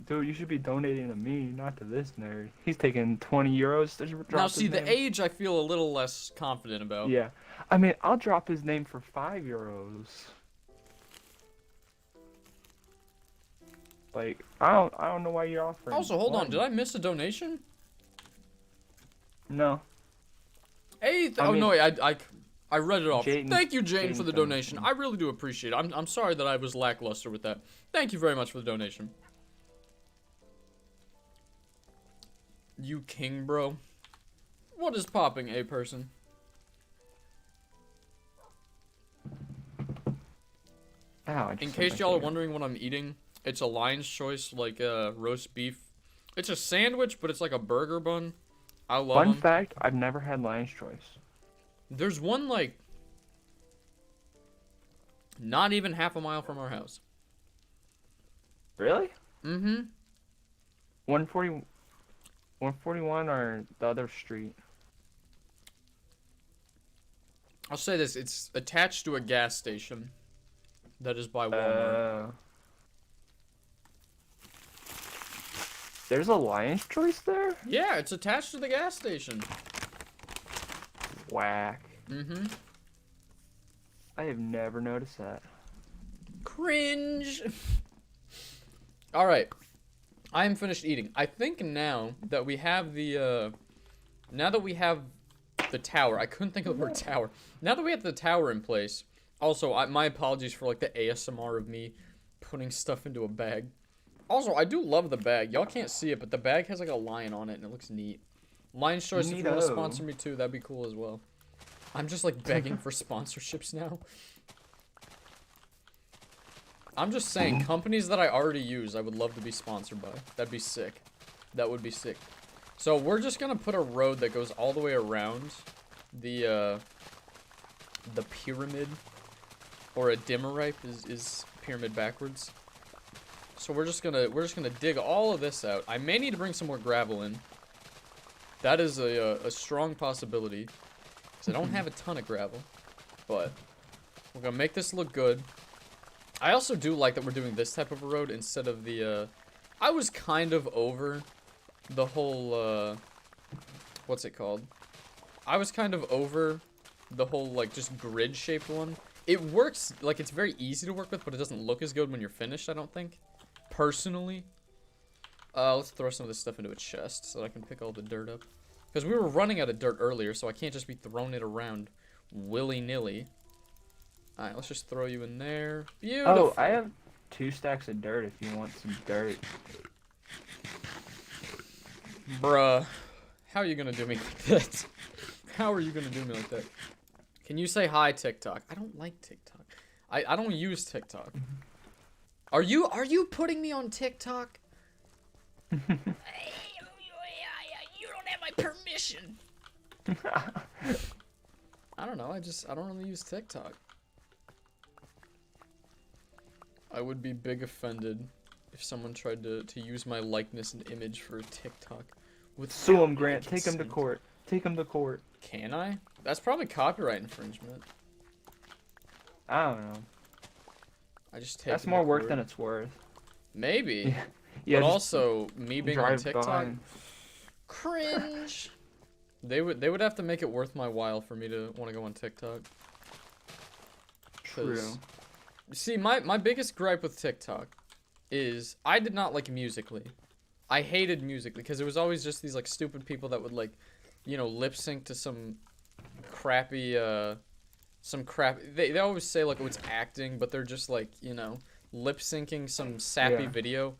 Dude, you should be donating to me, not to this nerd. He's taking 20 euros to drop Now, his see, the name. age I feel a little less confident about. Yeah. I mean, I'll drop his name for 5 euros. Like, I don't know why you're offering. Also, hold on. one. Did I miss a donation? No. Hey, I oh mean- no, I read it off. Jaden- Thank you, Jane, for the Jaden's donation. donation. I really do appreciate it. I'm sorry that I was lackluster with that. Thank you very much for the donation. You king, bro. What is popping, a person? Ow, I just In hit case my y'all are finger. wondering what I'm eating, it's a Lion's Choice, like, roast beef. It's a sandwich, but it's like a burger bun. I love Fun them. fact, I've never had Lion's Choice. There's one, like, not even half a mile from our house. Really? Mm-hmm. 140, 141 or the other street? I'll say this, it's attached to a gas station that is by Walmart. There's a Lion's Choice there? Yeah, it's attached to the gas station. Whack. Mm-hmm. I have never noticed that. Cringe. All right. I am finished eating. I think now that we have the tower. I couldn't think of the word tower. Now that we have the tower in place. Also, my apologies for like the ASMR of me putting stuff into a bag. Also, I do love the bag. Y'all can't see it, but the bag has like a lion on it and it looks neat. Lion's Choice, if you want to Neato. sponsor me too, that'd be cool as well. I'm just like begging for sponsorships now. I'm just saying, companies that I already use, I would love to be sponsored by. That'd be sick. That would be sick. So we're just gonna put a road that goes all the way around the pyramid, or a dimeripe is pyramid backwards. So we're just gonna dig all of this out. I may need to bring some more gravel in. That is a strong possibility, because I don't have a ton of gravel, but we're gonna make this look good. I also do like that we're doing this type of a road instead of the, I was kind of over the whole, what's it called? I was kind of over the whole, like, just grid-shaped one. It works, like, it's very easy to work with, but it doesn't look as good when you're finished, I don't think. Personally. Let's throw some of this stuff into a chest so that I can pick all the dirt up. Because we were running out of dirt earlier, so I can't just be throwing it around willy-nilly. Alright, let's just throw you in there. Beautiful. Oh, I have 2 stacks of dirt if you want some dirt. Bruh. How are you gonna do me like that? How are you gonna do me like that? Can you say hi, TikTok? I don't like TikTok. I don't use TikTok. Are you putting me on TikTok? Hey, you don't have my permission. I don't know, I don't really use TikTok. I would be big offended if someone tried to use my likeness and image for a TikTok. Sue him, Grant. Take him to court. Take him to court. Can I? That's probably copyright infringement. I don't know. I just take That's him more to work court. than it's worth. Maybe. Yeah, But just also, me being on drive TikTok, by. cringe. They would have to make it worth my while for me to want to go on TikTok. True. See, my biggest gripe with TikTok is I did not like Musical.ly. I hated Musical.ly because it was always just these like stupid people that would like, you know, lip sync to some crappy they always say like, oh, it's acting, but they're just like, you know, lip syncing some sappy Yeah. video,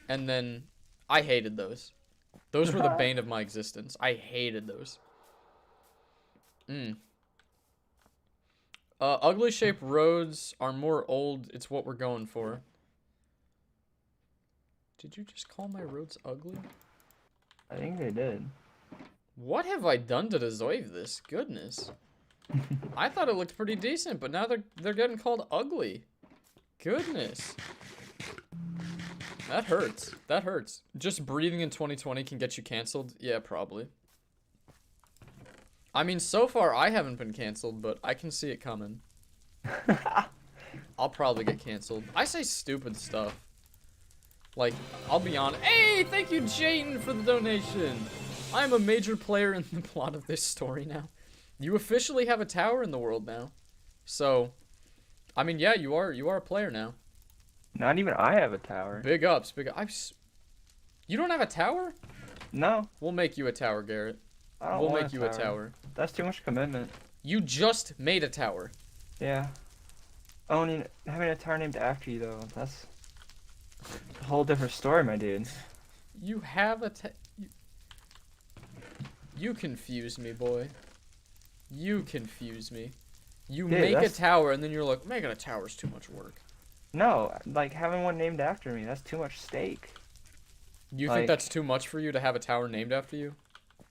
and then I hated those. Those were the bane of my existence. I hated those. Ugly shaped roads are more old. It's what we're going for. Did you just call my roads ugly? I think they did. What have I done to deserve this? Goodness. I thought it looked pretty decent, but now they're getting called ugly. Goodness. That hurts. That hurts. Just breathing in 2020 can get you canceled? Yeah, probably. I mean, so far I haven't been canceled, but I can see it coming. I'll probably get canceled. I say stupid stuff. Like, I'll be honest. Hey, thank you, Jayden, for the donation. I'm a major player in the plot of this story now. You officially have a tower in the world now. So, I mean, yeah, you are a player now. Not even I have a tower. Big ups, big ups. You don't have a tower? No. We'll make you a tower, Garrett. I don't We'll want make you a tower. That's too much commitment. You just made a tower. Yeah. Having a tower named after you, though, that's a whole different story, my dude. You have a You confuse me, boy. You confuse me. You Yeah, make a that's- tower, and then you're like, making a tower is too much work. No, like having one named after me, that's too much steak. You think Like- that's too much for you to have a tower named after you?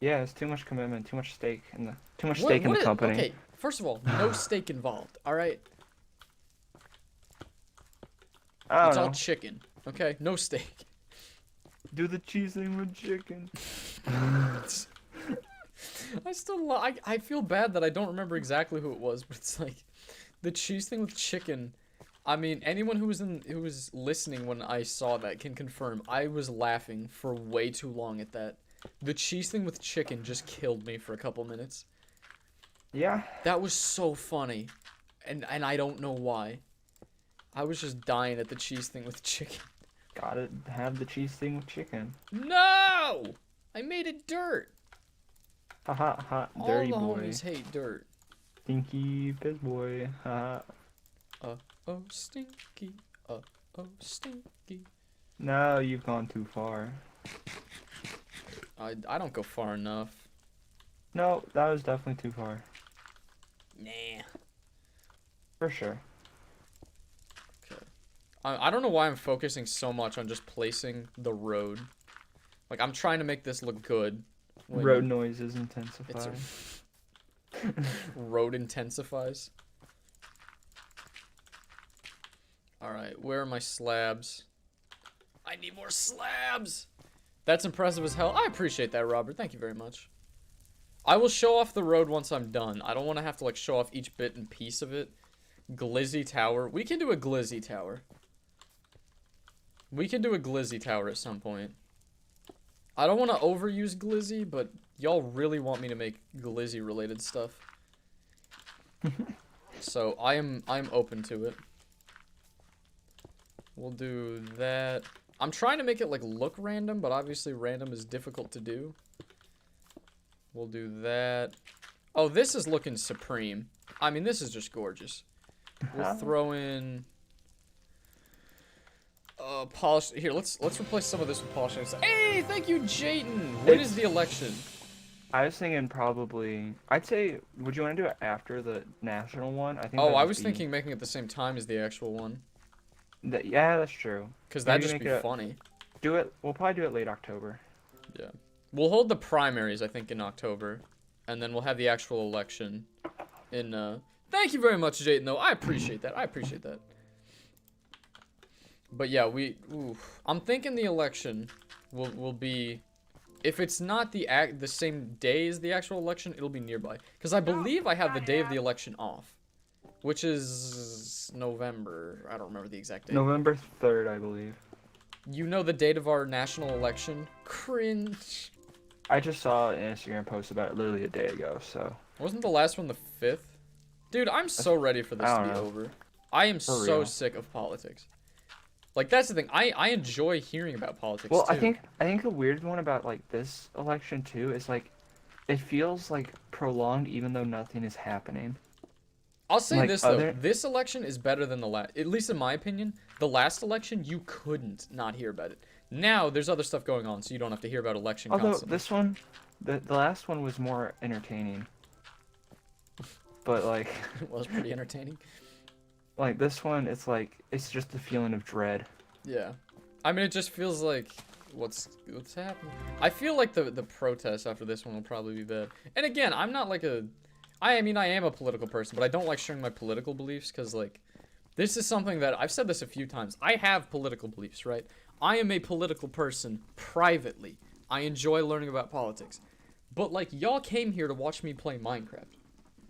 Yeah, it's too much commitment, too much stake in the What company. Okay, first of all, no steak involved. All right, I it's don't all know. chicken. Okay, no steak. Do the cheese thing with chicken. I feel bad that I don't remember exactly who it was, but it's like the cheese thing with chicken. I mean, anyone who was listening when I saw that can confirm I was laughing for way too long at that. The cheese thing with chicken just killed me for a couple minutes. Yeah. That was so funny, and I don't know why. I was just dying at the cheese thing with chicken. Gotta have the cheese thing with chicken. No! I made it dirt. Haha, hot, All dirty the boy. homies hate dirt. Stinky piss boy. Haha. Oh, stinky. Oh, stinky. No, you've gone too far. I don't go far enough. No, that was definitely too far. Nah. For sure. Okay. I don't know why I'm focusing so much on just placing the road. Like, I'm trying to make this look good. when Road noises It's intensify. road intensifies. Alright, where are my slabs? I need more slabs! That's impressive as hell. I appreciate that, Robert. Thank you very much. I will show off the road once I'm done. I don't want to have to, like, show off each bit and piece of it. Glizzy Tower. We can do a Glizzy Tower. We can do a Glizzy Tower at some point. I don't want to overuse Glizzy, but y'all really want me to make Glizzy-related stuff. So, I'm open to it. We'll do that. I'm trying to make it, like, look random, but obviously random is difficult to do. We'll do that. Oh, this is looking supreme. I mean, this is just gorgeous. We'll throw in... polish... Here, let's replace some of this with polishing. Hey, thank you, Jayden! When is the election? I was thinking probably. I'd say. Would you want to do it after the national one? I think. Oh, that'd I just was be- thinking making it the same time as the actual one. Yeah, that's true. Because that'd Maybe just make be it- funny. Do it. We'll probably do it late October. Yeah. We'll hold the primaries, I think, in October. And then we'll have the actual election in, Thank you very much, Jayden, though. I appreciate that. I appreciate that. But yeah, I'm thinking the election will be... If it's not the same day as the actual election, it'll be nearby. Because I believe I have the day of the election off. Which is November. I don't remember the exact date. November 3rd, I believe. You know the date of our national election? Cringe. I just saw an Instagram post about it literally a day ago, so. Wasn't the last one the 5th? Dude, I'm so ready for this I to be don't know. over. I am For so real. sick of politics. Like, that's the thing. I enjoy hearing about politics, Well, too. I think the weird one about like this election too is like, it feels like prolonged even though nothing is happening. I'll say like, this, though. other- This election is better than the last. At least in my opinion. The last election, you couldn't not hear about it. Now, there's other stuff going on, so you don't have to hear about election Although constantly. this one, the last one was more entertaining. But like, It was pretty entertaining. like this one, it's like it's just the feeling of dread. Yeah. I mean, it just feels like what's happening. I feel like the protests after this one will probably be bad. And again, I'm not like I mean, I am a political person, but I don't like sharing my political beliefs because, like, this is something that I've said this a few times. I have political beliefs, right? I am a political person privately. I enjoy learning about politics. But, like, y'all came here to watch me play Minecraft.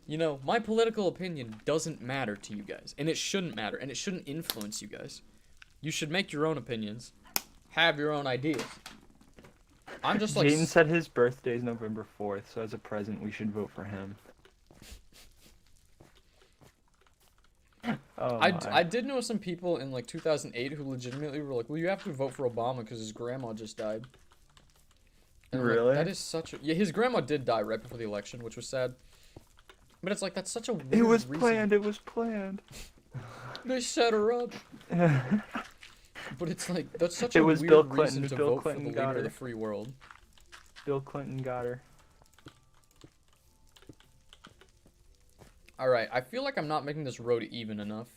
You know, my political opinion doesn't matter to you guys, and it shouldn't matter, and it shouldn't influence you guys. You should make your own opinions, have your own ideas. I'm just like... Jaden said his birthday is November 4th, so as a present, we should vote for him. Oh, I did know some people in like 2008 who legitimately were like, well, you have to vote for Obama because his grandma just died. And I'm like, Really? that is such a... Yeah, his grandma did die right before the election, which was sad. But it's like, that's such a weird It was reason. planned. It was planned. They set her up. But it's like, that's such It a was weird Bill reason Clinton. to Bill vote Clinton for the got leader of her. the free world. Bill Clinton got her. Alright, I feel like I'm not making this road even enough.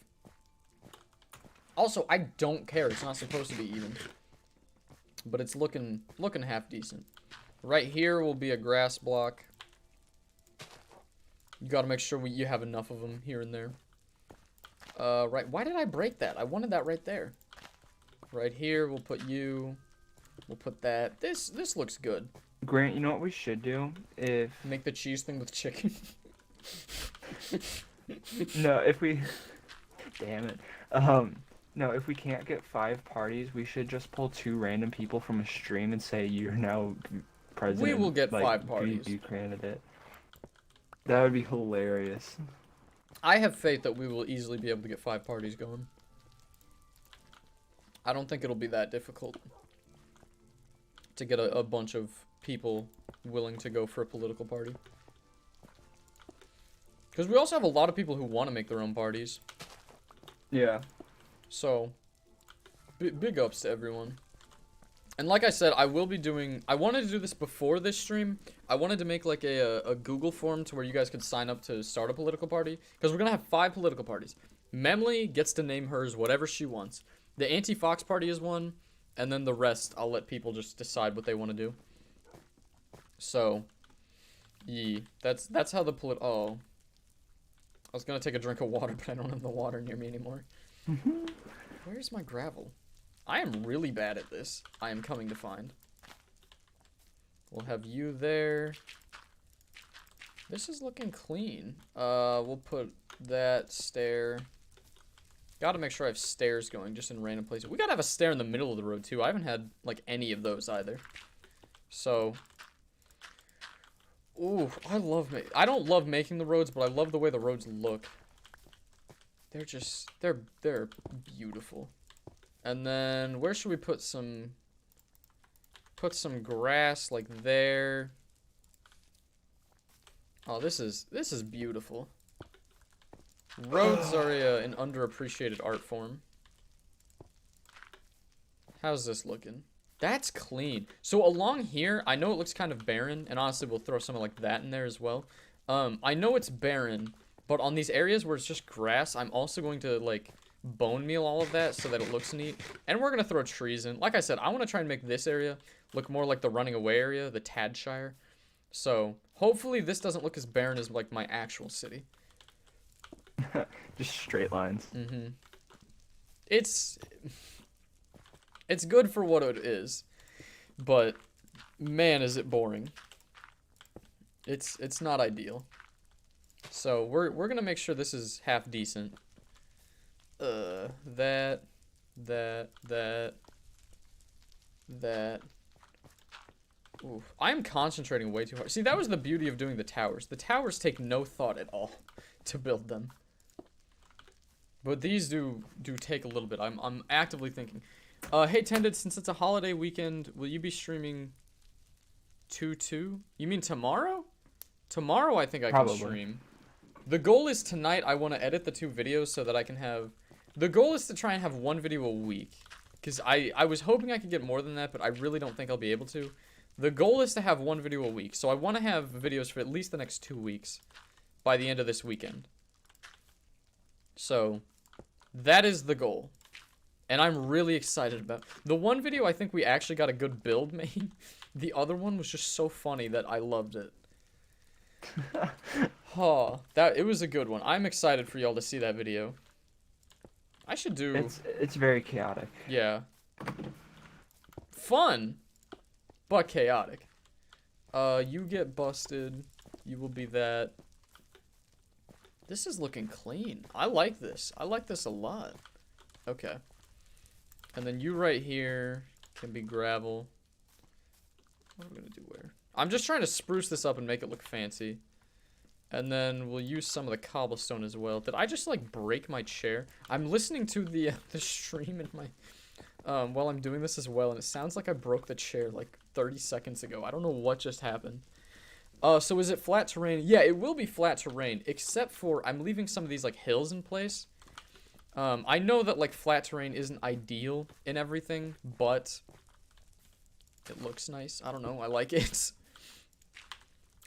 Also, I don't care. It's not supposed to be even. But it's looking half decent. Right here will be a grass block. You gotta make sure you have enough of them here and there. Right, why did I break that? I wanted that right there. Right here, we'll put you. We'll put that. This looks good. Grant, you know what we should do? If Make the cheese thing with chicken. no, if we damn it. No, if we can't get 5 parties, we should just pull 2 random people from a stream and say you're now president. We will get like, 5 parties. You candidate. That would be hilarious. I have faith that we will easily be able to get 5 parties going. I don't think it'll be that difficult to get a bunch of people willing to go for a political party. Because we also have a lot of people who want to make their own parties. Yeah. So, big ups to everyone. And like I said, I will be doing... I wanted to do this before this stream. I wanted to make like a Google form to where you guys could sign up to start a political party. Because we're going to have 5 political parties. Memley gets to name hers whatever she wants. The Anti-Fox Party is one. And then the rest, I'll let people just decide what they want to do. So, yeah. That's how the oh. I was going to take a drink of water, but I don't have the water near me anymore. Where's my gravel? I am really bad at this. I am coming to find. We'll have you there. This is looking clean. We'll put that stair. Gotta make sure I have stairs going just in random places. We gotta have a stair in the middle of the road too. I haven't had like any of those either. So, ooh, I don't love making the roads, but I love the way the roads look. They're just, they're beautiful. And then where should we put some grass like there? Oh, this is beautiful. Roads are an underappreciated art form. How's this looking? That's clean. So along here, I know it looks kind of barren, and honestly, we'll throw something like that in there as well. I know it's barren, but on these areas where it's just grass, I'm also going to like bone meal all of that so that it looks neat. And we're gonna throw trees in. Like I said, I want to try and make this area look more like the running away area, the Tadshire. So hopefully this doesn't look as barren as like my actual city. Just straight lines. Mm-hmm. It's good for what it is, but man, is it boring. It's not ideal. So we're gonna make sure this is half decent. That. Oof. I'm concentrating way too hard. See, that was the beauty of doing the towers. The towers take no thought at all to build them. But these do take a little bit. I'm actively thinking. Hey Tended, since it's a holiday weekend, will you be streaming 2-2? You mean tomorrow? Tomorrow I think I can stream. The goal is tonight I want to edit the 2 videos so that I can have... The goal is to try and have 1 video a week. Because I was hoping I could get more than that, but I really don't think I'll be able to. The goal is to have 1 video a week. So I want to have videos for at least the next 2 weeks by the end of this weekend. So, that is the goal. And I'm really excited about it. The one video I think we actually got a good build made. The other one was just so funny that I loved it. It was a good one. I'm excited for y'all to see that video. I should do... It's very chaotic. Yeah. Fun, but chaotic. You get busted. You will be that. This is looking clean. I like this. I like this a lot. Okay. And then you right here can be gravel. What am I gonna do where? I'm just trying to spruce this up and make it look fancy. And then we'll use some of the cobblestone as well. Did I just like break my chair? I'm listening to the stream in my while I'm doing this as well, and it sounds like I broke the chair like 30 seconds ago. I don't know what just happened. So is it flat terrain? Yeah, it will be flat terrain, except for I'm leaving some of these like hills in place. I know that like flat terrain isn't ideal in everything, but it looks nice. I don't know. I like it.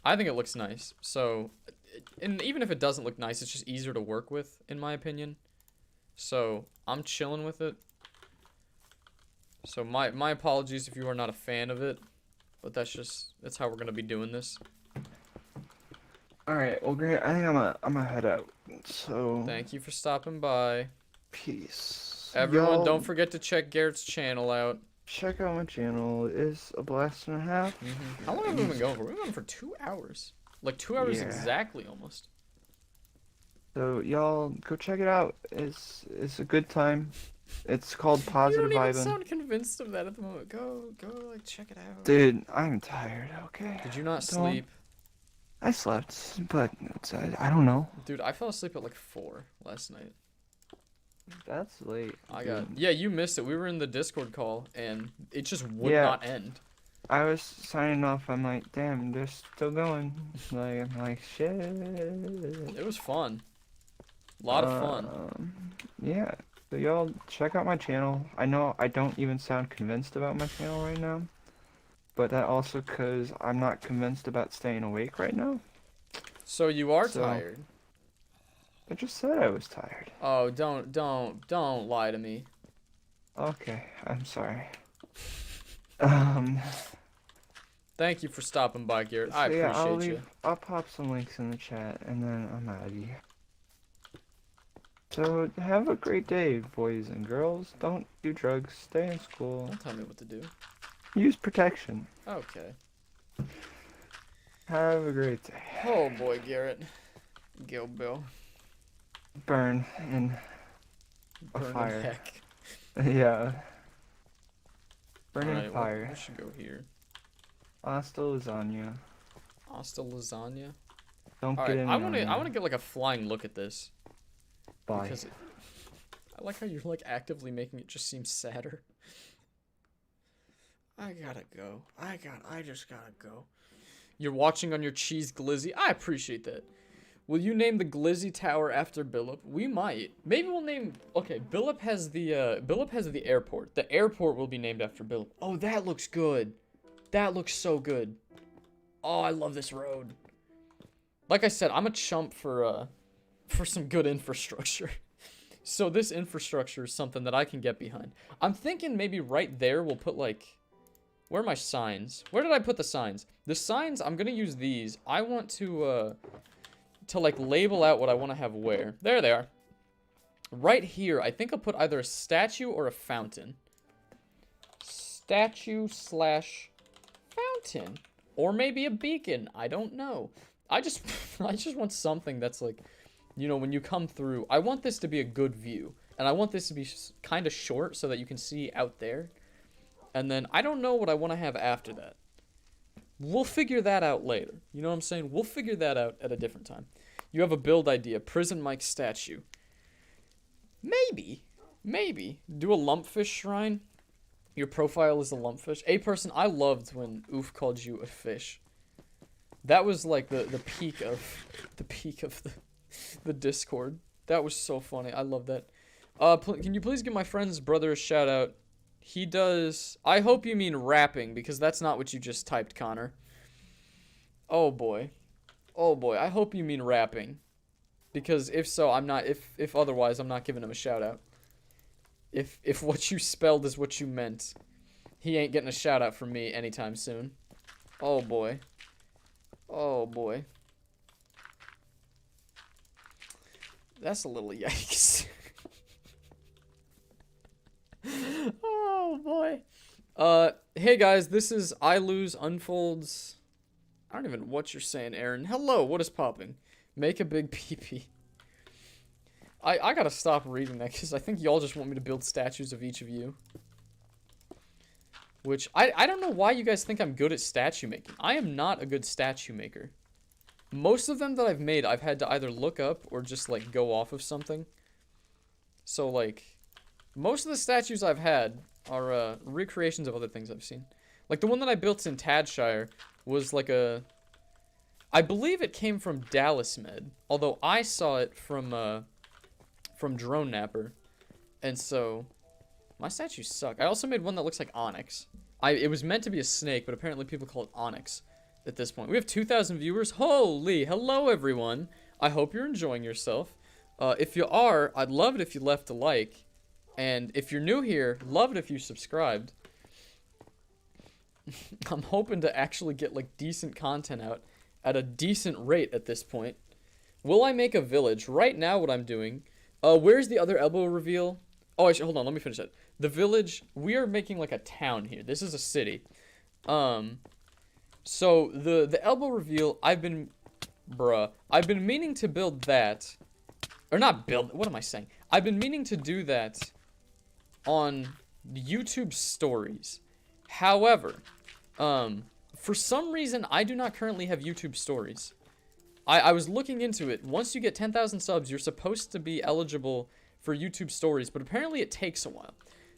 I think it looks nice. So, and even if it doesn't look nice, it's just easier to work with, in my opinion. So I'm chilling with it. So my apologies if you are not a fan of it, but that's how we're gonna be doing this. All right. Well, great. I think I'm gonna head out. So. Thank you for stopping by. Peace. Everyone, Y'all don't forget to check Garrett's channel out. check out my channel. It's a blast and a half. How long have we been going for? We've been going for 2 hours. Like 2 hours Yeah. exactly, almost. So y'all go check it out. It's a good time. It's called Positive You don't even Vibin'. sound convinced of that at the moment. Go, like check it out. Dude, I'm tired. Okay. Did you not Don't- sleep? I slept, but I don't know. Dude, I fell asleep at like 4 last night. That's late. Yeah, you missed it. We were in the Discord call and it just would Yeah. not end. I was signing off. I'm like, damn, they're still going. Like, I'm like, shit. It was fun. A lot of fun. Yeah. So y'all check out my channel. I know I don't even sound convinced about my channel right now, but that also because I'm not convinced about staying awake right now. So you are So- tired. I just said I was tired. Oh, don't lie to me. Okay, I'm sorry. Thank you for stopping by, Garrett. So I yeah, appreciate you. I'll pop some links in the chat, and then I'm out of here. So have a great day, boys and girls. Don't do drugs. Stay in school. Don't tell me what to do. Use protection. Okay. Have a great day. Oh boy, Garrett. Gil Bill. Burn in a Burn in fire. heck. Yeah. Burn in Alright, fire. we should go here. Hasta lasagna. Hasta lasagna. Don't Alright, get in. I wanna get like a flying look at this. Bye. Because I like how you're like actively making it just seem sadder. I gotta go. I just gotta go. You're watching on your cheese glizzy. I appreciate that. Will you name the glizzy tower after Billop? We might. Maybe we'll name. Okay, Billop has the airport. The airport will be named after Billop. Oh, that looks good. That looks so good. Oh, I love this road. Like I said, I'm a chump for some good infrastructure. So this infrastructure is something that I can get behind. I'm thinking maybe right there we'll put like, where are my signs? Where did I put the signs? The signs, I'm gonna use these. I want to like label out what I want to have where. There they are. Right here, I think I'll put either a statue or a fountain. Statue slash fountain. Or maybe a beacon. I don't know. I just want something that's like, you know, when you come through, I want this to be a good view. And I want this to be kind of short so that you can see out there. And then I don't know what I want to have after that. We'll figure that out later. You know what I'm saying? We'll figure that out at a different time. You have a build idea. Prison Mike statue. Maybe. Do a lumpfish shrine. Your profile is a lumpfish. A person, I loved when Oof called you a fish. That was like the peak of the Discord. That was so funny. I love that. Can you please give my friend's brother a shout out? He does. I hope you mean rapping because that's not what you just typed, Connor. Oh boy. I hope you mean rapping. Because if so, I'm not. If otherwise, I'm not giving him a shout out. If what you spelled is what you meant, he ain't getting a shout out from me anytime soon. Oh boy. That's a little yikes. Oh boy. Hey guys, this is I Lose Unfolds. I don't even know what you're saying, Aaron. Hello, what is popping? Make a big pee-pee. I gotta stop reading that because I think y'all just want me to build statues of each of you. Which, I don't know why you guys think I'm good at statue making. I am not a good statue maker. Most of them that I've made, I've had to either look up or just, like, go off of something. So, like, most of the statues I've had are recreations of other things I've seen. Like, the one that I built in Tadshire was, like, I believe it came from Dallas Med. Although I saw it from Drone Napper. And so, my statues suck. I also made one that looks like Onyx. It was meant to be a snake, but apparently people call it Onyx at this point. We have 2,000 viewers. Holy, hello everyone. I hope you're enjoying yourself. If you are, I'd love it if you left a like. And if you're new here, love it if you subscribed. I'm hoping to actually get like decent content out at a decent rate at this point. Will I make a village? Right now what I'm doing, where's the other elbow reveal? Oh, hold on, let me finish that. The village, we are making like a town here. This is a city. So the elbow reveal, I've been meaning to build that. Or not build, what am I saying? I've been meaning to do that on YouTube stories. However, for some reason, I do not currently have YouTube stories. I was looking into it. Once you get 10,000 subs, you're supposed to be eligible for YouTube stories, but apparently it takes a while.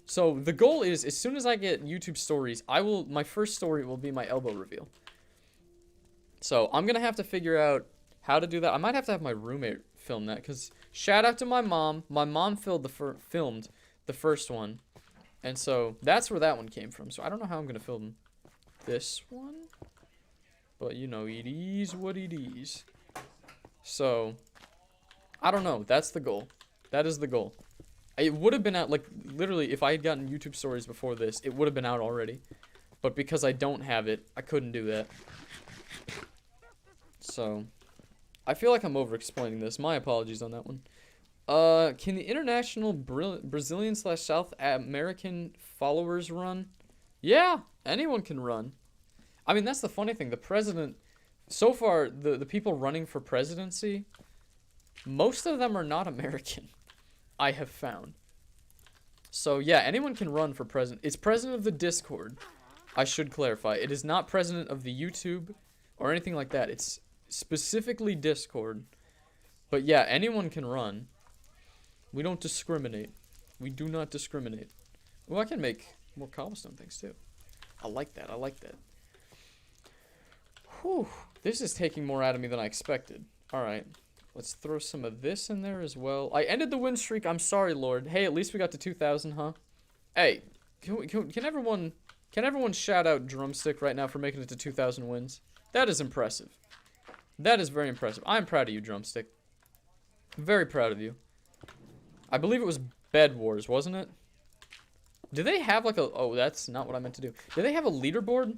So the goal is, as soon as I get YouTube stories, my first story will be my elbow reveal. So I'm gonna have to figure out how to do that. I might have to have my roommate film that, because shout out to my mom. My mom filmed the first one, and so that's where that one came from. So I don't know how I'm gonna film this one, but you know, it is what it is. So I don't know. That's the goal. That is the goal. It would have been out, like, literally, if I had gotten YouTube stories before this, it would have been out already. But because I don't have it, I couldn't do that. So I feel like I'm over-explaining this. My apologies on that one. Can the international Brazilian / South American followers run? Yeah, anyone can run. I mean, that's the funny thing. The president, so far, the people running for presidency, most of them are not American, I have found. So, yeah, anyone can run for president. It's president of the Discord, I should clarify. It is not president of the YouTube or anything like that. It's specifically Discord. But, yeah, anyone can run. We don't discriminate. We do not discriminate. Well, I can make more cobblestone things, too. I like that. I like that. Whew. This is taking more out of me than I expected. Alright. Let's throw some of this in there as well. I ended the win streak. I'm sorry, Lord. Hey, at least we got to 2,000, huh? Hey, can everyone shout out Drumstick right now for making it to 2,000 wins? That is impressive. That is very impressive. I'm proud of you, Drumstick. Very proud of you. I believe it was Bed Wars, wasn't it? Do they have like a... Oh, that's not what I meant to do. Do they have a leaderboard?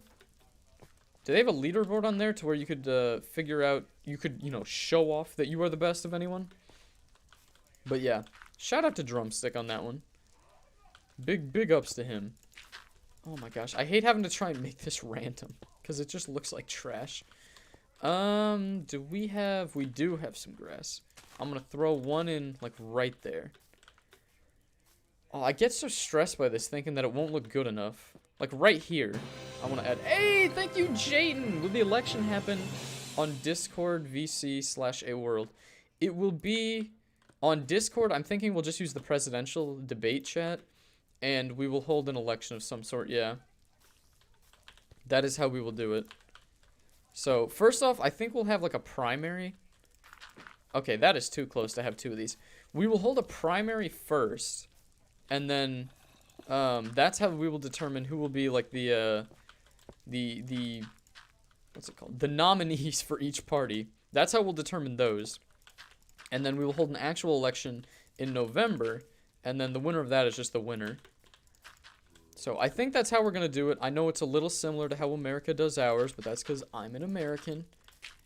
Do they have a leaderboard on there to where you could figure out... You could, you know, show off that you are the best of anyone? But yeah. Shout out to Drumstick on that one. Big ups to him. Oh my gosh. I hate having to try and make this random. Because it just looks like trash. Do we have... We do have some grass. I'm going to throw one in, like, right there. Oh, I get so stressed by this, thinking that it won't look good enough. Like, right here, I want to add... Hey, thank you, Jayden! Will the election happen on Discord VC / A World? It will be on Discord. I'm thinking we'll just use the presidential debate chat, and we will hold an election of some sort, yeah. That is how we will do it. So, first off, I think we'll have, like, a primary. Okay, that is too close to have two of these. We will hold a primary first, and then that's how we will determine who will be like the what's it called? The nominees for each party. That's how we'll determine those. And then we will hold an actual election in November, and then the winner of that is just the winner. So I think that's how we're going to do it. I know it's a little similar to how America does ours, but that's because I'm an American,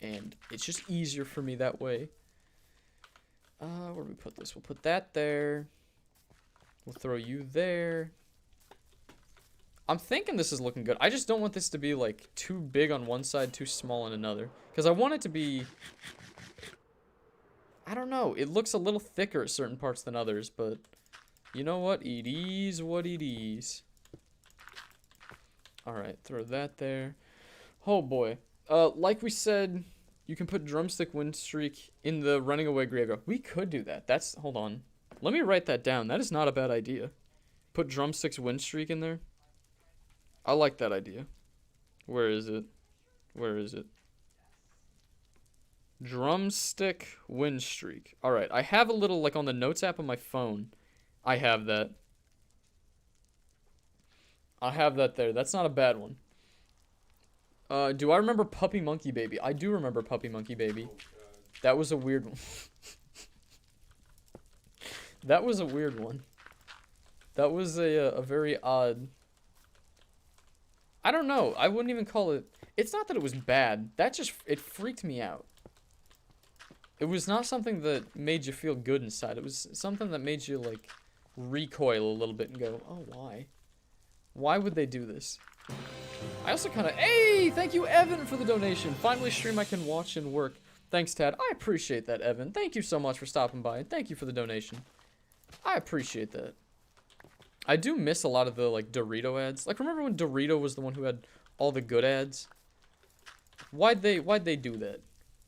and it's just easier for me that way. Where do we put this? We'll put that there. We'll throw you there. I'm thinking this is looking good. I just don't want this to be, like, too big on one side, too small on another. Because I want it to be... I don't know. It looks a little thicker at certain parts than others, but... You know what? It is what it is. Alright, throw that there. Oh, boy. Like we said... You can put Drumstick Win Streak in the Running Away Graveyard. We could do that. That's... Hold on. Let me write that down. That is not a bad idea. Put Drumstick's Win Streak in there. I like that idea. Where is it? Where is it? Drumstick Win Streak. Alright. I have a little, like, on the Notes app on my phone. I have that. I have that there. That's not a bad one. Do I remember Puppy Monkey Baby? I do remember Puppy Monkey Baby. Oh, God. That was a weird one. That was a weird one. That was a very odd... I don't know. I wouldn't even call it... It's not that it was bad. That just... It freaked me out. It was not something that made you feel good inside. It was something that made you, like, recoil a little bit and go, oh, why? Why would they do this? I also kind of... Hey! Thank you, Evan, for the donation. Finally, stream I can watch and work. Thanks, Tad. I appreciate that, Evan. Thank you so much for stopping by. And thank you for the donation. I appreciate that. I do miss a lot of the, like, Dorito ads. Like, remember when Dorito was the one who had all the good ads? Why'd they do that?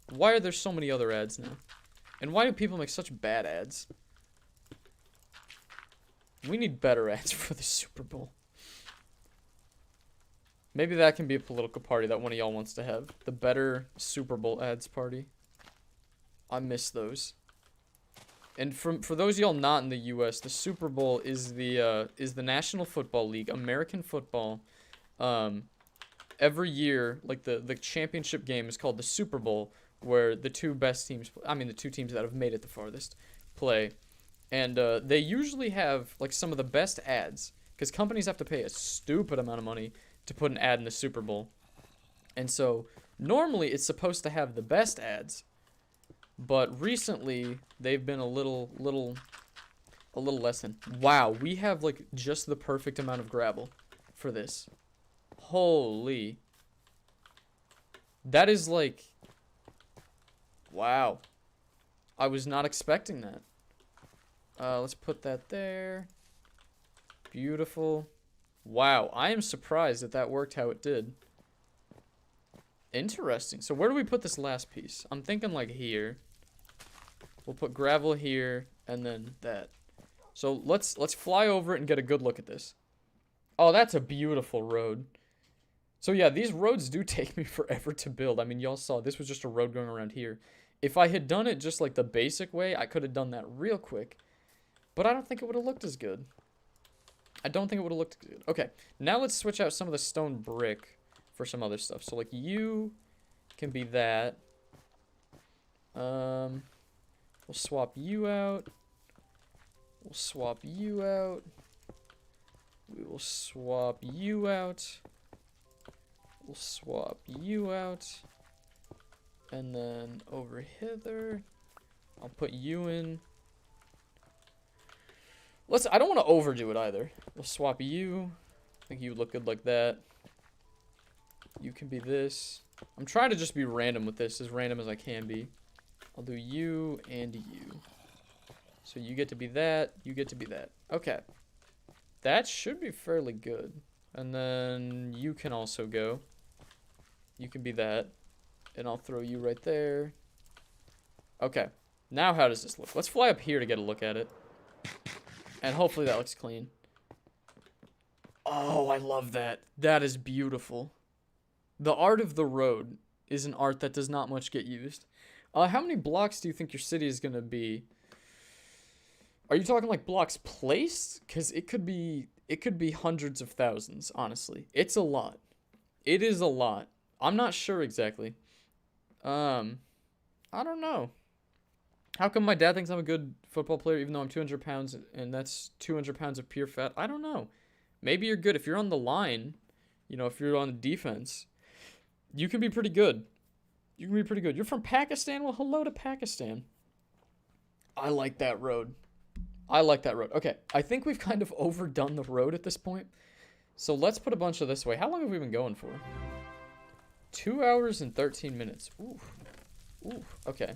Why are there so many other ads now? And why do people make such bad ads? We need better ads for the Super Bowl. Maybe that can be a political party that one of y'all wants to have. The better Super Bowl ads party. I miss those. And for those of y'all not in the U.S., the Super Bowl is the National Football League, American football. Every year, like the championship game is called the Super Bowl, where the two best teams, the two teams that have made it the farthest, play. And they usually have like some of the best ads, because companies have to pay a stupid amount of money to put an ad in the Super Bowl. And so normally it's supposed to have the best ads. But recently, they've been a little less than. Wow, we have, like, just the perfect amount of gravel for this. Holy. That is, like... Wow. I was not expecting that. Let's put that there. Beautiful. Wow, I am surprised that that worked how it did. Interesting. So where do we put this last piece? I'm thinking like here. We'll put gravel here and then that. So let's fly over it and get a good look at this. Oh, that's a beautiful road. So yeah, these roads do take me forever to build. I mean, y'all saw this was just a road going around here. If I had done it just like the basic way, I could have done that real quick. But I don't think it would have looked as good. I don't think it would have looked good. Okay, now let's switch out some of the stone brick for some other stuff. So like you can be that. We'll swap you out. We'll swap you out. We will swap you out. We'll swap you out. And then over hither, I'll put you in. I don't want to overdo it either. We'll swap you. I think you look good like that. You can be this. I'm trying to just be random with this, as random as I can be. I'll do you and you. So you get to be that, you get to be that. Okay. That should be fairly good. And then you can also go. You can be that. And I'll throw you right there. Okay. Now how does this look? Let's fly up here to get a look at it. And hopefully that looks clean. Oh, I love that. That is beautiful. The art of the road is an art that does not much get used. How many blocks do you think your city is going to be? Are you talking like blocks placed? Because it could be hundreds of thousands, honestly. It's a lot. It is a lot. I'm not sure exactly. I don't know. How come my dad thinks I'm a good football player even though I'm 200 pounds and that's 200 pounds of pure fat? I don't know. Maybe you're good. If you're on the line, you know, if you're on the defense, you can be pretty good. You can be pretty good. You're from Pakistan? Well, hello to Pakistan. I like that road. I like that road. Okay, I think we've kind of overdone the road at this point. So let's put a bunch of this away. How long have we been going for? 2 hours and 13 minutes. Ooh. Ooh, okay.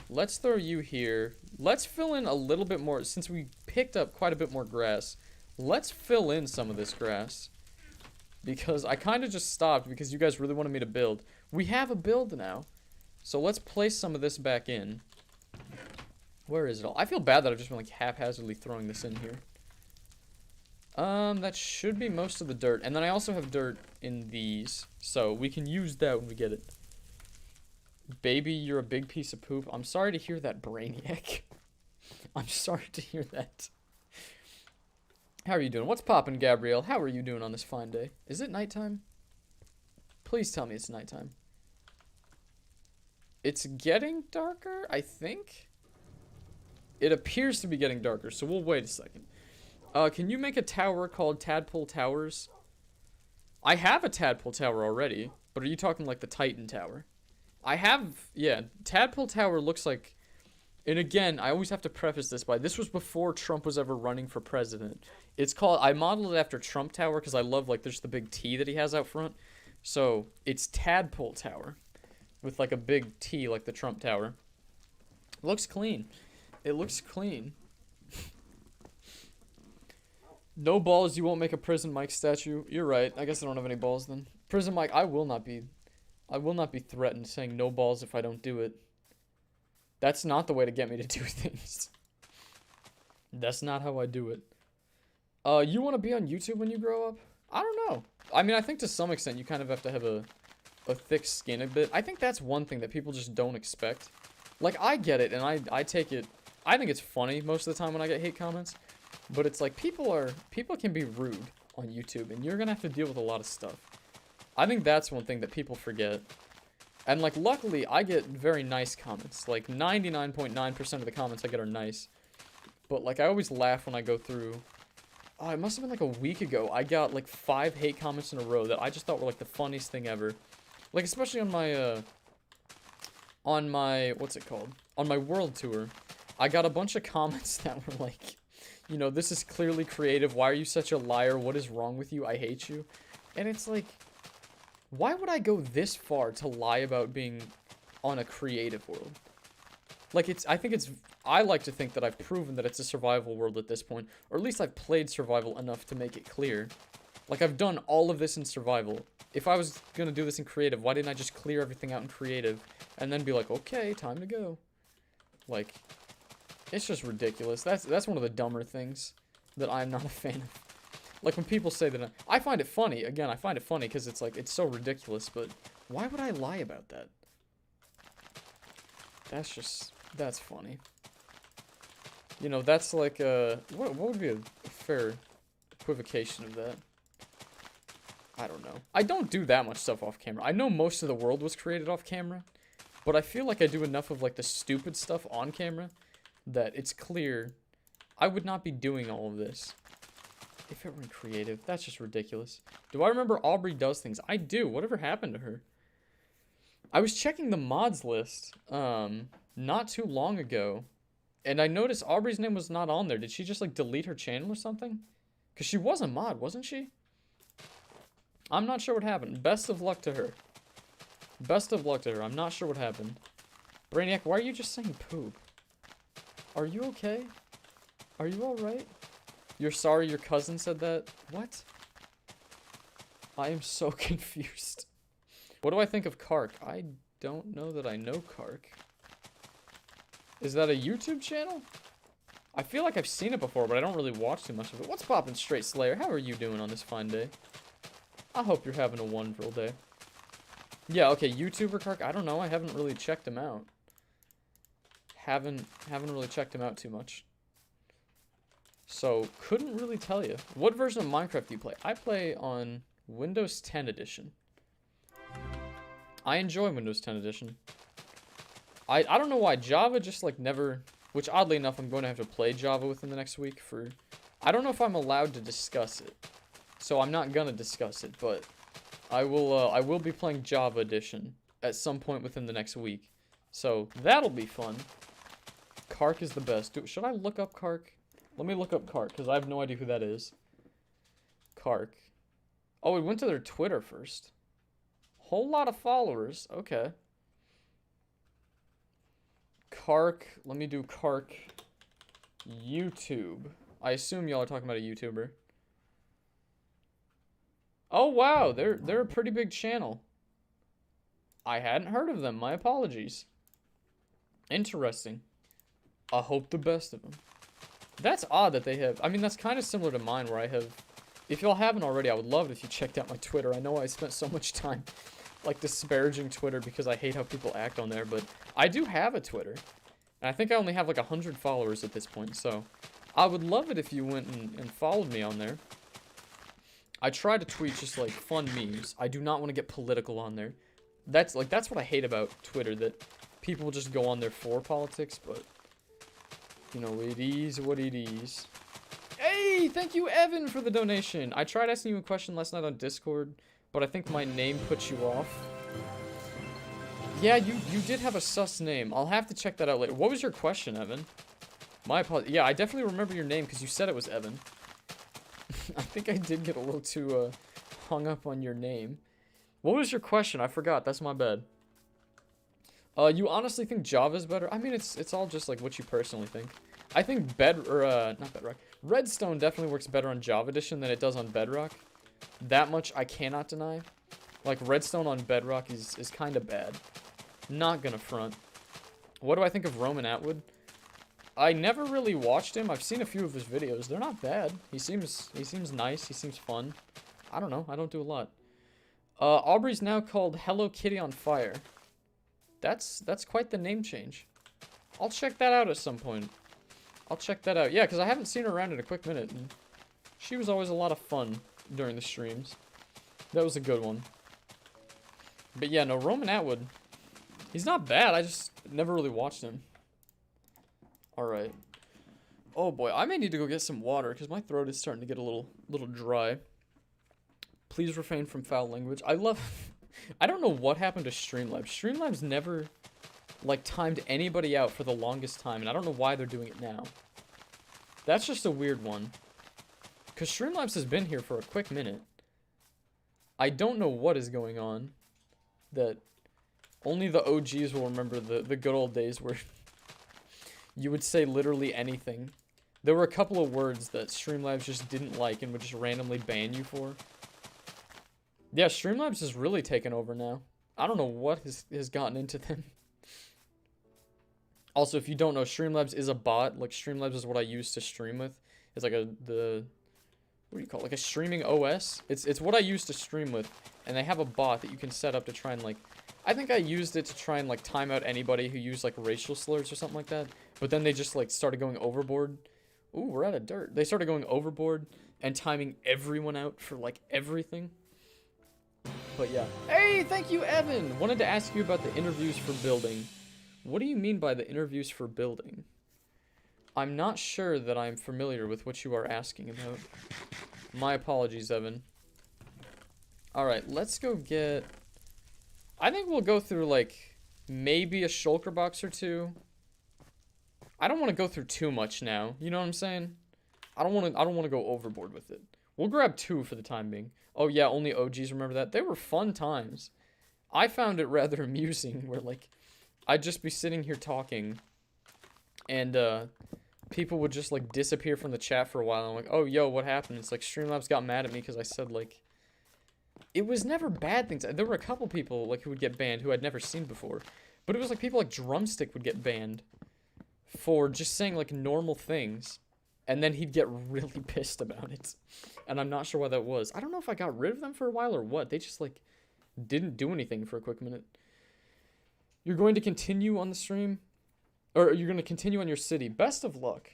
Let's throw you here. Let's fill in a little bit more. Since we picked up quite a bit more grass, let's fill in some of this grass. Because I kind of just stopped because you guys really wanted me to build. We have a build now. So let's place some of this back in. Where is it all? I feel bad that I've just been like haphazardly throwing this in here. That should be most of the dirt. And then I also have dirt in these. So we can use that when we get it. Baby, you're a big piece of poop. I'm sorry to hear that, Brainiac. I'm sorry to hear that. How are you doing? What's poppin', Gabrielle? How are you doing on this fine day? Is it nighttime? Please tell me it's nighttime. It's getting darker, I think. It appears to be getting darker, so we'll wait a second. Can you make a tower called Tadpole Towers? I have a Tadpole Tower already, but are you talking like the Titan Tower? I have, yeah, Tadpole Tower looks like, and again, I always have to preface this by, this was before Trump was ever running for president. It's called, I modeled it after Trump Tower because I love, like, there's the big T that he has out front. So, it's Tadpole Tower with, like, a big T like the Trump Tower. It looks clean. It looks clean. No balls, you won't make a Prison Mike statue. You're right. I guess I don't have any balls then. Prison Mike, I will not be threatened saying no balls if I don't do it. That's not the way to get me to do things. That's not how I do it. You want to be on YouTube when you grow up? I don't know. I mean, I think to some extent you kind of have to have a thick skin a bit. I think that's one thing that people just don't expect. Like, I get it, and I take it, I think it's funny most of the time when I get hate comments. But it's like, people can be rude on YouTube, and you're gonna have to deal with a lot of stuff. I think that's one thing that people forget. And, like, luckily, I get very nice comments. Like, 99.9% of the comments I get are nice. But, like, I always laugh when I go through. Oh, it must have been, like, a week ago. I got, like, 5 hate comments in a row that I just thought were, like, the funniest thing ever. Like, especially on my, what's it called? On my world tour. I got a bunch of comments that were, like, you know, this is clearly creative. Why are you such a liar? What is wrong with you? I hate you. And it's like, why would I go this far to lie about being on a creative world? Like, I like to think that I've proven that it's a survival world at this point. Or at least I've played survival enough to make it clear. Like, I've done all of this in survival. If I was gonna do this in creative, why didn't I just clear everything out in creative? And then be like, okay, time to go. Like, it's just ridiculous. That's one of the dumber things that I'm not a fan of. Like, when people say that, I find it funny. Again, I find it funny because it's like, it's so ridiculous, but why would I lie about that? That's funny. You know, that's like, what would be a fair equivocation of that? I don't know. I don't do that much stuff off camera. I know most of the world was created off camera, but I feel like I do enough of, like, the stupid stuff on camera that it's clear I would not be doing all of this if it were creative. That's just ridiculous. Do I remember Aubrey Does Things? I do. Whatever happened to her? I was checking the mods list not too long ago, and I noticed Aubrey's name was not on there. Did she just, like, delete her channel or something? Because she was a mod, wasn't she? I'm not sure what happened. Best of luck to her. Best of luck to her. I'm not sure what happened. Brainiac, why are you just saying poop? Are you okay? Are you alright? You're sorry your cousin said that? What? I am so confused. What do I think of Kark? I don't know that I know Kark. Is that a YouTube channel? I feel like I've seen it before, but I don't really watch too much of it. What's poppin', Straight Slayer? How are you doing on this fine day? I hope you're having a wonderful day. Yeah, okay, YouTuber Kark, I don't know. I haven't really checked him out. Haven't really checked him out too much. So, couldn't really tell you. What version of Minecraft do you play? I play on Windows 10 Edition. I enjoy Windows 10 Edition. I don't know why. Java just, like, never... Which, oddly enough, I'm going to have to play Java within the next week for... I don't know if I'm allowed to discuss it. So, I'm not gonna discuss it, but... I will be playing Java Edition at some point within the next week. So, that'll be fun. Kark is the best. Should I look up Kark? Let me look up Kark, because I have no idea who that is. Kark. Oh, we went to their Twitter first. Whole lot of followers. Okay. Kark. Let me do Kark YouTube. I assume y'all are talking about a YouTuber. Oh, wow. They're a pretty big channel. I hadn't heard of them. My apologies. Interesting. I hope the best of them. That's odd that they have... I mean, that's kind of similar to mine, where I have... If y'all haven't already, I would love it if you checked out my Twitter. I know I spent so much time, like, disparaging Twitter because I hate how people act on there, but I do have a Twitter. And I think I only have, like, 100 followers at this point, so... I would love it if you went and followed me on there. I try to tweet just, like, fun memes. I do not want to get political on there. That's what I hate about Twitter, that people just go on there for politics, but... You know, it is what it is. Hey, thank you, Evan, for the donation. I tried asking you a question last night on Discord, but I think my name put you off. Yeah, you did have a sus name. I'll have to check that out later. What was your question, Evan? My apologies. Yeah, I definitely remember your name because you said it was Evan. I think I did get a little too hung up on your name. What was your question? I forgot. That's my bad. You honestly think Java's better? I mean, it's all just like what you personally think. I think not Bedrock. Redstone definitely works better on Java Edition than it does on Bedrock. That much I cannot deny. Like, Redstone on Bedrock is kind of bad. Not gonna front. What do I think of Roman Atwood? I never really watched him. I've seen a few of his videos. They're not bad. He seems nice. He seems fun. I don't know. I don't do a lot. Aubrey's now called Hello Kitty on Fire. That's quite the name change. I'll check that out at some point. I'll check that out. Yeah, because I haven't seen her around in a quick minute. And she was always a lot of fun during the streams. That was a good one. But yeah, no, Roman Atwood. He's not bad. I just never really watched him. Alright. Oh boy, I may need to go get some water because my throat is starting to get a little dry. Please refrain from foul language. I don't know what happened to Streamlabs. Streamlabs never, like, timed anybody out for the longest time, and I don't know why they're doing it now. That's just a weird one. Because Streamlabs has been here for a quick minute. I don't know what is going on. That only the OGs will remember the good old days where you would say literally anything. There were a couple of words that Streamlabs just didn't like and would just randomly ban you for. Yeah, Streamlabs has really taken over now. I don't know what has gotten into them. Also, if you don't know, Streamlabs is a bot. Like, Streamlabs is what I use to stream with. It's like what do you call it? Like a streaming OS. It's what I use to stream with. And they have a bot that you can set up to try and, like, I think I used it to try and, like, time out anybody who used, like, racial slurs or something like that. But then they just, like, started going overboard. Ooh, we're out of dirt. They started going overboard and timing everyone out for, like, everything. But yeah. Hey, thank you, Evan! Wanted to ask you about the interviews for building. What do you mean by the interviews for building? I'm not sure that I'm familiar with what you are asking about. My apologies, Evan. Alright, let's go get... I think we'll go through, like, maybe a shulker box or two. I don't want to go through too much now. You know what I'm saying? I don't want to go overboard with it. We'll grab 2 for the time being. Oh yeah, only OGs remember that. They were fun times. I found it rather amusing where, like, I'd just be sitting here talking and people would just, like, disappear from the chat for a while. I'm like, oh, yo, what happened? It's like Streamlabs got mad at me because I said, like, it was never bad things. There were a couple people, like, who would get banned who I'd never seen before. But it was, like, people like Drumstick would get banned for just saying, like, normal things. And then he'd get really pissed about it. And I'm not sure why that was. I don't know if I got rid of them for a while or what. They just, like, didn't do anything for a quick minute. You're going to continue on the stream? Or you're going to continue on your city? Best of luck.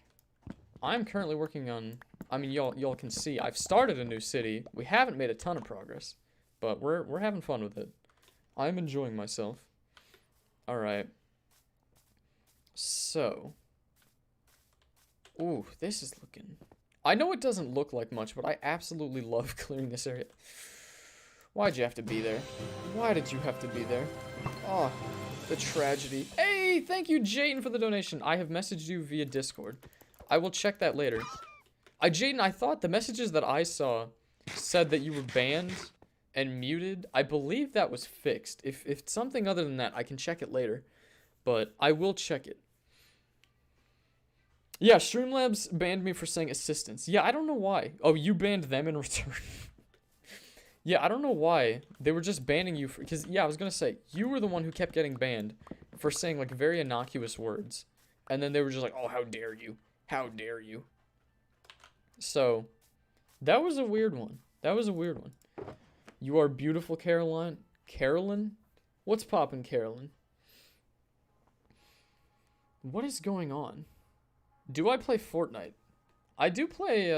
I'm currently working on... I mean, y'all can see. I've started a new city. We haven't made a ton of progress. But we're having fun with it. I'm enjoying myself. Alright. So... Ooh, this is looking... I know it doesn't look like much, but I absolutely love clearing this area. Why'd you have to be there? Why did you have to be there? Oh, the tragedy. Hey, thank you, Jayden, for the donation. I have messaged you via Discord. I will check that later. Jayden, I thought the messages that I saw said that you were banned and muted. I believe that was fixed. If it's something other than that, I can check it later. But I will check it. Yeah, Streamlabs banned me for saying assistance. Yeah, I don't know why. Oh, you banned them in return. Yeah, I don't know why. They were just banning you for... Because, yeah, I was going to say, you were the one who kept getting banned for saying, like, very innocuous words. And then they were just like, oh, how dare you? How dare you? So, that was a weird one. That was a weird one. You are beautiful, Caroline. Carolyn? What's poppin', Carolyn? What is going on? Do I play Fortnite? I do play,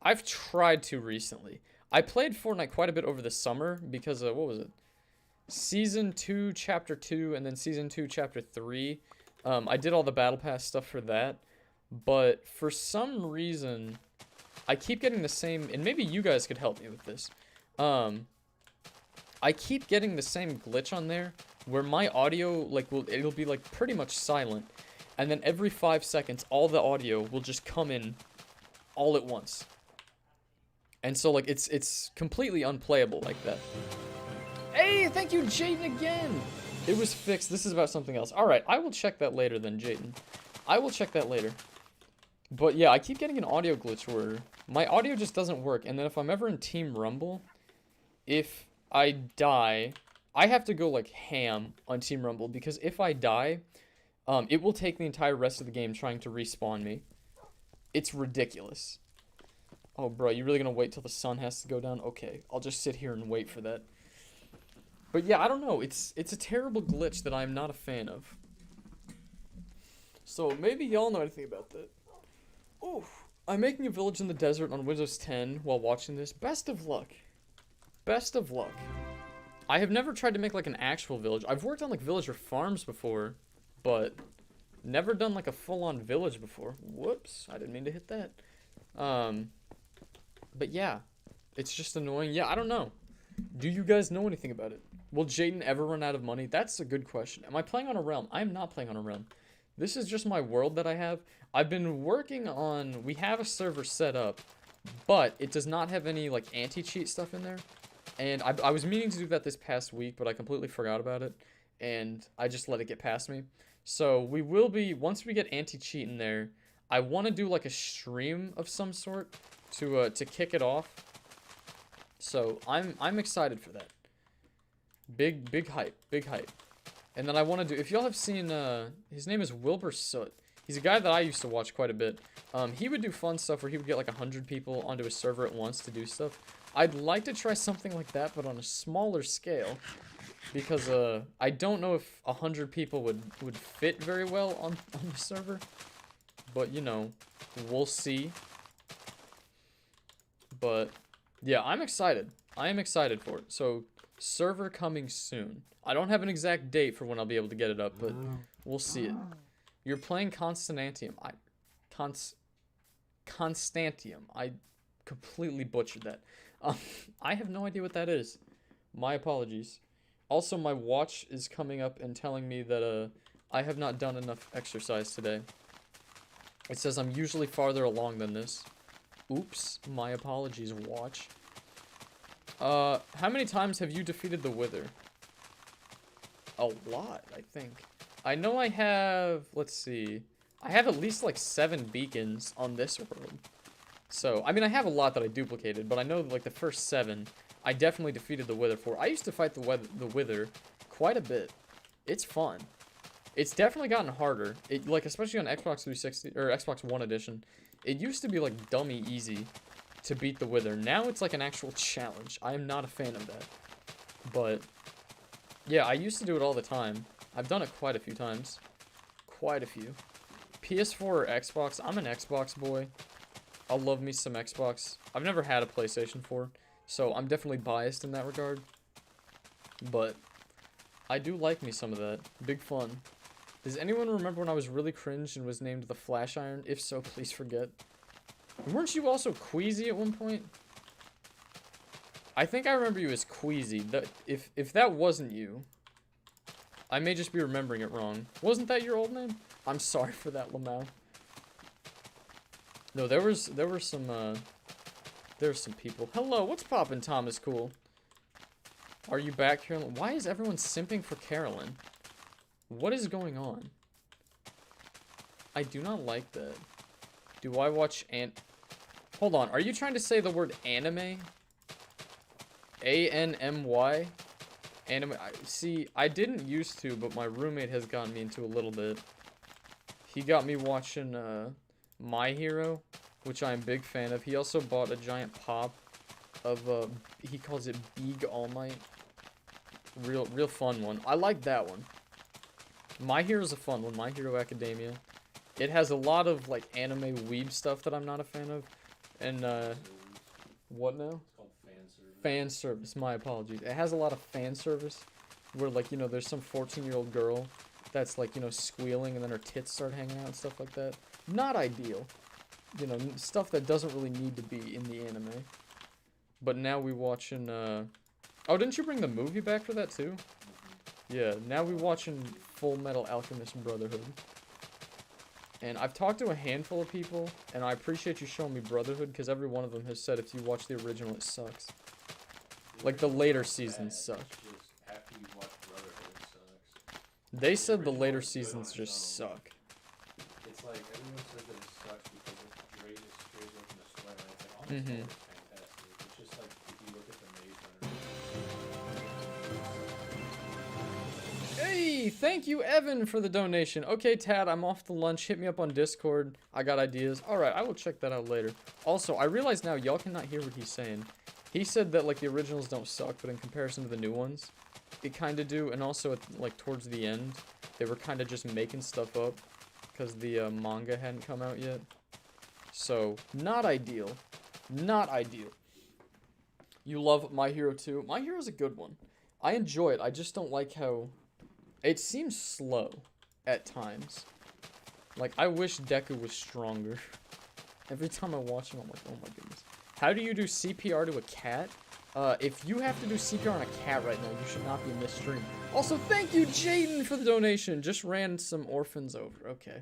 I've tried to recently. I played Fortnite quite a bit over the summer because, what was it? Season 2, Chapter 2, and then Season 2, Chapter 3 I did all the battle pass stuff for that, but for some reason, I keep getting the same, and maybe you guys could help me with this. I keep getting the same glitch on there where my audio, like, it'll be like pretty much silent, and then every 5 seconds, all the audio will just come in all at once. And so, like, it's completely unplayable like that. Hey, thank you, Jaden, again! It was fixed. This is about something else. Alright, I will check that later then, Jaden. I will check that later. But yeah, I keep getting an audio glitch where my audio just doesn't work. And then if I'm ever in Team Rumble, if I die, I have to go, like, ham on Team Rumble. Because if I die, it will take the entire rest of the game trying to respawn me. It's ridiculous. Oh, bro, you really gonna wait till the sun has to go down? Okay, I'll just sit here and wait for that. But yeah, I don't know. It's a terrible glitch that I'm not a fan of. So maybe y'all know anything about that. Oof. I'm making a village in the desert on Windows 10 while watching this. Best of luck. Best of luck. I have never tried to make like an actual village. I've worked on like villager farms before, but never done like a full-on village before. Whoops, I didn't mean to hit that. But yeah, it's just annoying. Yeah, I don't know. Do you guys know anything about it? Will Jaden ever run out of money? That's a good question. Am I playing on a realm? I am not playing on a realm. This is just my world that I have. I've been working on... We have a server set up, but it does not have any, like, anti-cheat stuff in there. And I was meaning to do that this past week, but I completely forgot about it. And I just let it get past me. So we will be... Once we get anti-cheat in there, I want to do, like, a stream of some sort to kick it off. So I'm excited for that. Big hype. And then I want to do, if y'all have seen, his name is Wilbur Soot. He's a guy that I used to watch quite a bit. He would do fun stuff where he would get like 100 people onto a server at once to do stuff. I'd like to try something like that, but on a smaller scale. Because, I don't know if 100 people would fit very well on the server. But, you know, we'll see. But, yeah, I'm excited. I am excited for it. So, server coming soon. I don't have an exact date for when I'll be able to get it up, but we'll see it. You're playing Constantium. Constantium. I completely butchered that. I have no idea what that is. My apologies. Also, my watch is coming up and telling me that I have not done enough exercise today. It says I'm usually farther along than this. Oops, my apologies, watch. How many times have you defeated the Wither? A lot, I think. I know I have, let's see. I have at least like 7 beacons on this world. So, I mean, I have a lot that I duplicated, but I know like the first 7, I definitely defeated the Wither for. I used to fight the Wither quite a bit. It's fun. It's definitely gotten harder. It, like, especially on Xbox 360, or Xbox One Edition. It used to be like dummy easy to beat the Wither. Now it's like an actual challenge. I am not a fan of that. But, yeah, I used to do it all the time. I've done it quite a few times. Quite a few. PS4 or Xbox? I'm an Xbox boy. I'll love me some Xbox. I've never had a PlayStation 4, so I'm definitely biased in that regard. But, I do like me some of that. Big fun. Does anyone remember when I was really cringe and was named the Flash Iron? If so, please forget. Weren't you also Queasy at one point? I think I remember you as Queasy. If that wasn't you, I may just be remembering it wrong. Wasn't that your old name? I'm sorry for that, Lamau. No, there were some people. Hello, what's poppin', Thomas Cool? Are you back, Carolyn? Why is everyone simping for Carolyn? What is going on? I do not like that. Do I watch Hold on, are you trying to say the word anime? A-N-M-Y? Anime. See, I didn't used to, but my roommate has gotten me into a little bit. He got me watching My Hero, which I'm a big fan of. He also bought a giant pop of he calls it Big All Might. Real fun one. I like that one. My Hero's a fun one. My Hero Academia. It has a lot of like anime weeb stuff that I'm not a fan of. And what now? It's called fan service. Fan service. My apologies. It has a lot of fan service where like, you know, there's some 14-year-old girl that's like, you know, squealing and then her tits start hanging out and stuff like that. Not ideal. You know, stuff that doesn't really need to be in the anime. But now we watching, oh, didn't you bring the movie back for that too? Yeah, now we watching Full Metal Alchemist Brotherhood. And I've talked to a handful of people, and I appreciate you showing me Brotherhood, because every one of them has said if you watch the original, it sucks. Like, the later seasons suck. After you watch Brotherhood, it sucks. They said the later seasons just suck. It's like, everyone says that it sucks because it strays open the sweater. It's like, almost all it's fantastic. It's just like, if you look at the Maze Runner. Hey, thank you, Evan, for the donation. Okay, Tad, I'm off to lunch. Hit me up on Discord. I got ideas. Alright, I will check that out later. Also, I realize now y'all cannot hear what he's saying. He said that, like, the originals don't suck, but in comparison to the new ones, it kind of do. And also, like, towards the end, they were kind of just making stuff up because the manga hadn't come out yet. So, not ideal. Not ideal. You love My Hero 2? My Hero's a good one. I enjoy it. I just don't like how... It seems slow at times. Like, I wish Deku was stronger. Every time I watch him, I'm like, oh my goodness. How do you do CPR to a cat? If you have to do CPR on a cat right now, you should not be in this stream. Also, thank you, Jaden, for the donation. Just ran some orphans over. Okay.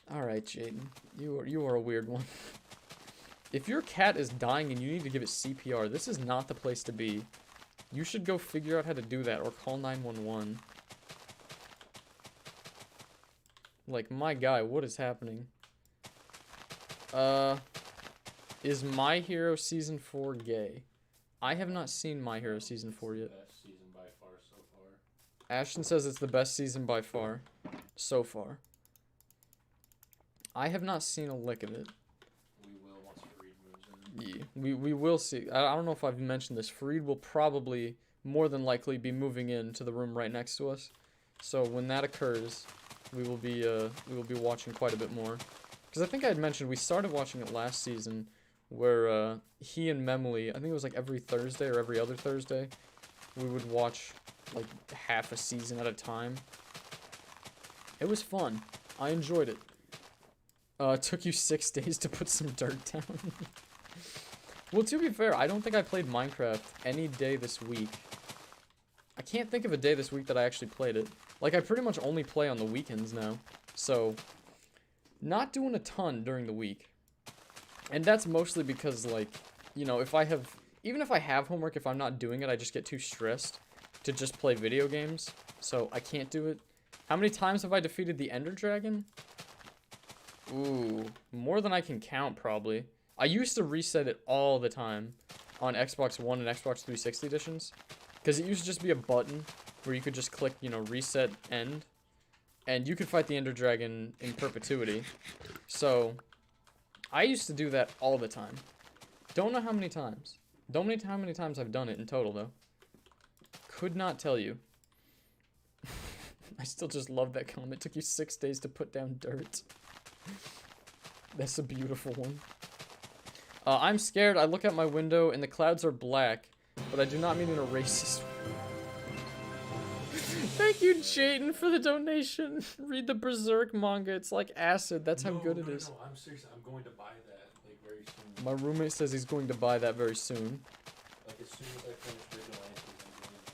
Alright, Jaden. You are a weird one. If your cat is dying and you need to give it CPR, this is not the place to be. You should go figure out how to do that or call 911. Like, my guy, what is happening? Is My Hero Season 4 gay? I have not seen My Hero Season 4 yet. Best season by far so far. Ashton says it's the best season by far. So far. I have not seen a lick of it. We will once Fareed moves in. Yeah, we will see. I don't know if I've mentioned this. Fareed will probably, more than likely, be moving into the room right next to us. So when that occurs, we will be watching quite a bit more. Because I think I had mentioned we started watching it last season, where he and Memily, I think it was like every Thursday or every other Thursday, we would watch like half a season at a time. It was fun. I enjoyed it. It took you 6 days to put some dirt down. Well, to be fair, I don't think I played Minecraft any day this week. I can't think of a day this week that I actually played it. Like, I pretty much only play on the weekends now. So, not doing a ton during the week. And that's mostly because, like, you know, even if I have homework, if I'm not doing it, I just get too stressed to just play video games. So, I can't do it. How many times have I defeated the Ender Dragon? Ooh, more than I can count, probably. I used to reset it all the time on Xbox One and Xbox 360 editions. Because it used to just be a button where you could just click, you know, reset end. And you could fight the Ender Dragon in perpetuity. So, I used to do that all the time. Don't know how many times. Don't know how many times I've done it in total, though. Could not tell you. I still just love that comment. It took you 6 days to put down dirt. That's a beautiful one. I'm scared. I look out my window and the clouds are black, but I do not mean in a racist way. Thank you, Jayden, for the donation. Read the Berserk manga. It's like acid. That's how good it is. No, I'm serious. I'm going to buy that like very soon. My roommate says he's going to buy that very soon. Like as soon as I finish Vigilantes, I'm going to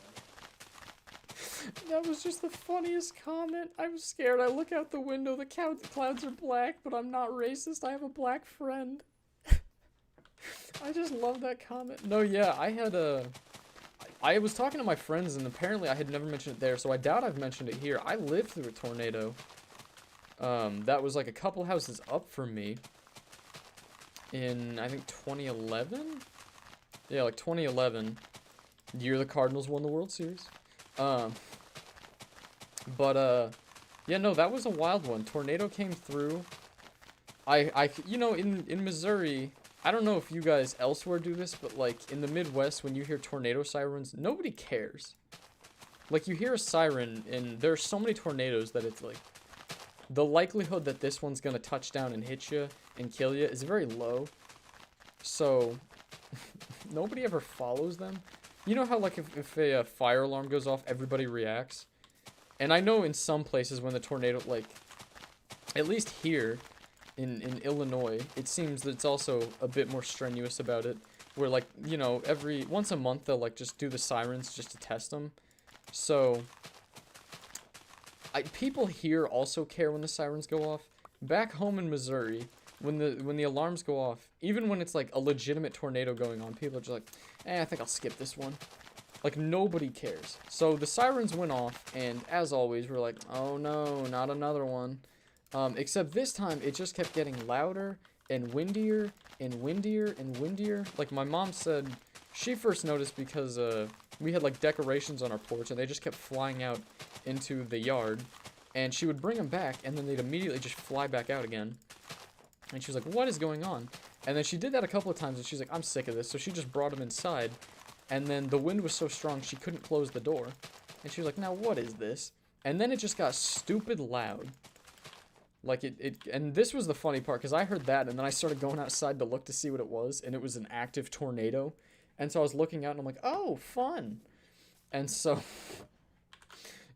buy it. That was just the funniest comment. I'm scared. I look out the window. The clouds are black, but I'm not racist. I have a black friend. I just love that comment. No, yeah, I was talking to my friends, and apparently I had never mentioned it there, so I doubt I've mentioned it here. I lived through a tornado. That was like a couple houses up from me in, I think, 2011? Yeah, like 2011. The year the Cardinals won the World Series. Yeah, no, that was a wild one. Tornado came through. You know, in Missouri, I don't know if you guys elsewhere do this, but like in the Midwest, when you hear tornado sirens, nobody cares. Like you hear a siren, and there's so many tornadoes that it's like, the likelihood that this one's gonna touch down and hit you and kill you is very low. So, nobody ever follows them. You know how like if a fire alarm goes off, everybody reacts? And I know in some places when the tornado, like, at least here in Illinois, it seems that it's also a bit more strenuous about it. Where, like, you know, once a month they'll, like, just do the sirens just to test them. So, people here also care when the sirens go off. Back home in Missouri, when the alarms go off, even when it's, like, a legitimate tornado going on, people are just like, I think I'll skip this one. Like, nobody cares. So, the sirens went off, and as always, we're like, oh no, not another one. Except this time, it just kept getting louder and windier and windier and windier. Like, my mom said, she first noticed because we had, like, decorations on our porch, and they just kept flying out into the yard. And she would bring them back, and then they'd immediately just fly back out again. And she was like, what is going on? And then she did that a couple of times, and she's like, I'm sick of this. So she just brought them inside. And then the wind was so strong, she couldn't close the door. And she was like, now what is this? And then it just got stupid loud. Like, and this was the funny part, because I heard that, and then I started going outside to look to see what it was, and it was an active tornado. And so I was looking out, and I'm like, oh, fun. And so,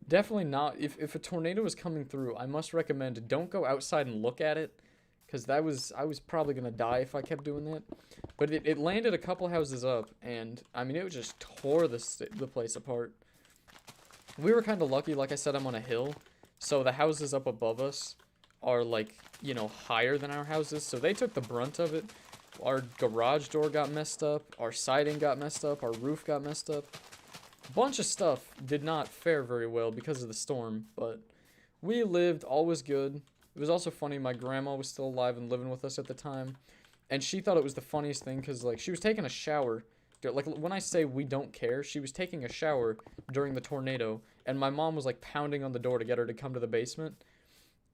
definitely not, if a tornado is coming through, I must recommend don't go outside and look at it, because I was probably going to die if I kept doing that. But it landed a couple houses up, and, I mean, it just tore the place apart. We were kind of lucky, like I said, I'm on a hill, so the houses up above us are, like, you know, higher than our houses, so they took the brunt of it. Our garage door got messed up, our siding got messed up, our roof got messed up. Bunch of stuff did not fare very well because of the storm, but we lived, all was good. It was also funny, my grandma was still alive and living with us at the time, and she thought it was the funniest thing, because, like, she was taking a shower. Like, when I say we don't care, she was taking a shower during the tornado, and my mom was, like, pounding on the door to get her to come to the basement.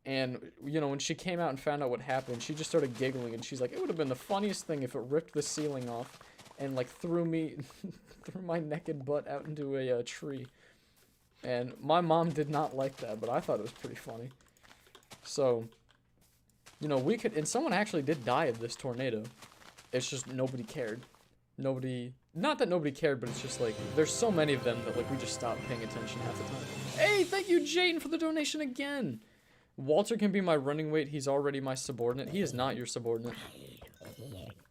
And, you know, when she came out and found out what happened, she just started giggling, and she's like, it would have been the funniest thing if it ripped the ceiling off and, like, threw my naked butt out into a tree. And my mom did not like that, but I thought it was pretty funny. So, you know, and someone actually did die of this tornado. It's just nobody cared. Not that nobody cared, but it's just, like, there's so many of them that, like, we just stopped paying attention half the time. Hey, thank you, Jane, for the donation again! Walter can be my running mate. He's already my subordinate. He is not your subordinate.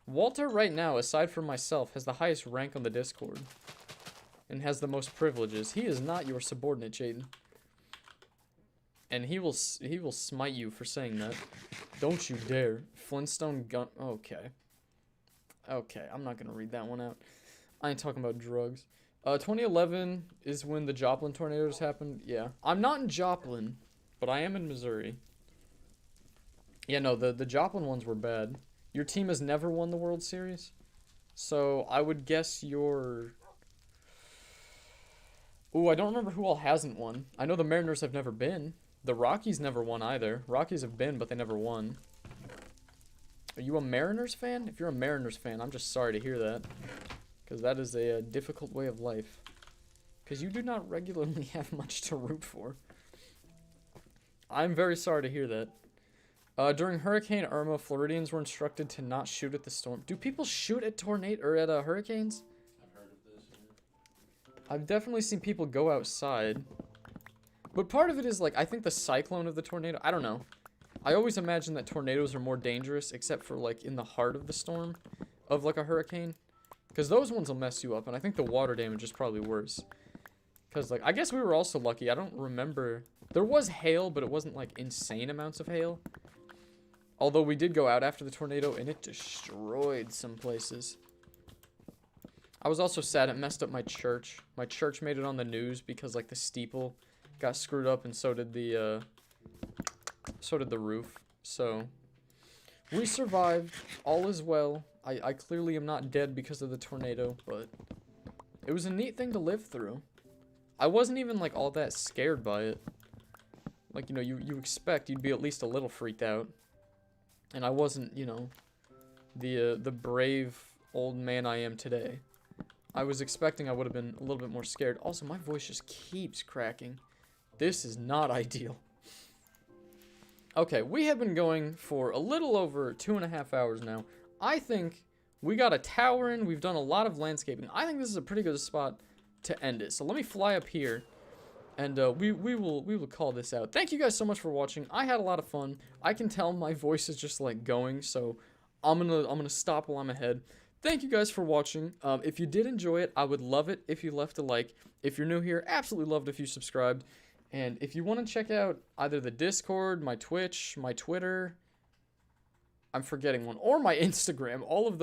Walter, right now, aside from myself, has the highest rank on the Discord. And has the most privileges. He is not your subordinate, Jaden. And he will smite you for saying that. Don't you dare. Flintstone gun. Okay. Okay, I'm not going to read that one out. I ain't talking about drugs. 2011 is when the Joplin tornadoes happened. Yeah. I'm not in Joplin. But I am in Missouri. Yeah, no, the Joplin ones were bad. Your team has never won the World Series? So, I would guess you're... Ooh, I don't remember who all hasn't won. I know the Mariners have never been. The Rockies never won either. Rockies have been, but they never won. Are you a Mariners fan? If you're a Mariners fan, I'm just sorry to hear that. Because that is a difficult way of life. Because you do not regularly have much to root for. I'm very sorry to hear that. During Hurricane Irma, Floridians were instructed to not shoot at the storm. Do people shoot at hurricanes? I've heard of this. Yeah. I've definitely seen people go outside. But part of it is, like, I think the cyclone of the tornado, I don't know. I always imagine that tornadoes are more dangerous, except for, like, in the heart of the storm of, like, a hurricane. Because those ones will mess you up, and I think the water damage is probably worse. Because, like, I guess we were also lucky. I don't remember... There was hail, but it wasn't, like, insane amounts of hail. Although we did go out after the tornado, and it destroyed some places. I was also sad it messed up my church. My church made it on the news because, like, the steeple got screwed up, and so did the roof. So, we survived. All is well. I clearly am not dead because of the tornado, but it was a neat thing to live through. I wasn't even, like, all that scared by it. Like, you know, you expect you'd be at least a little freaked out. And I wasn't, you know, the brave old man I am today. I was expecting I would have been a little bit more scared. Also, my voice just keeps cracking. This is not ideal. Okay, we have been going for a little over 2.5 hours now. I think we got a tower in. We've done a lot of landscaping. I think this is a pretty good spot to end it. So let me fly up here. And we will call this out. Thank you guys so much for watching. I had a lot of fun. I can tell my voice is just like going, so I'm gonna stop while I'm ahead. Thank you guys for watching. If you did enjoy it, I would love it if you left a like. If you're new here, absolutely love it if you subscribed. And if you want to check out either the Discord, my Twitch, my Twitter, I'm forgetting one, or my Instagram, all of those.